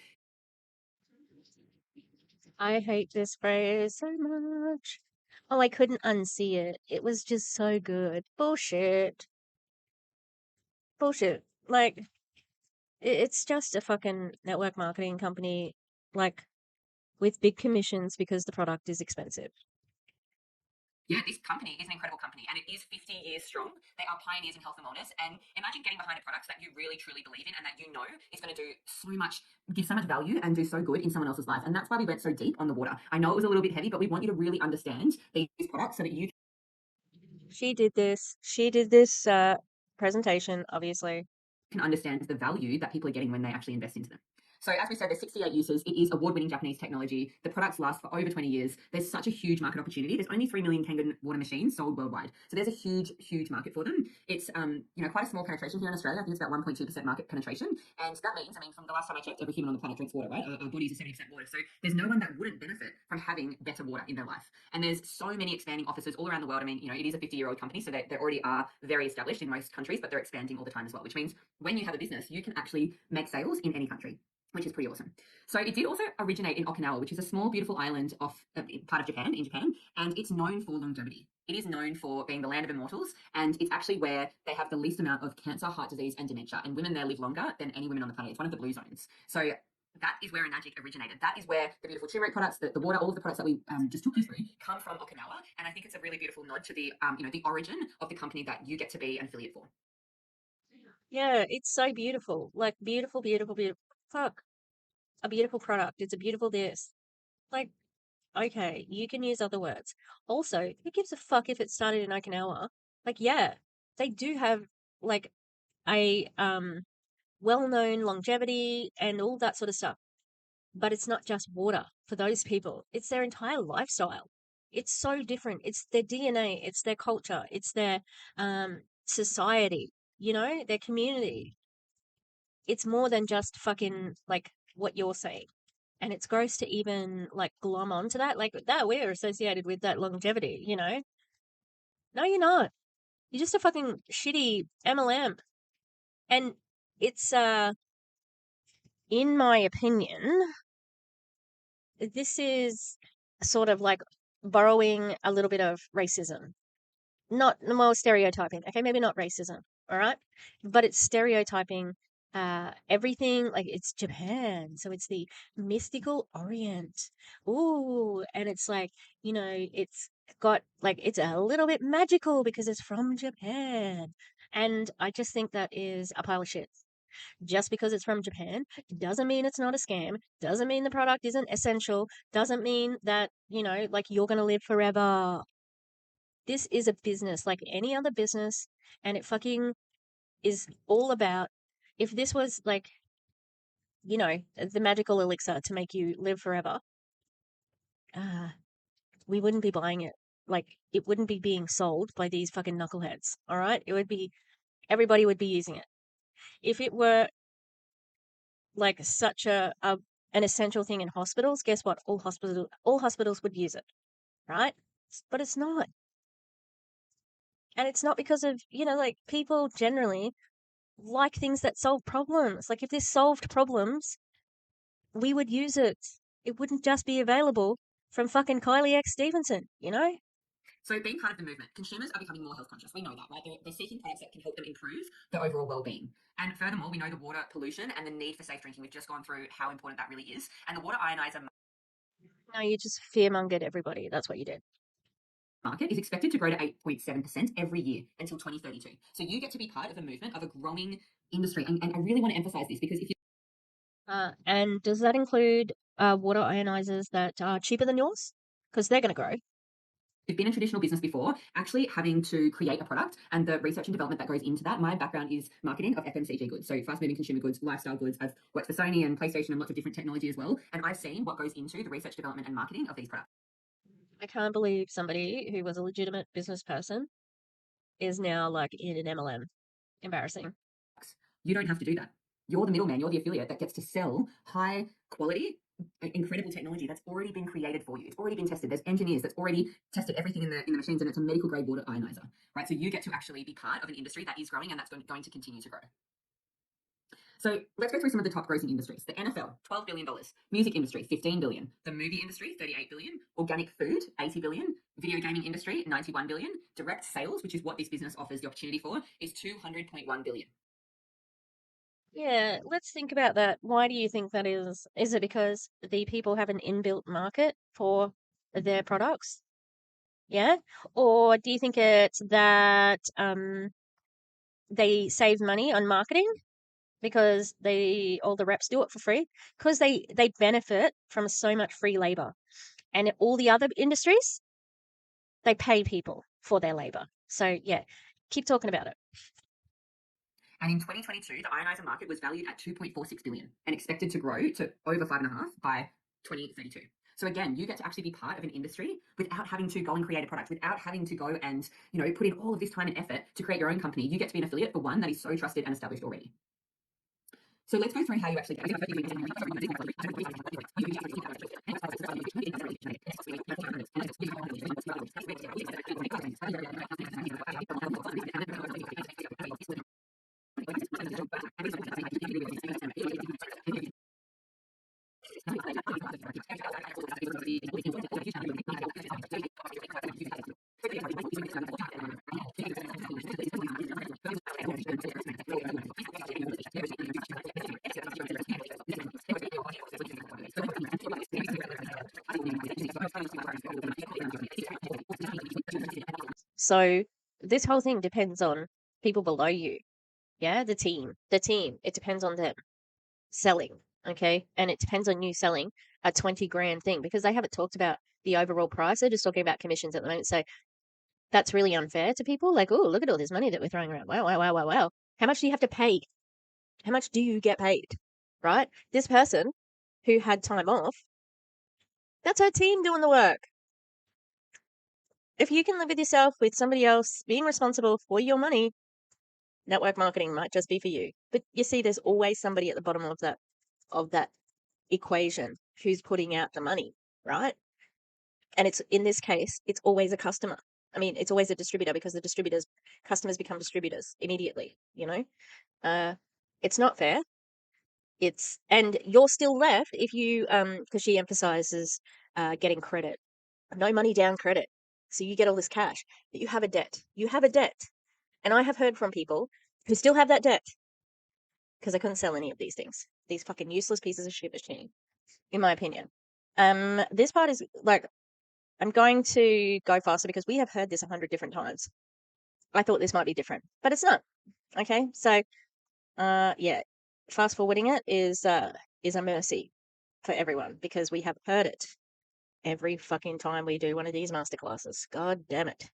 I hate this phrase so much. Oh, I couldn't unsee it. It was just so good. Bullshit. Bullshit. Like, it's just a fucking network marketing company, like, with big commissions because the product is expensive. yeah, this company is an incredible company and it is 50 years strong. They are pioneers in health and wellness. And imagine getting behind a product that you really, truly believe in and that you know is going to do so much, give so much value and do so good in someone else's life. And that's why we went so deep on the water. I know it was a little bit heavy, but we want you to really understand these products so that you She did this presentation, obviously. can understand the value that people are getting when they actually invest into them. So as we said, there's 68 uses. It is award-winning Japanese technology. The products last for over 20 years. There's such a huge market opportunity. There's only 3 million Kangen water machines sold worldwide. So there's a huge, huge market for them. It's quite a small penetration here in Australia. I think it's about 1.2% market penetration. And that means, from the last time I checked, every human on the planet drinks water, right? Our bodies are 70% water. So there's no one that wouldn't benefit from having better water in their life. And there's so many expanding offices all around the world. It is a 50-year-old company, so they already are very established in most countries, but they're expanding all the time as well, which means when you have a business, you can actually make sales in any country. which is pretty awesome. So it did also originate in Okinawa, which is a small, beautiful island off part of Japan, in Japan, and it's known for longevity. It is known for being the land of immortals, and it's actually where they have the least amount of cancer, heart disease, and dementia. And women there live longer than any women on the planet. It's one of the blue zones. So that is where ENAGIC originated. That is where the beautiful turmeric products, the water, all of the products that we just took you through come from Okinawa. And I think it's a really beautiful nod to the, the origin of the company that you get to be an affiliate for. Yeah, it's so beautiful. Like, beautiful, beautiful, beautiful. Fuck. A beautiful product. It's a beautiful this. Like, okay, you can use other words. Also, who gives a fuck if it started in Okinawa? Like, yeah, they do have, like, a well-known longevity and all that sort of stuff. But it's not just water for those people. It's their entire lifestyle. It's so different. It's their DNA. It's their culture. It's their society, their community. It's more than just fucking, like, what you're saying. And it's gross to even, like, glom onto that. Like, that we're associated with that longevity, No, you're not. You're just a fucking shitty MLM. And it's, in my opinion, this is sort of like borrowing a little bit of racism. Not, well, stereotyping. Okay, maybe not racism, all right? But it's stereotyping everything. Like, it's Japan, so it's the mystical Orient. Ooh, and it's like, it's got, like, it's a little bit magical because it's from Japan. And I just think that is a pile of shit. Just because it's from Japan doesn't mean it's not a scam, doesn't mean the product isn't essential, doesn't mean that, like, you're going to live forever. This is a business like any other business, and it fucking is all about, if this was like, the magical elixir to make you live forever, we wouldn't be buying it. Like, it wouldn't be being sold by these fucking knuckleheads, all right? It would be, everybody would be using it. If it were like such an essential thing in hospitals, guess what? All hospitals would use it, right? But it's not. And it's not because of, like, people generally like things that solve problems. Like, if this solved problems, we would use it. It wouldn't just be available from fucking Kylie X Stevenson, So being part of the movement, consumers are becoming more health conscious. We know that, right? They're seeking products that can help them improve their overall well-being. And furthermore, we know the water pollution and the need for safe drinking. We've just gone through how important that really is. And the water ionizer No, you just fearmongered everybody. That's what you did. market is expected to grow to 8.7% every year until 2032. So you get to be part of a movement of a growing industry. And I really want to emphasize this because if you and does that include water ionizers that are cheaper than yours? Because they're going to grow. you've been in traditional business before, actually having to create a product and the research and development that goes into that. My background is marketing of FMCG goods, so fast-moving consumer goods, lifestyle goods. I've worked for Sony and PlayStation and lots of different technology as well, and I've seen what goes into the research, development, and marketing of these products. I can't believe somebody who was a legitimate business person is now, like, in an MLM. Embarrassing. You don't have to do that. You're the middleman, you're the affiliate that gets to sell high quality, incredible technology that's already been created for you. It's already been tested. There's engineers that's already tested everything in the machines, and it's a medical grade water ionizer, right? So you get to actually be part of an industry that is growing and that's going to continue to grow. So let's go through some of the top grossing industries. The NFL, $12 billion. Music industry, $15 billion. The movie industry, $38 billion. Organic food, $80 billion. Video gaming industry, $91 billion. Direct sales, which is what this business offers the opportunity for, is $200.1 billion. Yeah, let's think about that. Why do you think that is? Is it because the people have an inbuilt market for their products? Yeah? Or do you think it's that they save money on marketing because all the reps do it for free? Because they benefit from so much free labor. And all the other industries, they pay people for their labor. So yeah, keep talking about it. And in 2022, the ionizer market was valued at $2.46 billion and expected to grow to over 5.5 by 2032. So again, you get to actually be part of an industry without having to go and create a product, without having to go and, put in all of this time and effort to create your own company. You get to be an affiliate for one that is so trusted and established already. So let's go through how you actually get So this whole thing depends on people below you. Yeah, the team. It depends on them selling. Okay. And it depends on you selling a 20 grand thing because they haven't talked about the overall price. They're just talking about commissions at the moment. So that's really unfair to people. Like, oh, look at all this money that we're throwing around. Wow, wow, wow, wow, wow. How much do you have to pay? How much do you get paid? Right? This person who had time off, that's her team doing the work. If you can live with yourself with somebody else being responsible for your money, network marketing might just be for you. But you see, there's always somebody at the bottom of that equation who's putting out the money, right? And it's in this case, it's always a customer. I mean, it's always a distributor because the customers become distributors immediately, you know? It's not fair. And you're still left if you, because she emphasizes getting credit, no money down credit. So you get all this cash, but you have a debt. You have a debt. And I have heard from people who still have that debt because I couldn't sell any of these things. These fucking useless pieces of shit machine, in my opinion. This part is like, I'm going to go faster because we have heard this 100 different times. I thought this might be different, but it's not. Okay, so yeah, fast forwarding it is a mercy for everyone because we have heard it every fucking time we do one of these masterclasses. God damn it.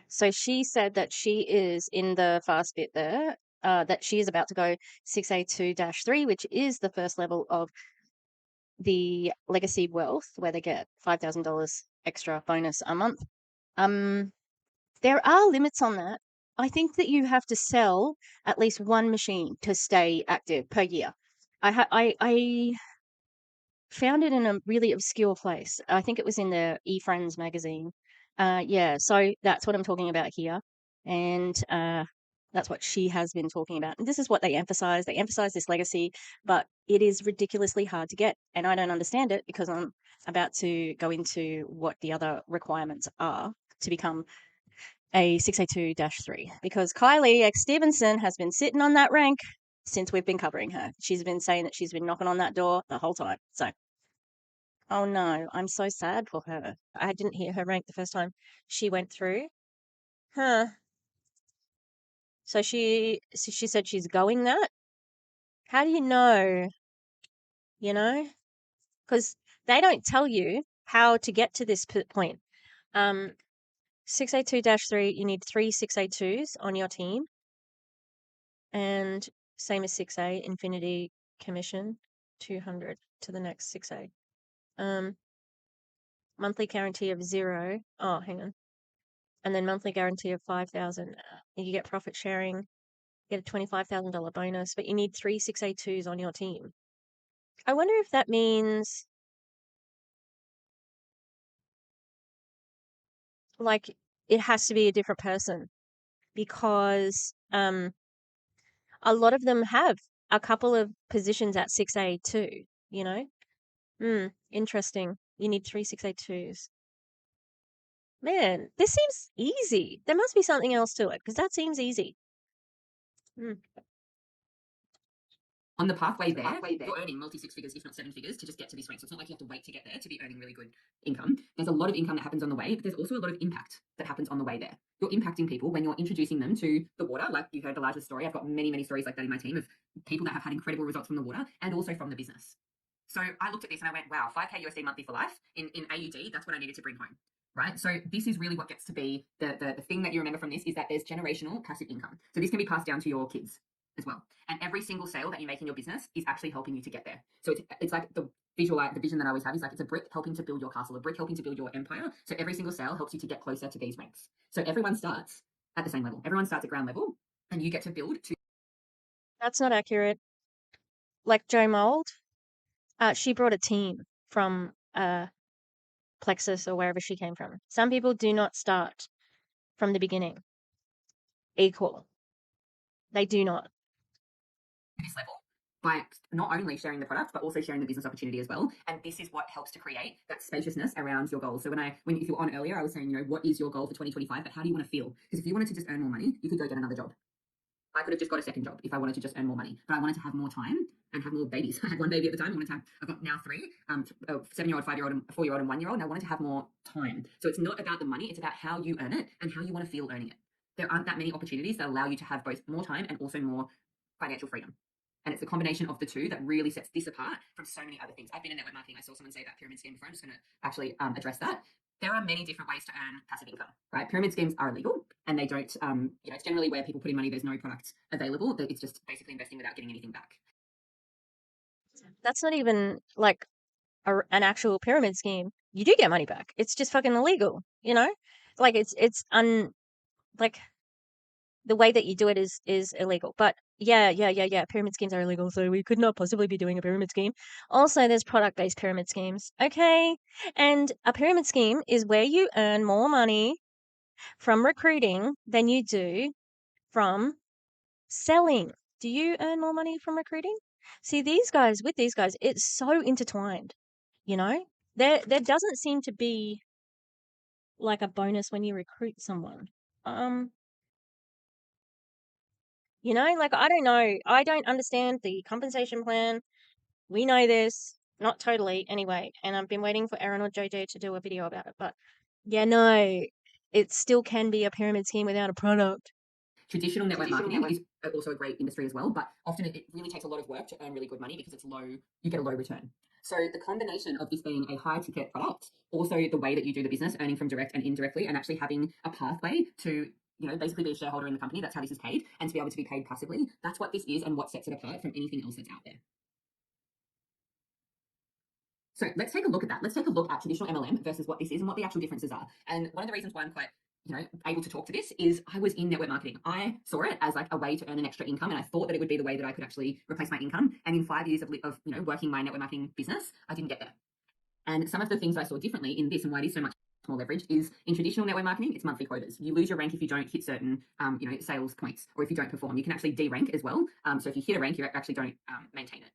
So she said that she is in the fast bit there, that she is about to go 6A2-3, which is the first level of the Legacy Wealth, where they get $5,000 extra bonus a month. There are limits on that. I think that you have to sell at least one machine to stay active per year. I found it in a really obscure place. I think it was in the eFriends magazine. Yeah, so that's what I'm talking about here. And that's what she has been talking about. And this is what they emphasize. They emphasize this legacy, but it is ridiculously hard to get. And I don't understand it because I'm about to go into what the other requirements are to become a 6A2-3. Because Kylie X Stevenson has been sitting on that rank since we've been covering her. She's been saying that she's been knocking on that door the whole time. So, oh no, I'm so sad for her. I didn't hear her rank the first time she went through. Huh. So she said she's going that. How do you know? You know? Because they don't tell you how to get to this point. 6A2-3, you need 3 6A2s on your team. And same as 6A, infinity commission, 200 to the next 6A. Monthly guarantee of 0. Oh, hang on. And then monthly guarantee of 5,000. You get profit sharing, you get a $25,000 bonus, but you need 3 6A2s on your team. I wonder if that means like it has to be a different person because a lot of them have a couple of positions at 6A2, you know? Interesting. You need 3 6A2s. Man, this seems easy. There must be something else to it because that seems easy. On the pathway there, you're earning multi-six figures, if not 7 figures, to just get to this rank. So it's not like you have to wait to get there to be earning really good income. There's a lot of income that happens on the way, but there's also a lot of impact that happens on the way there. You're impacting people when you're introducing them to the water. Like you heard Elijah's story. I've got many, many stories like that in my team of people that have had incredible results from the water and also from the business. So I looked at this and I went, wow, 5K USD monthly for life in AUD, that's what I needed to bring home. Right. So this is really what gets to be the thing that you remember from this is that there's generational passive income. So this can be passed down to your kids as well. And every single sale that you make in your business is actually helping you to get there. So it's like the vision that I always have is like it's a brick helping to build your castle, a brick helping to build your empire. So every single sale helps you to get closer to these ranks. So everyone starts at the same level. Everyone starts at ground level and you get to build to. That's not accurate. Like Joe Mold, She brought a team from Plexus or wherever she came from. Some people do not start from the beginning equal. They do not. This level by not only sharing the product but also sharing the business opportunity as well. And this is what helps to create that spaciousness around your goals. So if you were on earlier, I was saying, what is your goal for 2025? But how do you want to feel? Because if you wanted to just earn more money, you could go get another job. I could have just got a second job if I wanted to just earn more money, but I wanted to have more time and have more babies. I had one baby at the time. I've got now 3, a 7-year-old, 5-year-old, and 4-year-old and 1-year-old. And I wanted to have more time. So it's not about the money. It's about how you earn it and how you want to feel earning it. There aren't that many opportunities that allow you to have both more time and also more financial freedom. And it's the combination of the two that really sets this apart from so many other things. I've been in network marketing. I saw someone say that pyramid scheme before. I'm just going to actually address that. There are many different ways to earn passive income, right? Pyramid schemes are illegal and they don't, it's generally where people put in money, there's no product available. It's just basically investing without getting anything back. That's not even like an actual pyramid scheme. You do get money back. It's just fucking illegal, Like like the way that you do it is illegal. But yeah. Pyramid schemes are illegal, so we could not possibly be doing a pyramid scheme. Also, there's product-based pyramid schemes. Okay. And a pyramid scheme is where you earn more money from recruiting than you do from selling. Do you earn more money from recruiting? See, with these guys, it's so intertwined, There doesn't seem to be like a bonus when you recruit someone. Like, I don't know. I don't understand the compensation plan. We know this, not totally anyway. And I've been waiting for Aaron or JJ to do a video about it. But yeah, no, it still can be a pyramid scheme without a product. Traditional network marketing is also a great industry as well, but often it really takes a lot of work to earn really good money because it's low. You get a low return. So the combination of this being a high ticket product, also the way that you do the business, earning from direct and indirectly, and actually having a pathway to basically be a shareholder in the company. That's how this is paid, and to be able to be paid passively. That's what this is and what sets it apart from anything else that's out there. So let's take a look at that. Let's take a look at traditional MLM versus what this is and what the actual differences are. And one of the reasons why I'm quite able to talk to this is I was in network marketing. I saw it as like a way to earn an extra income, and I thought that it would be the way that I could actually replace my income. And in 5 years of working my network marketing business, I didn't get there. And some of the things I saw differently in this and why it is so much more leverage is in traditional network marketing, it's monthly quotas. You lose your rank if you don't hit certain sales points, or if you don't perform. You can actually de-rank as well. So if you hit a rank, you actually don't maintain it.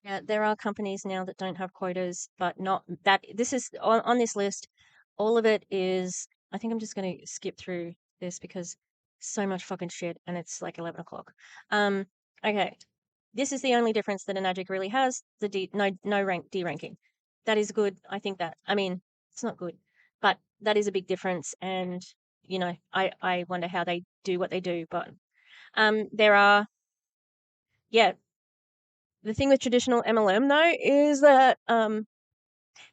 Yeah, there are companies now that don't have quotas, but not that. This is on this list. All of it is. I think I'm just going to skip through this because so much fucking shit, and it's like 11 o'clock. Okay, this is the only difference that Enagic really has: the no rank de-ranking. That is good. I think that. I mean, it's not good, but that is a big difference, and I wonder how they do what they do, but there are. Yeah, the thing with traditional MLM though is that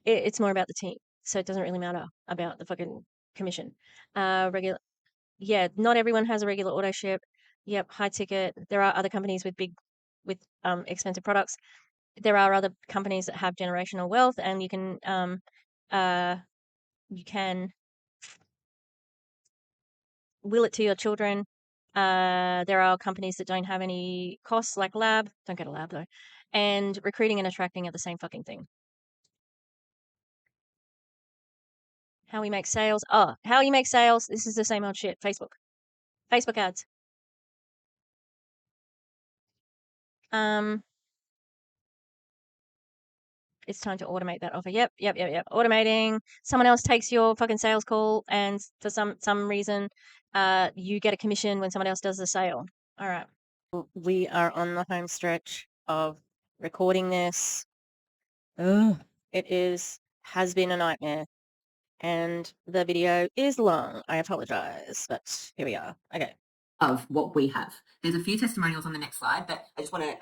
it's more about the team, so it doesn't really matter about the fucking commission. Regular, yeah, not everyone has a regular auto ship. Yep, high ticket. There are other companies with expensive products. There are other companies that have generational wealth, and you can will it to your children. There are companies that don't have any costs, like Lab. Don't go to Lab though. And recruiting and attracting are the same fucking thing. How we make sales. Oh, how you make sales. This is the same old shit. Facebook ads. It's time to automate that offer. Yep. Automating. Someone else takes your fucking sales call, and for some reason, you get a commission when someone else does the sale. All right. We are on the home stretch of recording this. It has been a nightmare, and the video is long. I apologize, but here we are. Okay. Of what we have. There's a few testimonials on the next slide, but I just want to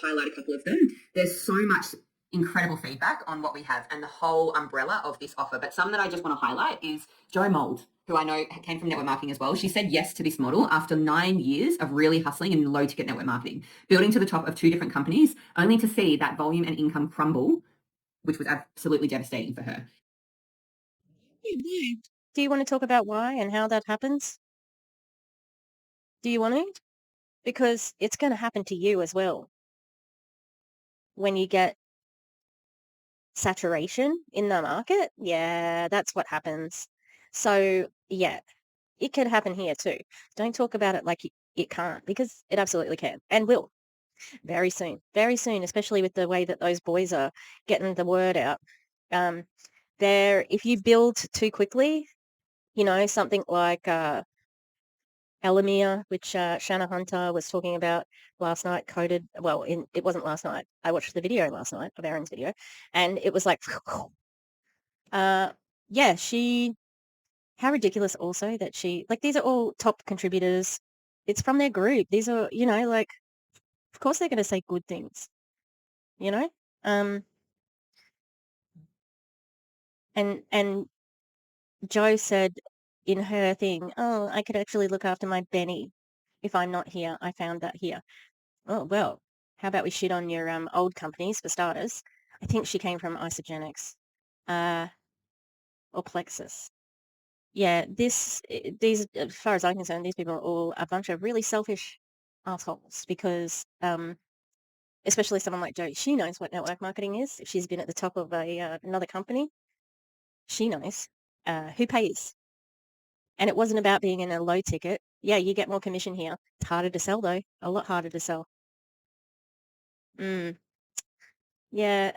highlight a couple of them. There's so much incredible feedback on what we have and the whole umbrella of this offer. But some that I just want to highlight is Jo Mould, who I know came from network marketing as well. She said yes to this model after 9 years of really hustling in low ticket network marketing, building to the top of 2 different companies, only to see that volume and income crumble, which was absolutely devastating for her. Do you want to talk about why and how that happens? Do you want to? Because it's going to happen to you as well. when you get saturation in the market, yeah, that's what happens. So, yeah, it could happen here too. Don't talk about it like it can't, because it absolutely can and will very soon, especially with the way that those boys are getting the word out. If you build too quickly, something like Elamir, which Shanna Hunter was talking about last night, coded, well, it wasn't last night. I watched the video last night of Erin's video, and it was like, yeah, how ridiculous also that these are all top contributors. It's from their group. These are, like, of course they're going to say good things, and Jo said in her thing, oh, I could actually look after my Benny if I'm not here. I found that here. Oh, well, how about we shit on your old companies for starters? I think she came from Isogenics or Plexus. Yeah, these, as far as I'm concerned, these people are all a bunch of really selfish assholes because, especially someone like Jo, she knows what network marketing is. If she's been at the top of another company, she knows who pays. And it wasn't about being in a low ticket. Yeah, you get more commission here. It's harder to sell though, a lot harder to sell. Yeah,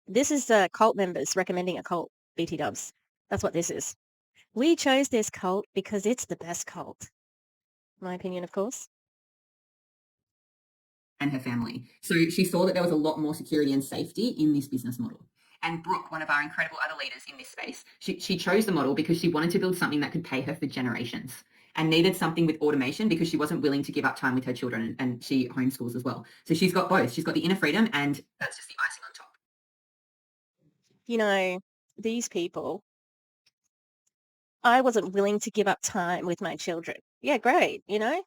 this is cult members recommending a cult, BT dubs. That's what this is. We chose this cult because it's the best cult. My opinion, of course. And her family. So she saw that there was a lot more security and safety in this business model. And Brooke, one of our incredible other leaders in this space, she chose the model because she wanted to build something that could pay her for generations and needed something with automation because she wasn't willing to give up time with her children, and she homeschools as well. So she's got both. She's got the inner freedom, and that's just the icing on top. These people, I wasn't willing to give up time with my children. Yeah, great, but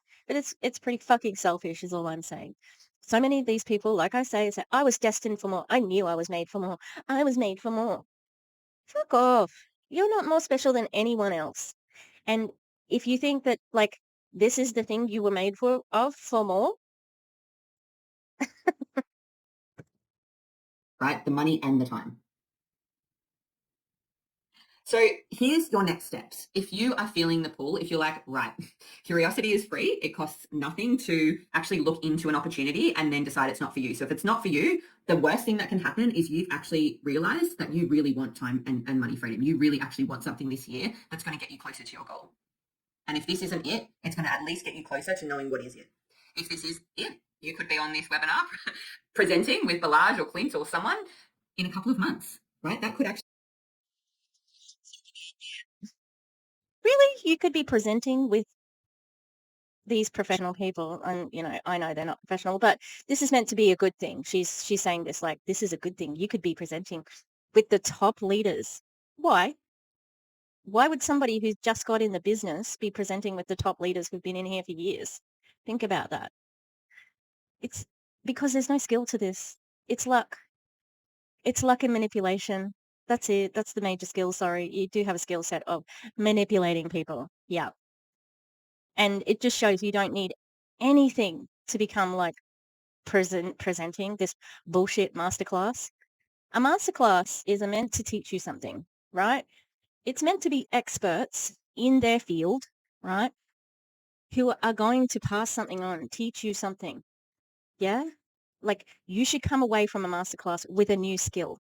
it's pretty fucking selfish is all I'm saying. So many of these people, like I say I was destined for more. I knew I was made for more. I was made for more. Fuck off. You're not more special than anyone else. And if you think that, like, this is the thing you were made for more, right? The money and the time. So here's your next steps. If you are feeling the pull, if you're like, right, curiosity is free, it costs nothing to actually look into an opportunity and then decide it's not for you. So if it's not for you, the worst thing that can happen is you've actually realized that you really want time and money freedom. You really actually want something this year that's going to get you closer to your goal. And if this isn't it, it's going to at least get you closer to knowing what is it. If this is it, you could be on this webinar presenting with Balaj or Clint or someone in a couple of months, right? That could actually. really, you could be presenting with these professional people, and I know they're not professional, but this is meant to be a good thing. She's saying this like this is a good thing. You could be presenting with the top leaders. Why would somebody who's just got in the business be presenting with the top leaders who've been in here for years? Think about that. It's because there's no skill to this. It's luck. It's luck and manipulation. That's it. That's the major skill. Sorry, you do have a skill set of manipulating people. Yeah. And it just shows you don't need anything to become like presenting this bullshit masterclass. A masterclass is meant to teach you something, right? It's meant to be experts in their field, right? Who are going to pass something on, teach you something. Yeah? Like, you should come away from a masterclass with a new skill.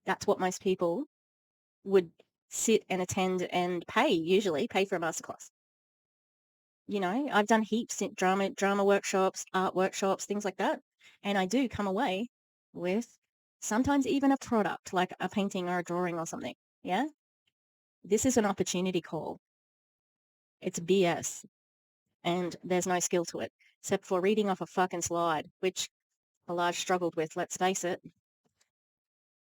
That's what most people would sit and attend and usually pay for a masterclass. I've done heaps in drama workshops, art workshops, things like that. And I do come away with sometimes even a product, like a painting or a drawing or something. Yeah? This is an opportunity call. It's BS. And there's no skill to it, except for reading off a fucking slide, which Balaj struggled with, let's face it.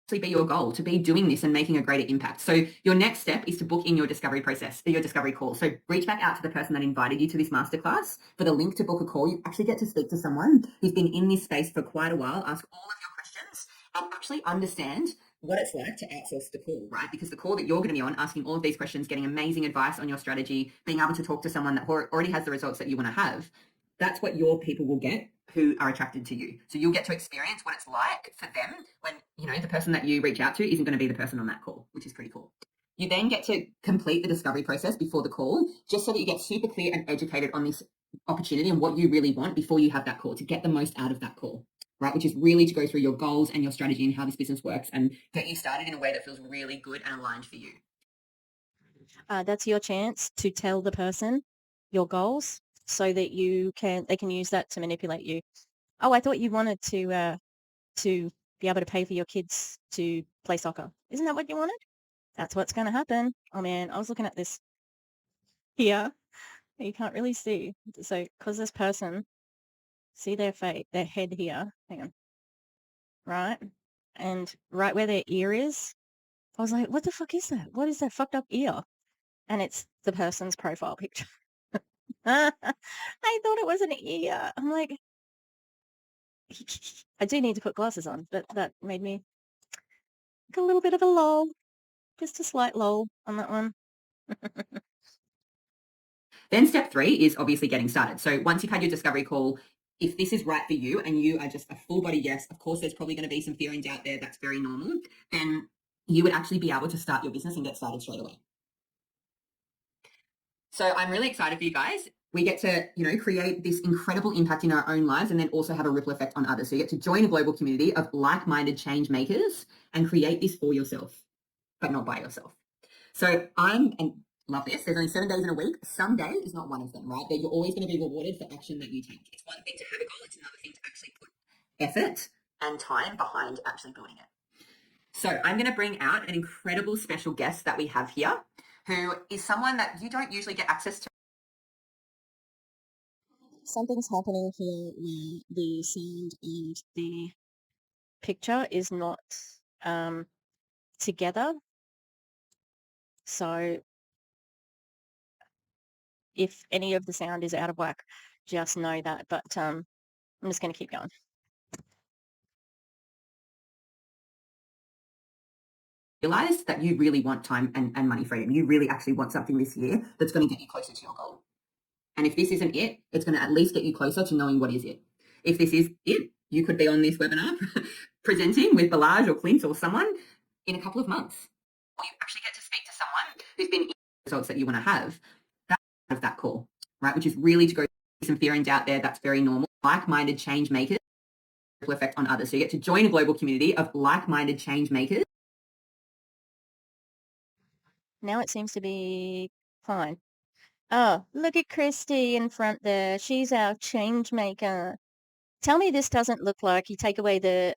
Be your goal to be doing this and making a greater impact. So your next step is to book in your discovery process, your discovery call. So reach back out to the person that invited you to this masterclass for the link to book a call. You actually get to speak to someone who's been in this space for quite a while, ask all of your questions, and actually understand what it's like to outsource the call, right? Because the call that you're going to be on, asking all of these questions, getting amazing advice on your strategy, being able to talk to someone that already has the results that you want to have, that's what your people will get who are attracted to you. So you'll get to experience what it's like for them when, you know, the person that you reach out to isn't going to be the person on that call, which is pretty cool. You then get to complete the discovery process before the call, just so that you get super clear and educated on this opportunity and what you really want before you have that call, to get the most out of that call, right? Which is really to go through your goals and your strategy and how this business works and get you started in a way that feels really good and aligned for you. That's your chance to tell the person your goals so that they can use that to manipulate you. Oh, I thought you wanted to be able to pay for your kids to play soccer. Isn't that what you wanted? That's what's going to happen. Oh man, I was looking at this here. You can't really see. So, because this person, see their head here. Hang on. Right? And right where their ear is, I was like, what the fuck is that? What is that fucked up ear? And it's the person's profile picture. I thought it was an ear. I'm like, I do need to put glasses on, but that made me a little bit of a lol. Just a slight lol on that one. Then step 3 is obviously getting started. So once you've had your discovery call, if this is right for you and you are just a full body yes, of course there's probably going to be some fear and doubt there. That's very normal. Then you would actually be able to start your business and get started straight away. So I'm really excited for you guys. We get to, you know, create this incredible impact in our own lives and then also have a ripple effect on others. So you get to join a global community of like-minded change makers and create this for yourself, but not by yourself. So and love this. There's only 7 days in a week. Some day is not one of them, right? That you're always going to be rewarded for action that you take. It's one thing to have a goal. It's another thing to actually put effort and time behind actually building it. So I'm going to bring out an incredible special guest that we have here, who is someone that you don't usually get access to. Something's happening here where the sound and the picture is not together. So if any of the sound is out of whack, just know that. But I'm just going to keep going. Realize that you really want time and money freedom. You really actually want something this year that's going to get you closer to your goal. And if this isn't it, it's going to at least get you closer to knowing what is it. If this is it, you could be on this webinar presenting with Balaj or Clint or someone in a couple of months. Or you actually get to speak to someone who's been in the results that you want to have. That's part of that call, right? Which is really to go through some fear and doubt there. That's very normal. Like-minded change makers, ripple effect on others. So you get to join a global community of like-minded change makers. Now it seems to be fine. Oh, look at Christy in front there. She's our change maker. Tell me this doesn't look like you take away the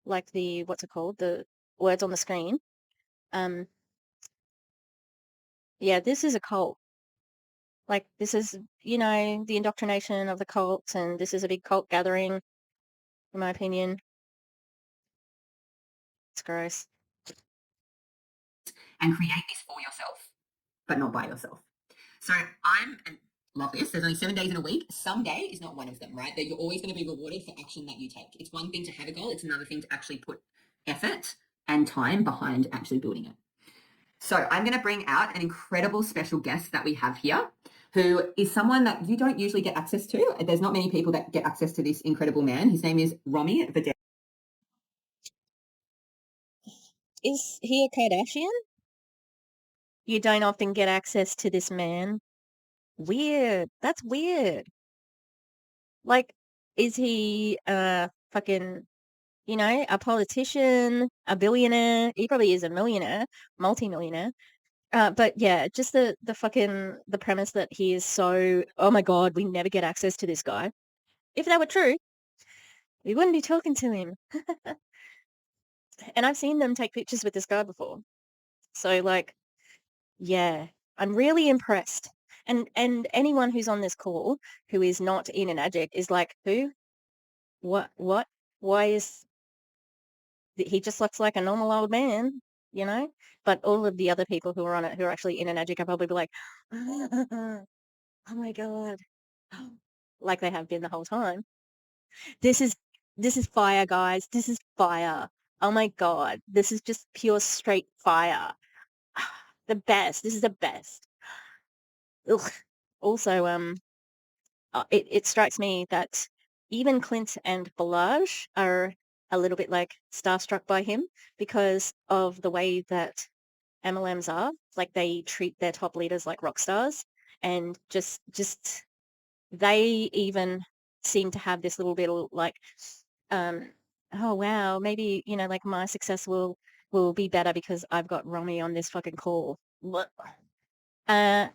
like the what's it called? The words on the screen. Yeah, this is a cult. Like this is, you know, the indoctrination of the cults, and this is a big cult gathering, in my opinion. It's gross. And create this for yourself, but not by yourself. So love this. There's only 7 days in a week. Some day is not one of them, right? That you're always going to be rewarded for action that you take. It's one thing to have a goal. It's another thing to actually put effort and time behind actually building it. So I'm going to bring out an incredible special guest that we have here, who is someone that you don't usually get access to. There's not many people that get access to this incredible man. His name is Romy Vidal. Is he a Kardashian? You don't often get access to this man. Weird. That's weird. Like, is he fucking, you know, a politician, a billionaire? He probably is a millionaire, multi-millionaire. But yeah, just the fucking the premise that he is so, oh my God, we never get access to this guy. If that were true, we wouldn't be talking to him. And I've seen them take pictures with this guy before. So like, yeah, I'm really impressed. And anyone who's on this call who is not in enagic is like, who? What? Why is he just looks like a normal old man, you know? But all of the other people who are on it who are actually in enagic are probably like, oh my God, like they have been the whole time. This is fire, guys. This is fire. Oh my God, this is just pure straight fire. The best. This is the best. Ugh. Also, it strikes me that even Clint and Balaj are a little bit like starstruck by him because of the way that MLMs are. Like they treat their top leaders like rock stars, and just they even seem to have this little bit of like, oh wow, maybe like my success will be better because I've got Romy on this fucking call.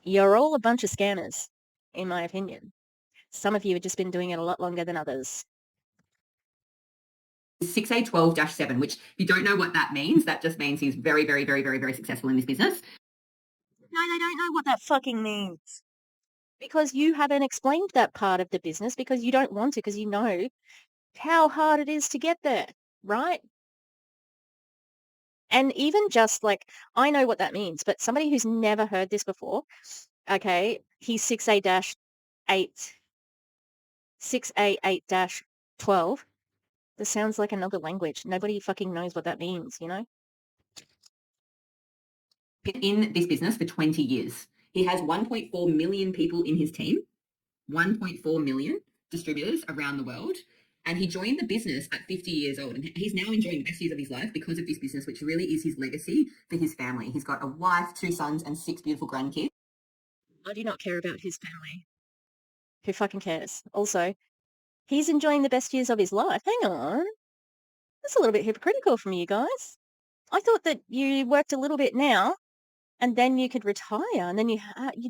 You're all a bunch of scammers, in my opinion. Some of you have just been doing it a lot longer than others. 6A12-7, which if you don't know what that means, that just means he's very, very, very, very, very successful in this business. No, they don't know what that fucking means. Because you haven't explained that part of the business because you don't want to, because you know how hard it is to get there, right? And even just like, I know what that means, but somebody who's never heard this before, okay, he's 6A-8, 6A8-12. This sounds like another language. Nobody fucking knows what that means, In this business for 20 years. He has 1.4 million people in his team, 1.4 million distributors around the world. And he joined the business at 50 years old. And he's now enjoying the best years of his life because of this business, which really is his legacy for his family. He's got a wife, 2 sons, and 6 beautiful grandkids. I do not care about his family. Who fucking cares? Also, he's enjoying the best years of his life. Hang on. That's a little bit hypocritical from you guys. I thought that you worked a little bit now and then you could retire and then you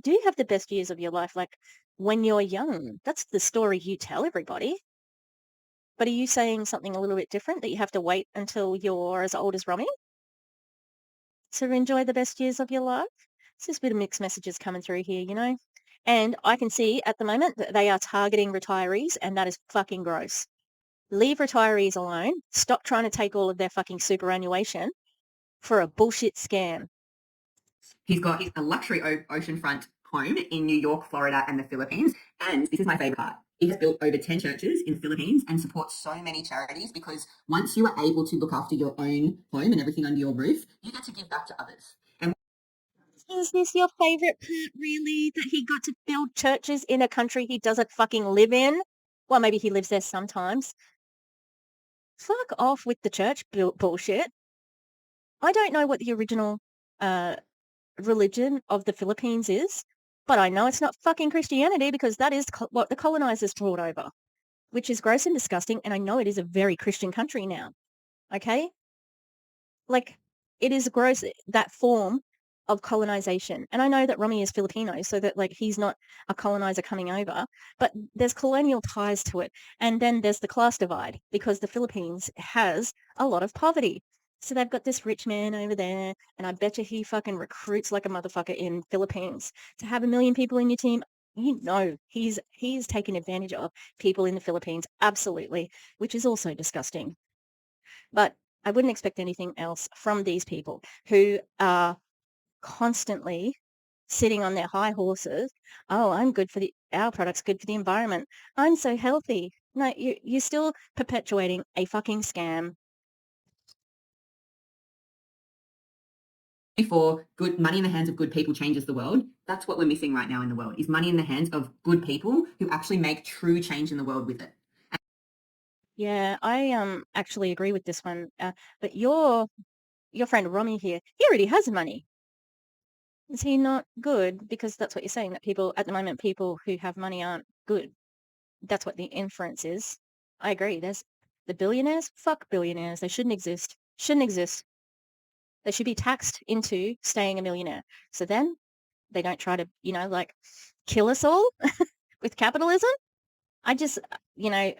do have the best years of your life, like when you're young. That's the story you tell everybody. But are you saying something a little bit different, that you have to wait until you're as old as Romy to enjoy the best years of your life? It's just a bit of mixed messages coming through here, And I can see at the moment that they are targeting retirees, and that is fucking gross. Leave retirees alone. Stop trying to take all of their fucking superannuation for a bullshit scam. He's got a luxury oceanfront home in New York, Florida, and the Philippines. And this is my favorite part. He has built over 10 churches in the Philippines and supports so many charities because once you are able to look after your own home and everything under your roof, you get to give back to others. And is this your favorite part, really? That he got to build churches in a country he doesn't fucking live in? Well, maybe he lives there sometimes. Fuck off with the church bullshit. I don't know what the original religion of the Philippines is, but I know it's not fucking Christianity because that is what the colonizers brought over, which is gross and disgusting, and I know it is a very Christian country now, okay? Like, it is gross, that form of colonization. And I know that Romy is Filipino, so that, like, he's not a colonizer coming over, but there's colonial ties to it. And then there's the class divide because the Philippines has a lot of poverty. So they've got this rich man over there, and I bet you he fucking recruits like a motherfucker in Philippines. To have 1 million people in your team, he's taking advantage of people in the Philippines, absolutely, which is also disgusting. But I wouldn't expect anything else from these people who are constantly sitting on their high horses. Oh, our product's good for the environment. I'm so healthy. No, you're still perpetuating a fucking scam. for good money in the hands of good people changes the world. That's what we're missing right now in the world, is money in the hands of good people who actually make true change in the world with it. Yeah, I actually agree with this one. But your friend Romy here, he already has money. Is he not good? Because that's what you're saying, that people at the moment, people who have money aren't good. That's what the inference is. I agree. There's the billionaires. Fuck billionaires. They shouldn't exist. Shouldn't exist. They should be taxed into staying a millionaire. So then they don't try to, like kill us all with capitalism. I just,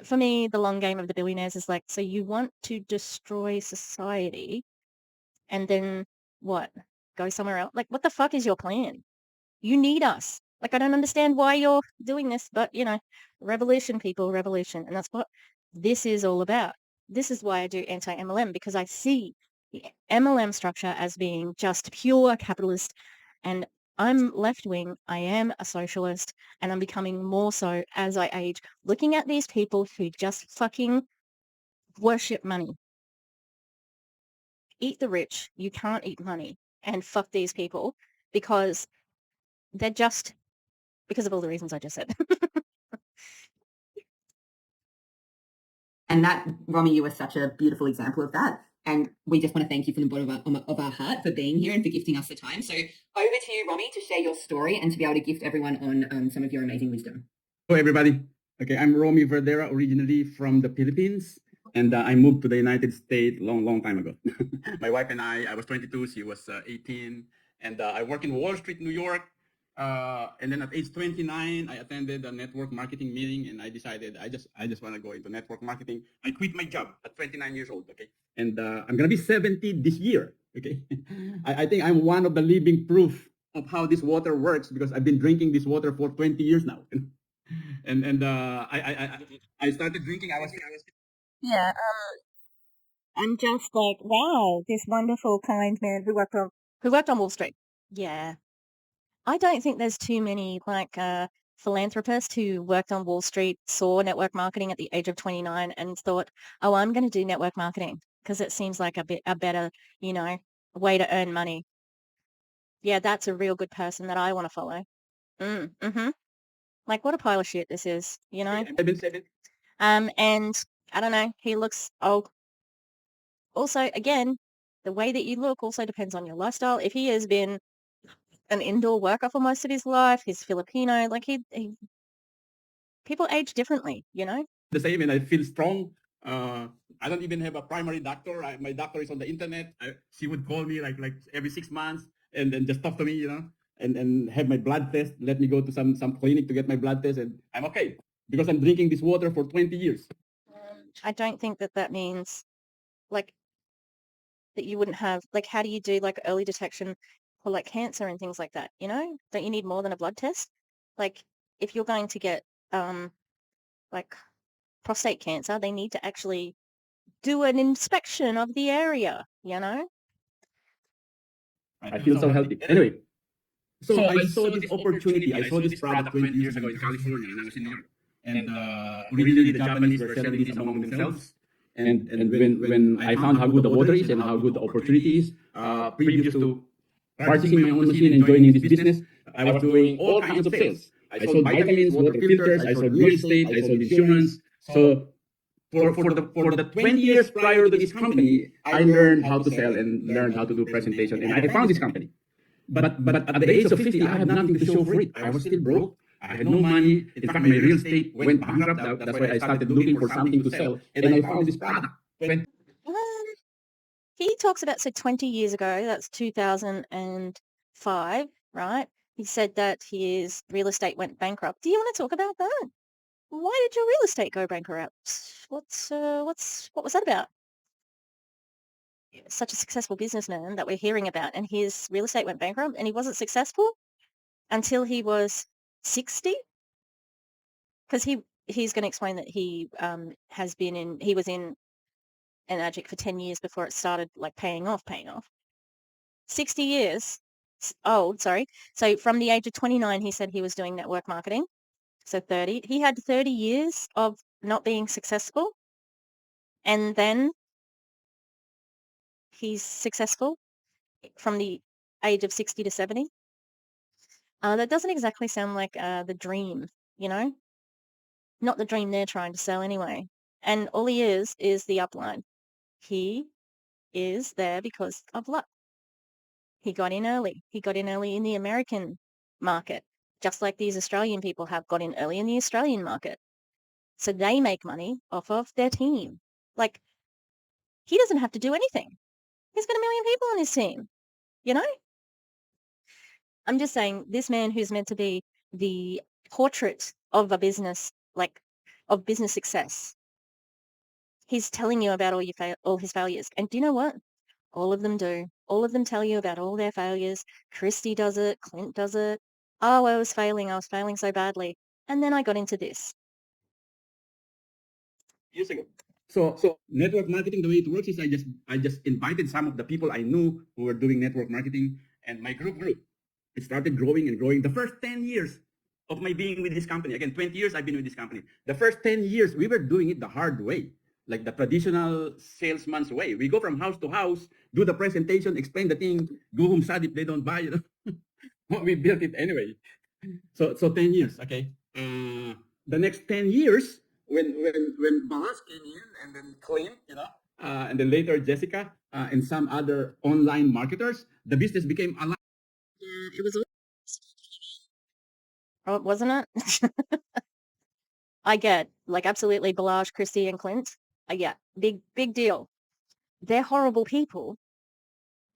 for me, the long game of the billionaires is like, so you want to destroy society and then what? Go somewhere else? Like, what the fuck is your plan? You need us. Like, I don't understand why you're doing this, but, revolution, people, revolution. And that's what this is all about. This is why I do anti-MLM, because I see the MLM structure as being just pure capitalist. And I'm left-wing. I am a socialist, and I'm becoming more so as I age, looking at these people who just fucking worship money. Eat the rich. You can't eat money. And fuck these people because they're just, because of all the reasons I just said. And that, Romy, you were such a beautiful example of that. And we just want to thank you from the bottom of our heart for being here and for gifting us the time. So over to you, Romy, to share your story and to be able to gift everyone on some of your amazing wisdom. Hello, everybody. Okay, I'm Romy Verdera, originally from the Philippines, and I moved to the United States long time ago. My wife and I was 22, she was 18, and I work in Wall Street, New York. And then at age 29, I attended a network marketing meeting, and I decided I just want to go into network marketing. I quit my job at 29 years old. Okay, and I'm gonna be 70 this year. Okay, I think I'm one of the living proof of how this water works because I've been drinking this water for 20 years now. And I started drinking. I was Yeah, I'm just like, wow, this wonderful, kind man who worked on Wall Street. Yeah. I don't think there's too many like philanthropists who worked on Wall Street, saw network marketing at the age of 29 and thought, oh, I'm going to do network marketing because it seems like a better, way to earn money. Yeah, that's a real good person that I want to follow. Mm-hmm. Like what a pile of shit this is, I've been said it. And I don't know, he looks old. Also, again, the way that you look also depends on your lifestyle. If he has been an indoor worker for most of his life, he's Filipino, like he people age differently, The same, and I feel strong. I don't even have a primary doctor. My doctor is on the internet. She would call me like every 6 months and then just talk to me, and have my blood test. Let me go to some clinic to get my blood test, and I'm okay because I'm drinking this water for 20 years. I don't think that means like that you wouldn't have like how do you do like early detection for like cancer and things like that, Don't you need more than a blood test? Like if you're going to get like prostate cancer, they need to actually do an inspection of the area, I feel so healthy. Anyway, so I saw this opportunity. I saw this product 20 years ago in California, and I was in New York. And originally the Japanese were selling this among themselves. And when I found how good the water is and how good the opportunity is, previous to purchasing my own machine and joining this business, I was doing all kinds of sales. I sold vitamins, water filters, I sold real estate, I sold insurance. So for the 20 years prior to this company, I learned how to sell and learned how to do presentation, and I found this company. But at the age of 50, I had nothing to show for it. I was still broke. I had no money. In fact, my real estate went bankrupt. That's why I started looking for something to sell, and I found this product. He talks about, so 20 years ago, that's 2005, right? He said that his real estate went bankrupt. Do you want to talk about that? Why did your real estate go bankrupt? What was that about? Such a successful businessman that we're hearing about, and his real estate went bankrupt, and he wasn't successful until he was 60. Because he's going to explain that he was in ENAGIC for 10 years before it started like paying off. 60 years old, sorry. So from the age of 29, he said he was doing network marketing. So 30. He had 30 years of not being successful. And then he's successful from the age of 60 to 70. That doesn't exactly sound like the dream, Not the dream they're trying to sell anyway. And all he is the upline. He is there because of luck. He got in early. He got in early in the American market, just like these Australian people have got in early in the Australian market. So they make money off of their team. Like, he doesn't have to do anything. He's got 1 million people on his team, I'm just saying, this man who's meant to be the portrait of a business, of business success, he's telling you about all his failures. And do you know what? All of them do. All of them tell you about all their failures. Christy does it. Clint does it. Oh, I was failing so badly. And then I got into this. Years ago. So network marketing, the way it works is I just invited some of the people I knew who were doing network marketing, and my group grew. It started growing and growing. The first 10 years of my being with this company, again, 20 years I've been with this company. The first 10 years, we were doing it the hard way, like the traditional salesman's way. We go from house to house, do the presentation, explain the thing, go home sad if they don't buy, We built it anyway. So 10 years, okay. The next 10 years, when Balas came in and then Clint, and then later Jessica and some other online marketers, the business became a lot. It was. Oh, wasn't it? I get, like, absolutely Balazs, Christy, and Clint. I get, big deal. They're horrible people,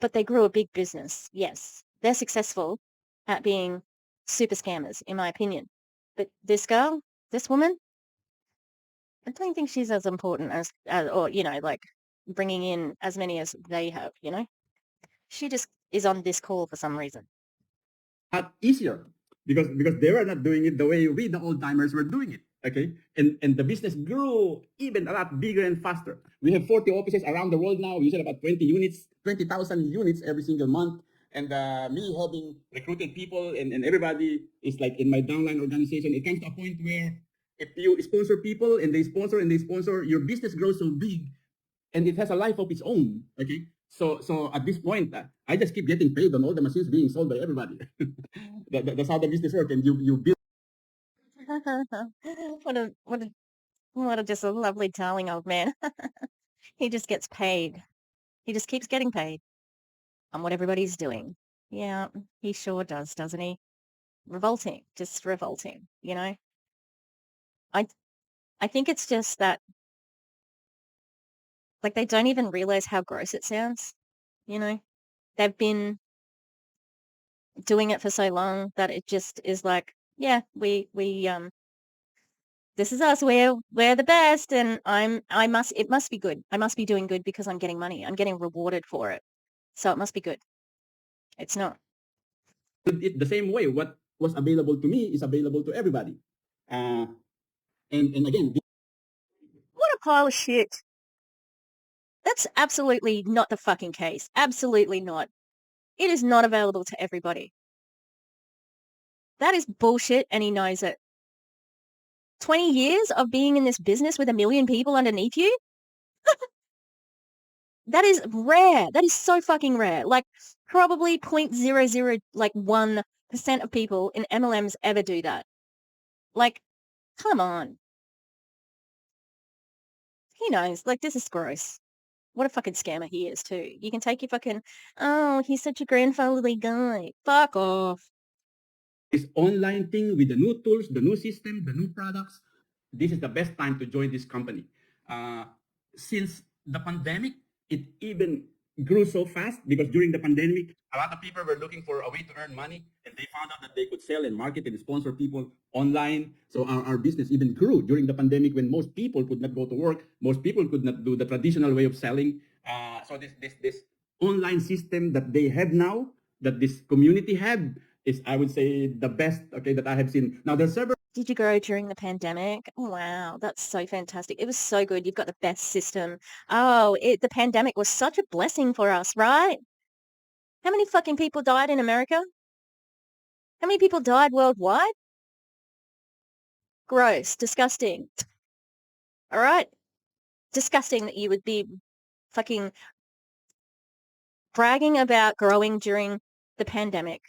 but they grew a big business. Yes, they're successful at being super scammers, in my opinion. But this girl, this woman, I don't think she's as important as or, like, bringing in as many as they have, She just is on this call for some reason. Lot easier because they were not doing it the way we, the old timers, were doing it. Okay, and the business grew even a lot bigger and faster. We have 40 offices around the world now. We sell about 20,000 units every single month. And me having recruited people and everybody is like in my downline organization. It comes to a point where if you sponsor people and they sponsor, your business grows so big and it has a life of its own. Okay, so at this point, I just keep getting paid on all the machines being sold by everybody. That's how the business works, and you build. What a just a lovely, darling old man. He just gets paid. He just keeps getting paid on what everybody's doing. Yeah, he sure does, doesn't he? Revolting, just revolting, I think it's just that, like, they don't even realize how gross it sounds, They've been doing it for so long that it just is like, yeah, we this is us, we're the best, and it must be good. I must be doing good because I'm getting money. I'm getting rewarded for it. So it must be good. It's not. It the same way. What was available to me is available to everybody. And again, What a pile of shit. That's absolutely not the fucking case. Absolutely not. It is not available to everybody. That is bullshit, and he knows it. 20 years of being in this business with 1 million people underneath you? That is rare. That is so fucking rare. Like, probably 0.0001% of people in MLMs ever do that. Like, come on. He knows. Like, this is gross. What a fucking scammer he is, too. You can take your fucking, oh, he's such a grandfatherly guy. Fuck off. this online thing with the new tools, the new system, the new products, this is the best time to join this company. Since the pandemic, it even grew so fast because during the pandemic, a lot of people were looking for a way to earn money, and they found out that they could sell and market and sponsor people online. So our business even grew during the pandemic when most people could not go to work. Most people could not do the traditional way of selling. So this online system that they have now, that this community had, is, I would say, the best, okay, that I have seen. Now, there's several. Did you grow during the pandemic? Wow, that's so fantastic. It was so good. You've got the best system. Oh, the pandemic was such a blessing for us, right? How many fucking people died in America? How many people died worldwide? Gross, disgusting. All right? Disgusting that you would be fucking bragging about growing during the pandemic.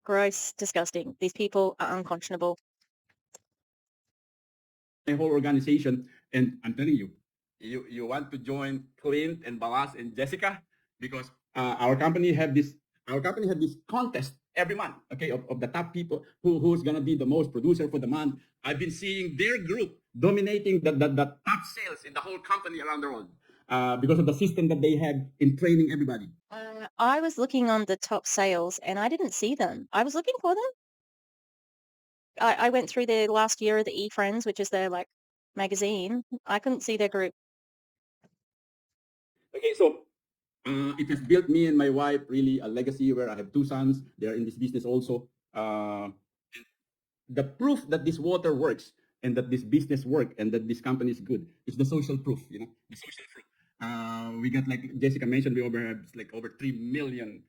Gross, disgusting. These people are unconscionable. My whole organization, and I'm telling you, you want to join Clint and Balas and Jessica, because our company had this contest every month, okay, of the top people who's gonna be the most producer for the month. I've been seeing their group dominating the top sales in the whole company around the world because of the system that they have in training everybody. I was looking on the top sales and I didn't see them. I was looking for them. I went through the last year of the eFriends, which is their, like, magazine. I couldn't see their group. Okay, so it has built me and my wife really a legacy where I have 2 sons. They're in this business also. The proof that this water works and that this business works and that this company is good is the social proof, the social proof. We got, like Jessica mentioned, we have over 3 million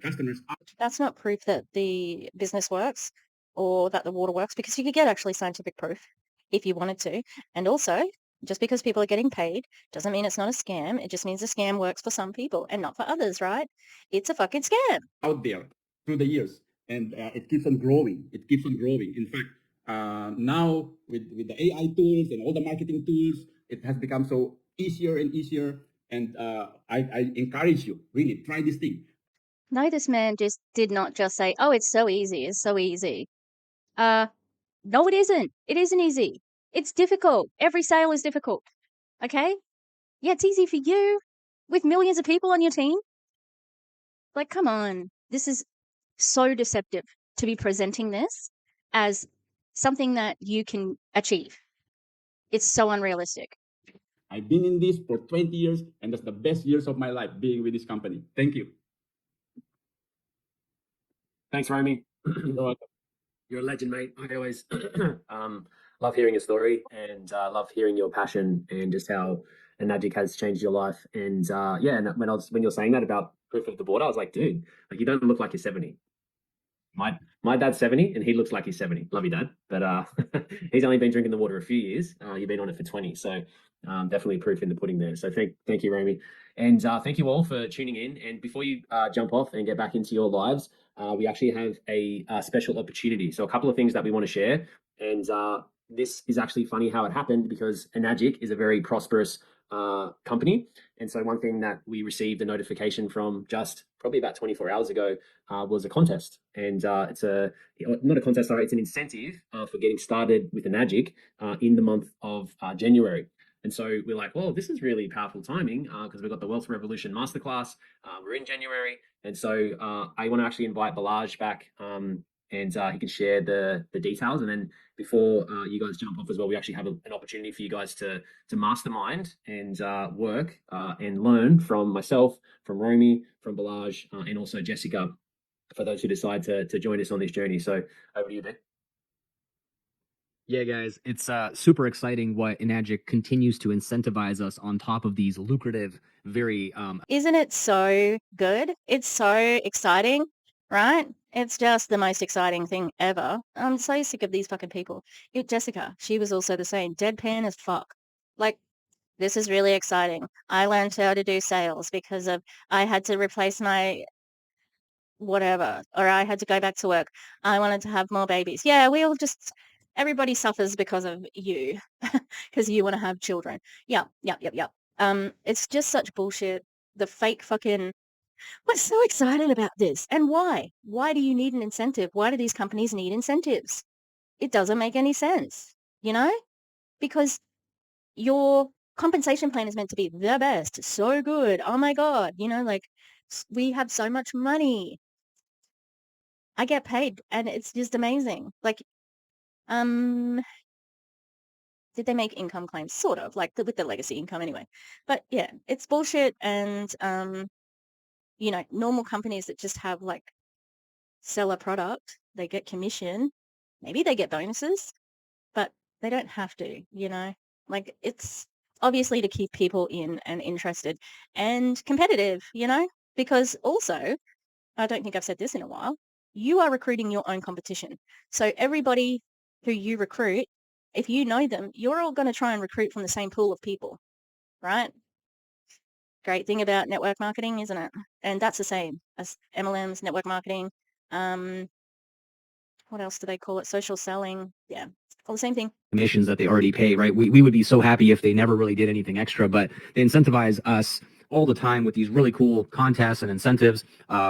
customers. That's not proof that the business works or that the water works, because you could get actually scientific proof if you wanted to. And also, just because people are getting paid doesn't mean it's not a scam. It just means the scam works for some people and not for others, right? It's a fucking scam. Out there through the years, and it keeps on growing. It keeps on growing. In fact, Now with the AI tools and all the marketing tools, it has become so easier and easier. And I encourage you, really try this thing. No, this man just did not just say, "Oh, it's so easy. It's so easy." No, it isn't. It isn't easy. It's difficult. Every sale is difficult. Okay? Yeah, it's easy for you with millions of people on your team. Like, come on. This is so deceptive to be presenting this as something that you can achieve. It's so unrealistic. I've been in this for 20 years, and that's the best years of my life being with this company. Thank you. Thanks, Romy. You're welcome. You're a legend, mate. I always love hearing your story and love hearing your passion and just how Enagic has changed your life. And yeah, and when you're saying that about proof of the board, I was like, dude, like you don't look like you're 70. My dad's 70 and he looks like he's 70. Love you, Dad. But he's only been drinking the water a few years. You've been on it for 20. So definitely proof in the pudding there. So thank you, Romy. And thank you all for tuning in. And before you jump off and get back into your lives, we actually have a special opportunity. So a couple of things that we want to share. And this is actually funny how it happened because Enagic is a very prosperous company. And so one thing that we received a notification from just probably about 24 hours ago was a contest. And it's not a contest, sorry, it's an incentive for getting started with Enagic in the month of January. And so we're like, well, this is really powerful timing because we've got the Revolution Masterclass. We're in January. And so I want to actually invite Balaj back and he can share the details. And then before you guys jump off as well, we actually have an opportunity for you guys to mastermind and work and learn from myself, from Romy, from Balaj, and also Jessica, for those who decide to join us on this journey. So over to you, Ben. Yeah, guys, it's super exciting what Enagic continues to incentivize us on top of these lucrative, very Isn't it so good? It's so exciting, right? It's just the most exciting thing ever. I'm so sick of these fucking people. Jessica, she was also the same, deadpan as fuck. Like, this is really exciting. I learned how to do sales because I had to replace my whatever, or I had to go back to work. I wanted to have more babies. Yeah, everybody suffers because of you, because you want to have children. Yep. It's just such bullshit. The fake fucking, what's so exciting about this? And why? Why do you need an incentive? Why do these companies need incentives? It doesn't make any sense, because your compensation plan is meant to be the best, so good. Oh my God, like we have so much money. I get paid and it's just amazing. Like, did they make income claims? Sort of, like with the legacy income anyway. But yeah, it's bullshit. And, normal companies that just have like sell a product, they get commission, maybe they get bonuses, but they don't have to, like it's obviously to keep people in and interested and competitive, because also, I don't think I've said this in a while, you are recruiting your own competition. So everybody who you recruit, if you know them, you're all going to try and recruit from the same pool of people, right? Great thing about network marketing, isn't it? And that's the same as MLMs, network marketing. What else do they call it? Social selling. Yeah, all the same thing. commissions that they already pay, right? We would be so happy if they never really did anything extra, but they incentivize us all the time with these really cool contests and incentives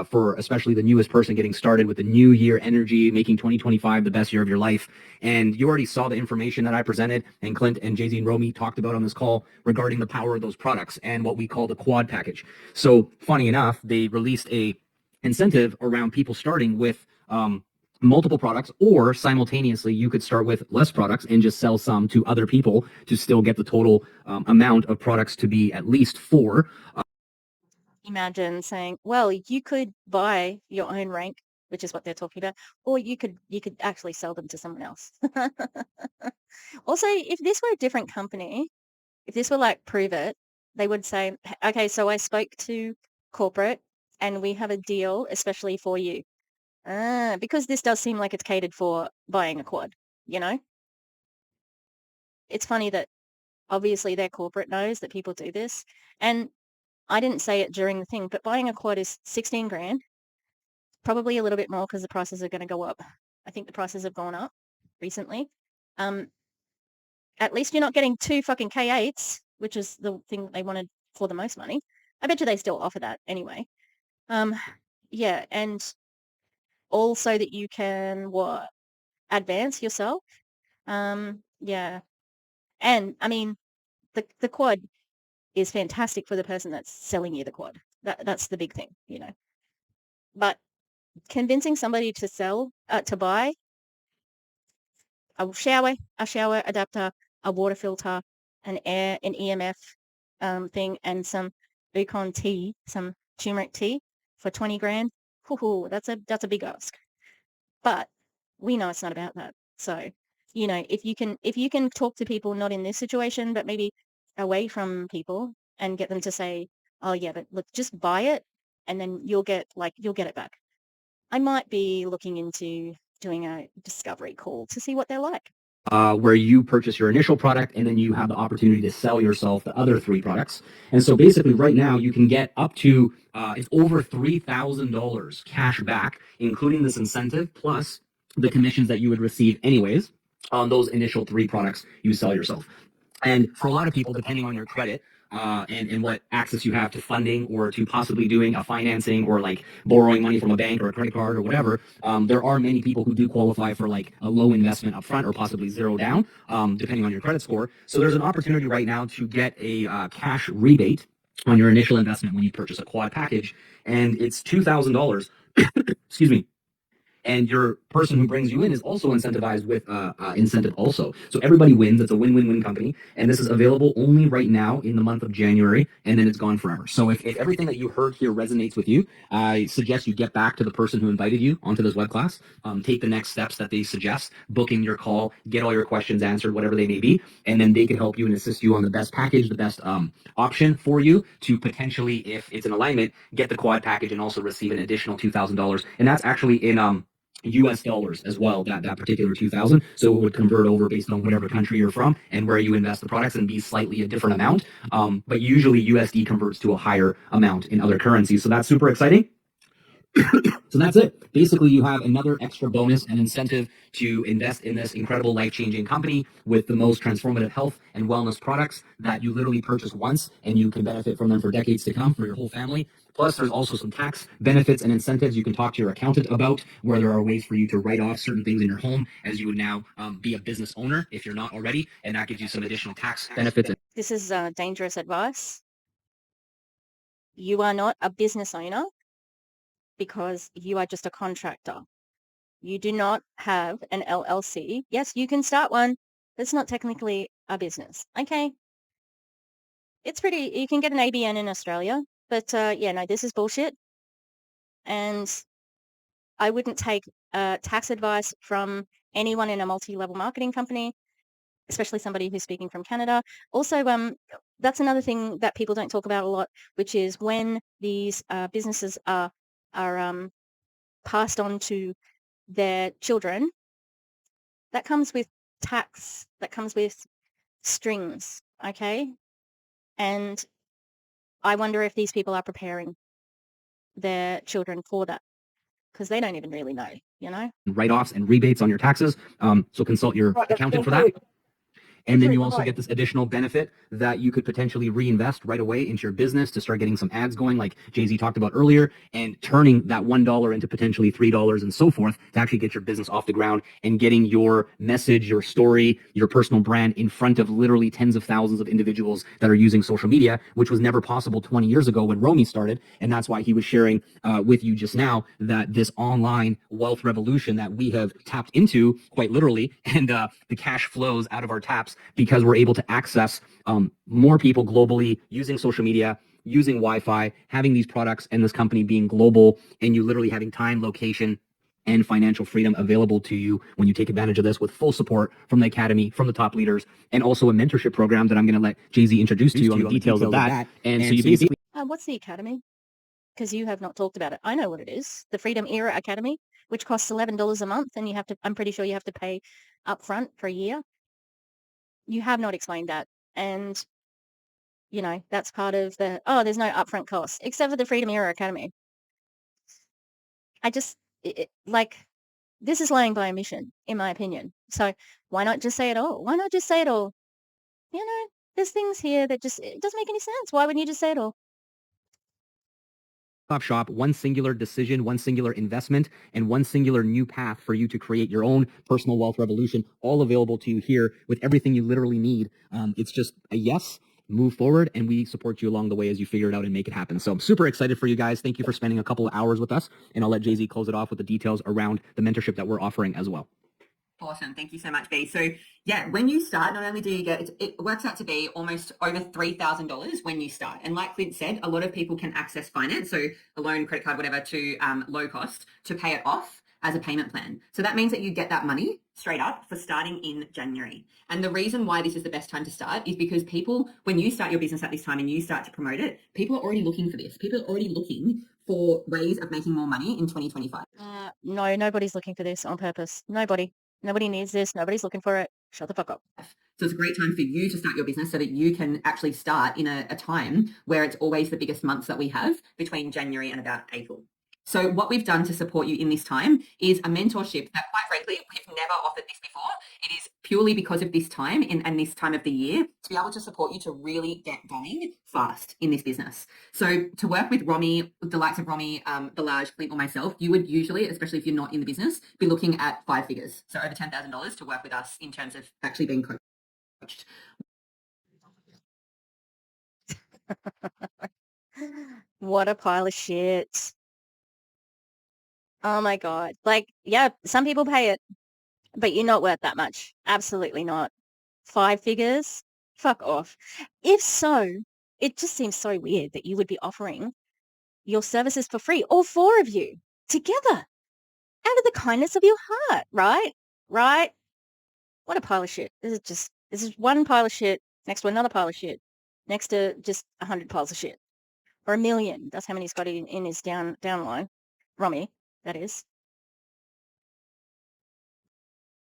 for especially the newest person getting started with the new year energy, making 2025 the best year of your life. And you already saw the information that I presented and Clint and Jay-Z and Romy talked about on this call regarding the power of those products and what we call the quad package. So funny enough, they released a incentive around people starting with multiple products, or simultaneously you could start with less products and just sell some to other people to still get the total amount of products to be at least 4. Imagine saying, well, you could buy your own rank, which is what they're talking about, or you could actually sell them to someone else. Also, if this were a different company, if this were like Prove It, they would say, okay, so I spoke to corporate and we have a deal especially for you. Because this does seem like it's catered for buying a quad, It's funny that obviously their corporate knows that people do this. And I didn't say it during the thing, but buying a quad is 16 grand, probably a little bit more because the prices are going to go up. I think the prices have gone up. recently. At least you're not getting 2 fucking K8s, which is the thing they wanted for the most money. I bet you they still offer that anyway. Yeah, and also that you can advance yourself. Yeah. And I mean, the quad is fantastic for the person that's selling you the quad. That's the big thing, you know. But convincing somebody to buy a shower adapter, a water filter, an EMF thing, and some Ukon tea, some turmeric tea for 20 grand. Ooh, that's a big ask. But we know it's not about that. So, you know, if you can talk to people not in this situation, but maybe away from people and get them to say, oh yeah, but look, just buy it and then you'll get it back. I might be looking into doing a discovery call to see what they're like. Where you purchase your initial product and then you have the opportunity to sell yourself the other 3 products. And so basically right now you can get up to, it's over $3,000 cash back, including this incentive, plus the commissions that you would receive anyways on those initial 3 products you sell yourself. And for a lot of people, depending on your credit, and what access you have to funding or to possibly doing a financing or like borrowing money from a bank or a credit card or whatever, there are many people who do qualify for like a low investment upfront or possibly 0 down, depending on your credit score. So there's an opportunity right now to get a cash rebate on your initial investment when you purchase a quad package, and it's $2,000. Excuse me. And your person who brings you in is also incentivized with incentive also. So everybody wins. It's a win-win-win company. And this is available only right now in the month of January, and then it's gone forever. So if everything that you heard here resonates with you, I suggest you get back to the person who invited you onto this web class, take the next steps that they suggest, booking your call, get all your questions answered, whatever they may be, and then they can help you and assist you on the best package, the best option for you to potentially, if it's an alignment, get the quad package and also receive an additional $2,000. And that's actually in US dollars as well, that particular 2,000. So it would convert over based on whatever country you're from and where you invest the products and be slightly a different amount. But usually USD converts to a higher amount in other currencies. So that's super exciting. So that's it. Basically, you have another extra bonus and incentive to invest in this incredible life-changing company with the most transformative health and wellness products that you literally purchase once and you can benefit from them for decades to come for your whole family. Plus, there's also some tax benefits and incentives you can talk to your accountant about, where there are ways for you to write off certain things in your home as you would now be a business owner if you're not already, and that gives you some additional tax benefits. This is dangerous advice. You are not a business owner because you are just a contractor. You do not have an LLC. Yes, you can start one, but it's not technically a business. Okay. You can get an ABN in Australia, but yeah, no, this is bullshit. And I wouldn't take tax advice from anyone in a multi-level marketing company, especially somebody who's speaking from Canada. Also, that's another thing that people don't talk about a lot, which is when these businesses are passed on to their children, that comes with tax, that comes with strings, okay? And I wonder if these people are preparing their children for that, because they don't even really know, you know? Write-offs and rebates on your taxes. So consult your accountant for that. And then you also get this additional benefit that you could potentially reinvest right away into your business to start getting some ads going, like Jay-Z talked about earlier, and turning that $1 into potentially $3 and so forth to actually get your business off the ground and getting your message, your story, your personal brand in front of literally tens of thousands of individuals that are using social media, which was never possible 20 years ago when Romy started. And that's why he was sharing with you just now that this online wealth revolution that we have tapped into quite literally, and the cash flows out of our taps because we're able to access more people globally using social media, using Wi-Fi, having these products and this company being global, and you literally having time, location, and financial freedom available to you when you take advantage of this with full support from the academy, from the top leaders, and also a mentorship program that I'm going to let Jay-Z introduce to you on the details of that. And so you basically... What's the academy? Because you have not talked about it. I know what it is. The Freedom Era Academy, which costs $11 a month, and I'm pretty sure you have to pay upfront for a year. You have not explained that. And, you know, that's part of there's no upfront cost, except for the Freedom Era Academy. I just, this is lying by omission, in my opinion. So why not just say it all? Why not just say it all? You know, there's things here that just, it doesn't make any sense. Why wouldn't you just say it all? Stop shop, one singular decision, one singular investment, and one singular new path for you to create your own personal wealth revolution, all available to you here with everything you literally need. It's just a yes, move forward, and we support you along the way as you figure it out and make it happen. So I'm super excited for you guys. Thank you for spending a couple of hours with us, and I'll let Jay-Z close it off with the details around the mentorship that we're offering as well. Awesome. Thank you so much, B. So yeah, when you start, not only do you get, it works out to be almost over $3,000 when you start. And like Clint said, a lot of people can access finance, so a loan, credit card, whatever, to low cost to pay it off as a payment plan. So that means that you get that money straight up for starting in January. And the reason why this is the best time to start is because people, when you start your business at this time and you start to promote it, people are already looking for this. People are already looking for ways of making more money in 2025. No, nobody's looking for this on purpose. Nobody needs this. Nobody's looking for it. Shut the fuck up. So it's a great time for you to start your business so that you can actually start in a time where it's always the biggest months that we have between January and about April. So what we've done to support you in this time is a mentorship that, quite frankly, we've never offered this before. It is purely because of this time and this time of the year to be able to support you to really get going fast in this business. So to work with Romy, the likes of Romy, Balaj, Clint, or myself, you would usually, especially if you're not in the business, be looking at 5 figures. So over $10,000 to work with us in terms of actually being coached. What a pile of shit. Oh my God. Like, yeah, some people pay it, but you're not worth that much. Absolutely not. 5 figures? Fuck off. If so, it just seems so weird that you would be offering your services for free, all 4 of you together out of the kindness of your heart, right? Right? What a pile of shit. This is one pile of shit next to another pile of shit next to just 100 piles of shit. Or 1 million. That's how many he's got in his downline. Romy, that is.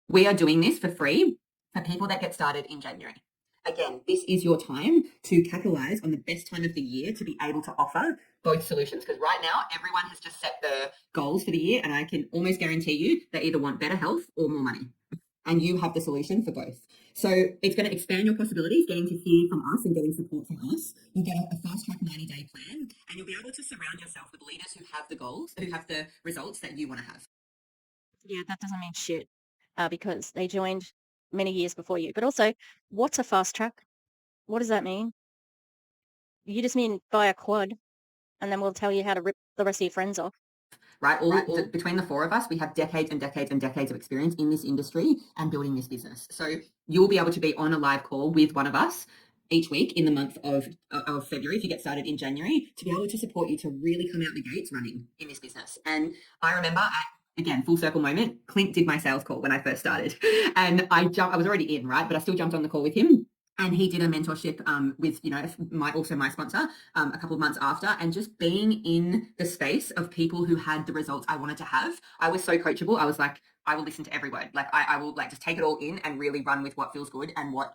We are doing this for free for people that get started in January. Again, this is your time to capitalize on the best time of the year to be able to offer both solutions. Because right now, everyone has just set the goals for the year, and I can almost guarantee you they either want better health or more money. And you have the solution for both. So it's going to expand your possibilities, getting to hear from us and getting support from us. You get a fast track 90-day plan, and you'll be able to surround yourself with leaders who have the goals, who have the results that you want to have. Yeah, that doesn't mean shit because they joined many years before you. But also, what's a fast track? What does that mean? You just mean buy a quad and then we'll tell you how to rip the rest of your friends off. Right? Between the 4 of us, we have decades and decades and decades of experience in this industry and building this business. So you'll be able to be on a live call with one of us each week in the month of February, if you get started in January, to be able to support you to really come out the gates running in this business. And I remember, again, full circle moment, Clint did my sales call when I first started. And I was already in, right? But I still jumped on the call with him. And he did a mentorship with, my sponsor a couple of months after. And just being in the space of people who had the results I wanted to have, I was so coachable. I was like, I will listen to every word. Like I will just take it all in and really run with what feels good and what,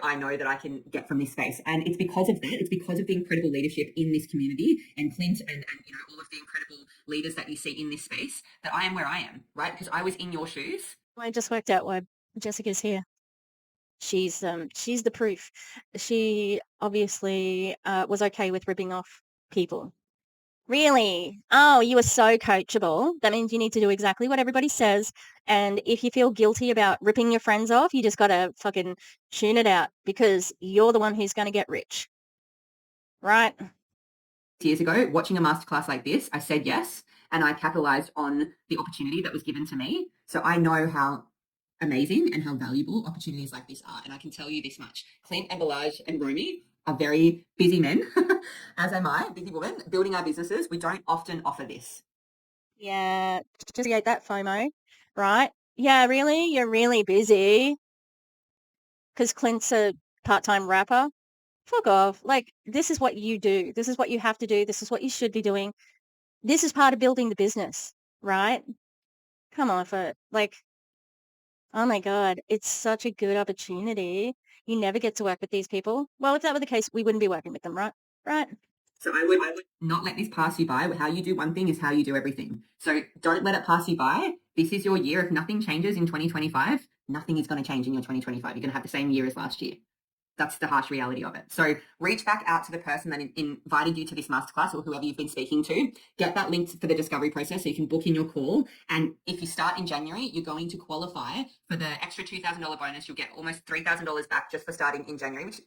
I know that I can get from this space. And it's because of that. It's because of the incredible leadership in this community and Clint and all of the incredible leaders that you see in this space that I am where I am, right? Because I was in your shoes. I just worked out why Jessica's here. She's the proof. She obviously was okay with ripping off people. Really? Oh, you are so coachable. That means you need to do exactly what everybody says. And if you feel guilty about ripping your friends off, you just got to fucking tune it out because you're the one who's going to get rich. Right? Years ago, watching a masterclass like this, I said yes, and I capitalized on the opportunity that was given to me. So I know how amazing and how valuable opportunities like this are. And I can tell you this much. Clint and Balaj and Romy are very busy men, as am I, busy woman, building our businesses. We don't often offer this. Yeah, just create that FOMO, right? Yeah, really? You're really busy because Clint's a part-time rapper? Fuck off. Like, this is what you do. This is what you have to do. This is what you should be doing. This is part of building the business, right? Come on, oh my God, it's such a good opportunity. You never get to work with these people. Well, if that were the case, we wouldn't be working with them, right? Right. So I would not let this pass you by. How you do one thing is how you do everything. So don't let it pass you by. This is your year. If nothing changes in 2025, nothing is going to change in your 2025. You're going to have the same year as last year. That's the harsh reality of it. So reach back out to the person that invited you to this masterclass or whoever you've been speaking to. Get that link for the discovery process so you can book in your call. And if you start in January, you're going to qualify for the extra $2,000 bonus. You'll get almost $3,000 back just for starting in January, which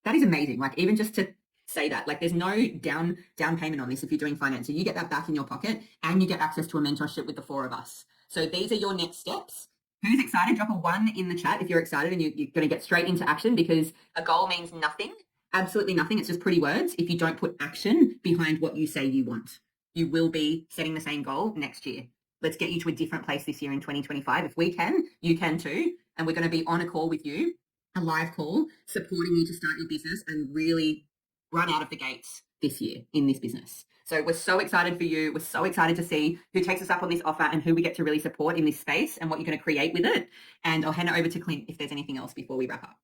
that is amazing. Like, even just to say that, like, there's no down payment on this if you're doing finance. So you get that back in your pocket and you get access to a mentorship with the 4 of us. So these are your next steps. Who's excited? Drop a 1 in the chat if you're excited and you're going to get straight into action, because a goal means nothing, absolutely nothing. It's just pretty words if you don't put action behind what you say you want. You will be setting the same goal next year. Let's get you to a different place this year in 2025. If we can, you can too. And we're going to be on a call with you, a live call, supporting you to start your business and really run out of the gates this year in this business. So we're so excited for you. We're so excited to see who takes us up on this offer and who we get to really support in this space and what you're going to create with it. And I'll hand it over to Clint if there's anything else before we wrap up.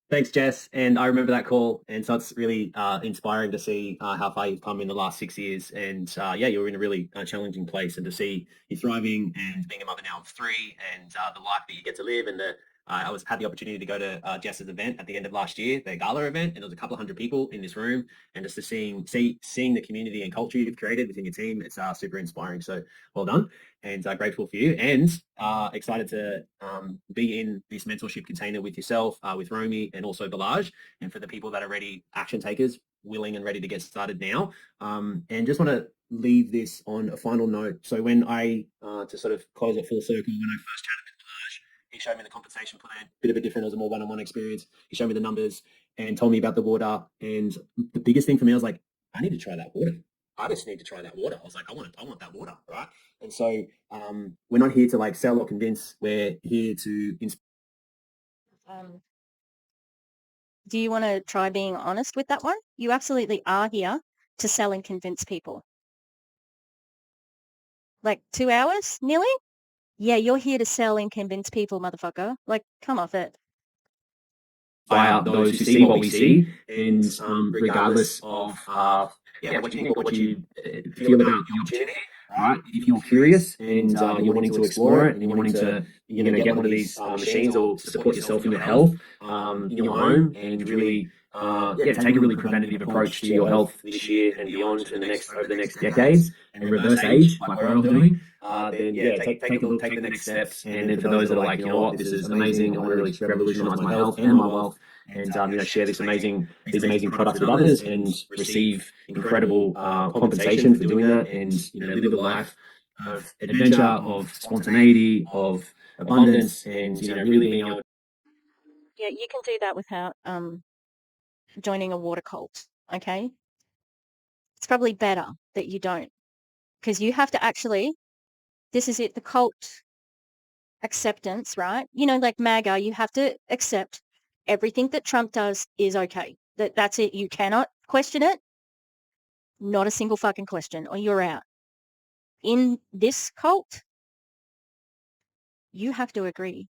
Thanks, Jess. And I remember that call. And so it's really inspiring to see how far you've come in the last 6 years. And yeah, you're in a really challenging place. And to see you thriving and being a mother now of 3 and the life that you get to live. And I had the opportunity to go to Jess's event at the end of last year, their gala event, and there was a couple of hundred people in this room. And just to seeing the community and culture you've created within your team, it's super inspiring. So well done, and grateful for you, and excited to be in this mentorship container with yourself, with Romy, and also Balaj. And for the people that are ready, action takers, willing and ready to get started now. And just want to leave this on a final note. So when I, to sort of close it full circle, when I first chatted with Balaj, he showed me the compensation plan, bit of a different, it was a more one-on-one experience. He showed me the numbers and told me about the water. And the biggest thing for me, I was like, I need to try that water. I just need to try that water. I was like, I want that water, right? And so we're not here to like sell or convince. We're here to inspire. Do you want to try being honest with that one? You absolutely are here to sell and convince people. Like 2 hours, nearly? Yeah, you're here to sell and convince people, motherfucker. Like, come off it. Inspire those who see what we see, and regardless of what you think or what you feel about the opportunity, right? If you're curious and you're wanting to explore it, and you're wanting to get one of these machines or support yourself in your health in your home, and really take a really preventative approach to your health this year and beyond, and over the next decades, and reverse age like we're all doing, then take a look, take the next steps. And then for those that are like, you know what, this is amazing, I want to really revolutionize my health and my wealth, and share these amazing products with others, and receive incredible compensation for doing that, and live a life of adventure, of spontaneity, of abundance, and really being able. Yeah, you can do that without joining a water cult, okay? It's probably better that you don't, because you have to actually, this is it, the cult acceptance, right? Like MAGA, you have to accept everything that Trump does is okay. That's it. You cannot question it. Not a single fucking question, or you're out. In this cult, you have to agree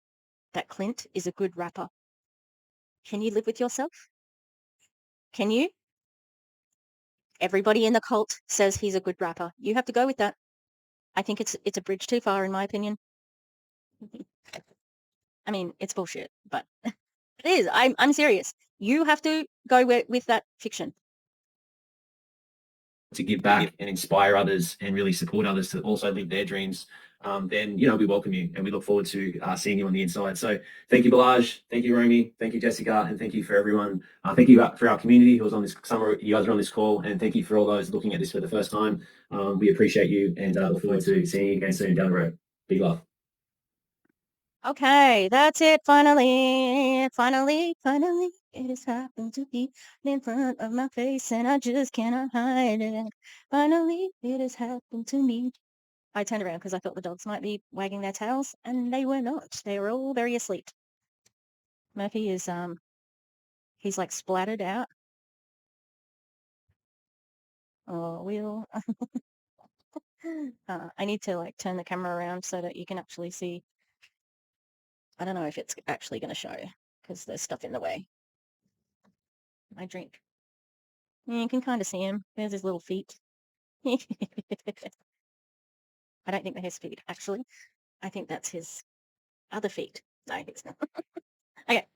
that Clint is a good rapper. Can you live with yourself? Can you? Everybody in the cult says he's a good rapper. You have to go with that. I think it's a bridge too far, in my opinion. I mean, it's bullshit, but it is. I'm serious. You have to go with that fiction. To give back and inspire others and really support others to also live their dreams, then we welcome you, and we look forward to seeing you on the inside. So thank you, Balaj, thank you, Romy, thank you, Jessica, and thank you for everyone. Thank you for our community who was on this. Some of you guys are on this call, and thank you for all those looking at this for the first time. We appreciate you, and look forward to seeing you again soon down the road. Big love. Okay, that's it. Finally, it has happened to be in front of my face, and I just cannot hide it. Finally, it has happened to me. I turned around because I thought the dogs might be wagging their tails, and they were not. They were all very asleep. Murphy is, he's like splattered out. Oh, Will. I need to like turn the camera around so that you can actually see. I don't know if it's actually going to show because there's stuff in the way. My drink. Yeah, you can kind of see him. There's his little feet. I don't think they're his feet, actually. I think that's his other feet. No, it's not. Okay.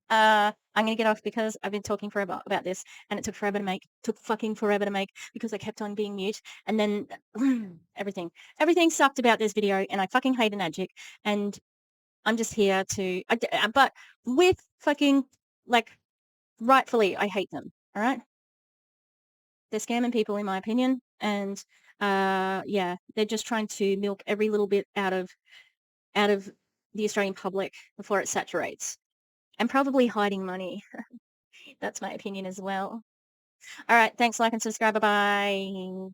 I'm gonna get off because I've been talking forever about this, and it took forever to make. Took fucking forever to make because I kept on being mute, and then everything sucked about this video, and I fucking hate ENAGIC, and I'm just here to. But with fucking like, rightfully, I hate them. All right, they're scamming people, in my opinion, and yeah, they're just trying to milk every little bit out of the Australian public before it saturates. And probably hiding money. That's my opinion as well. All right, thanks, like and subscribe. Bye-bye.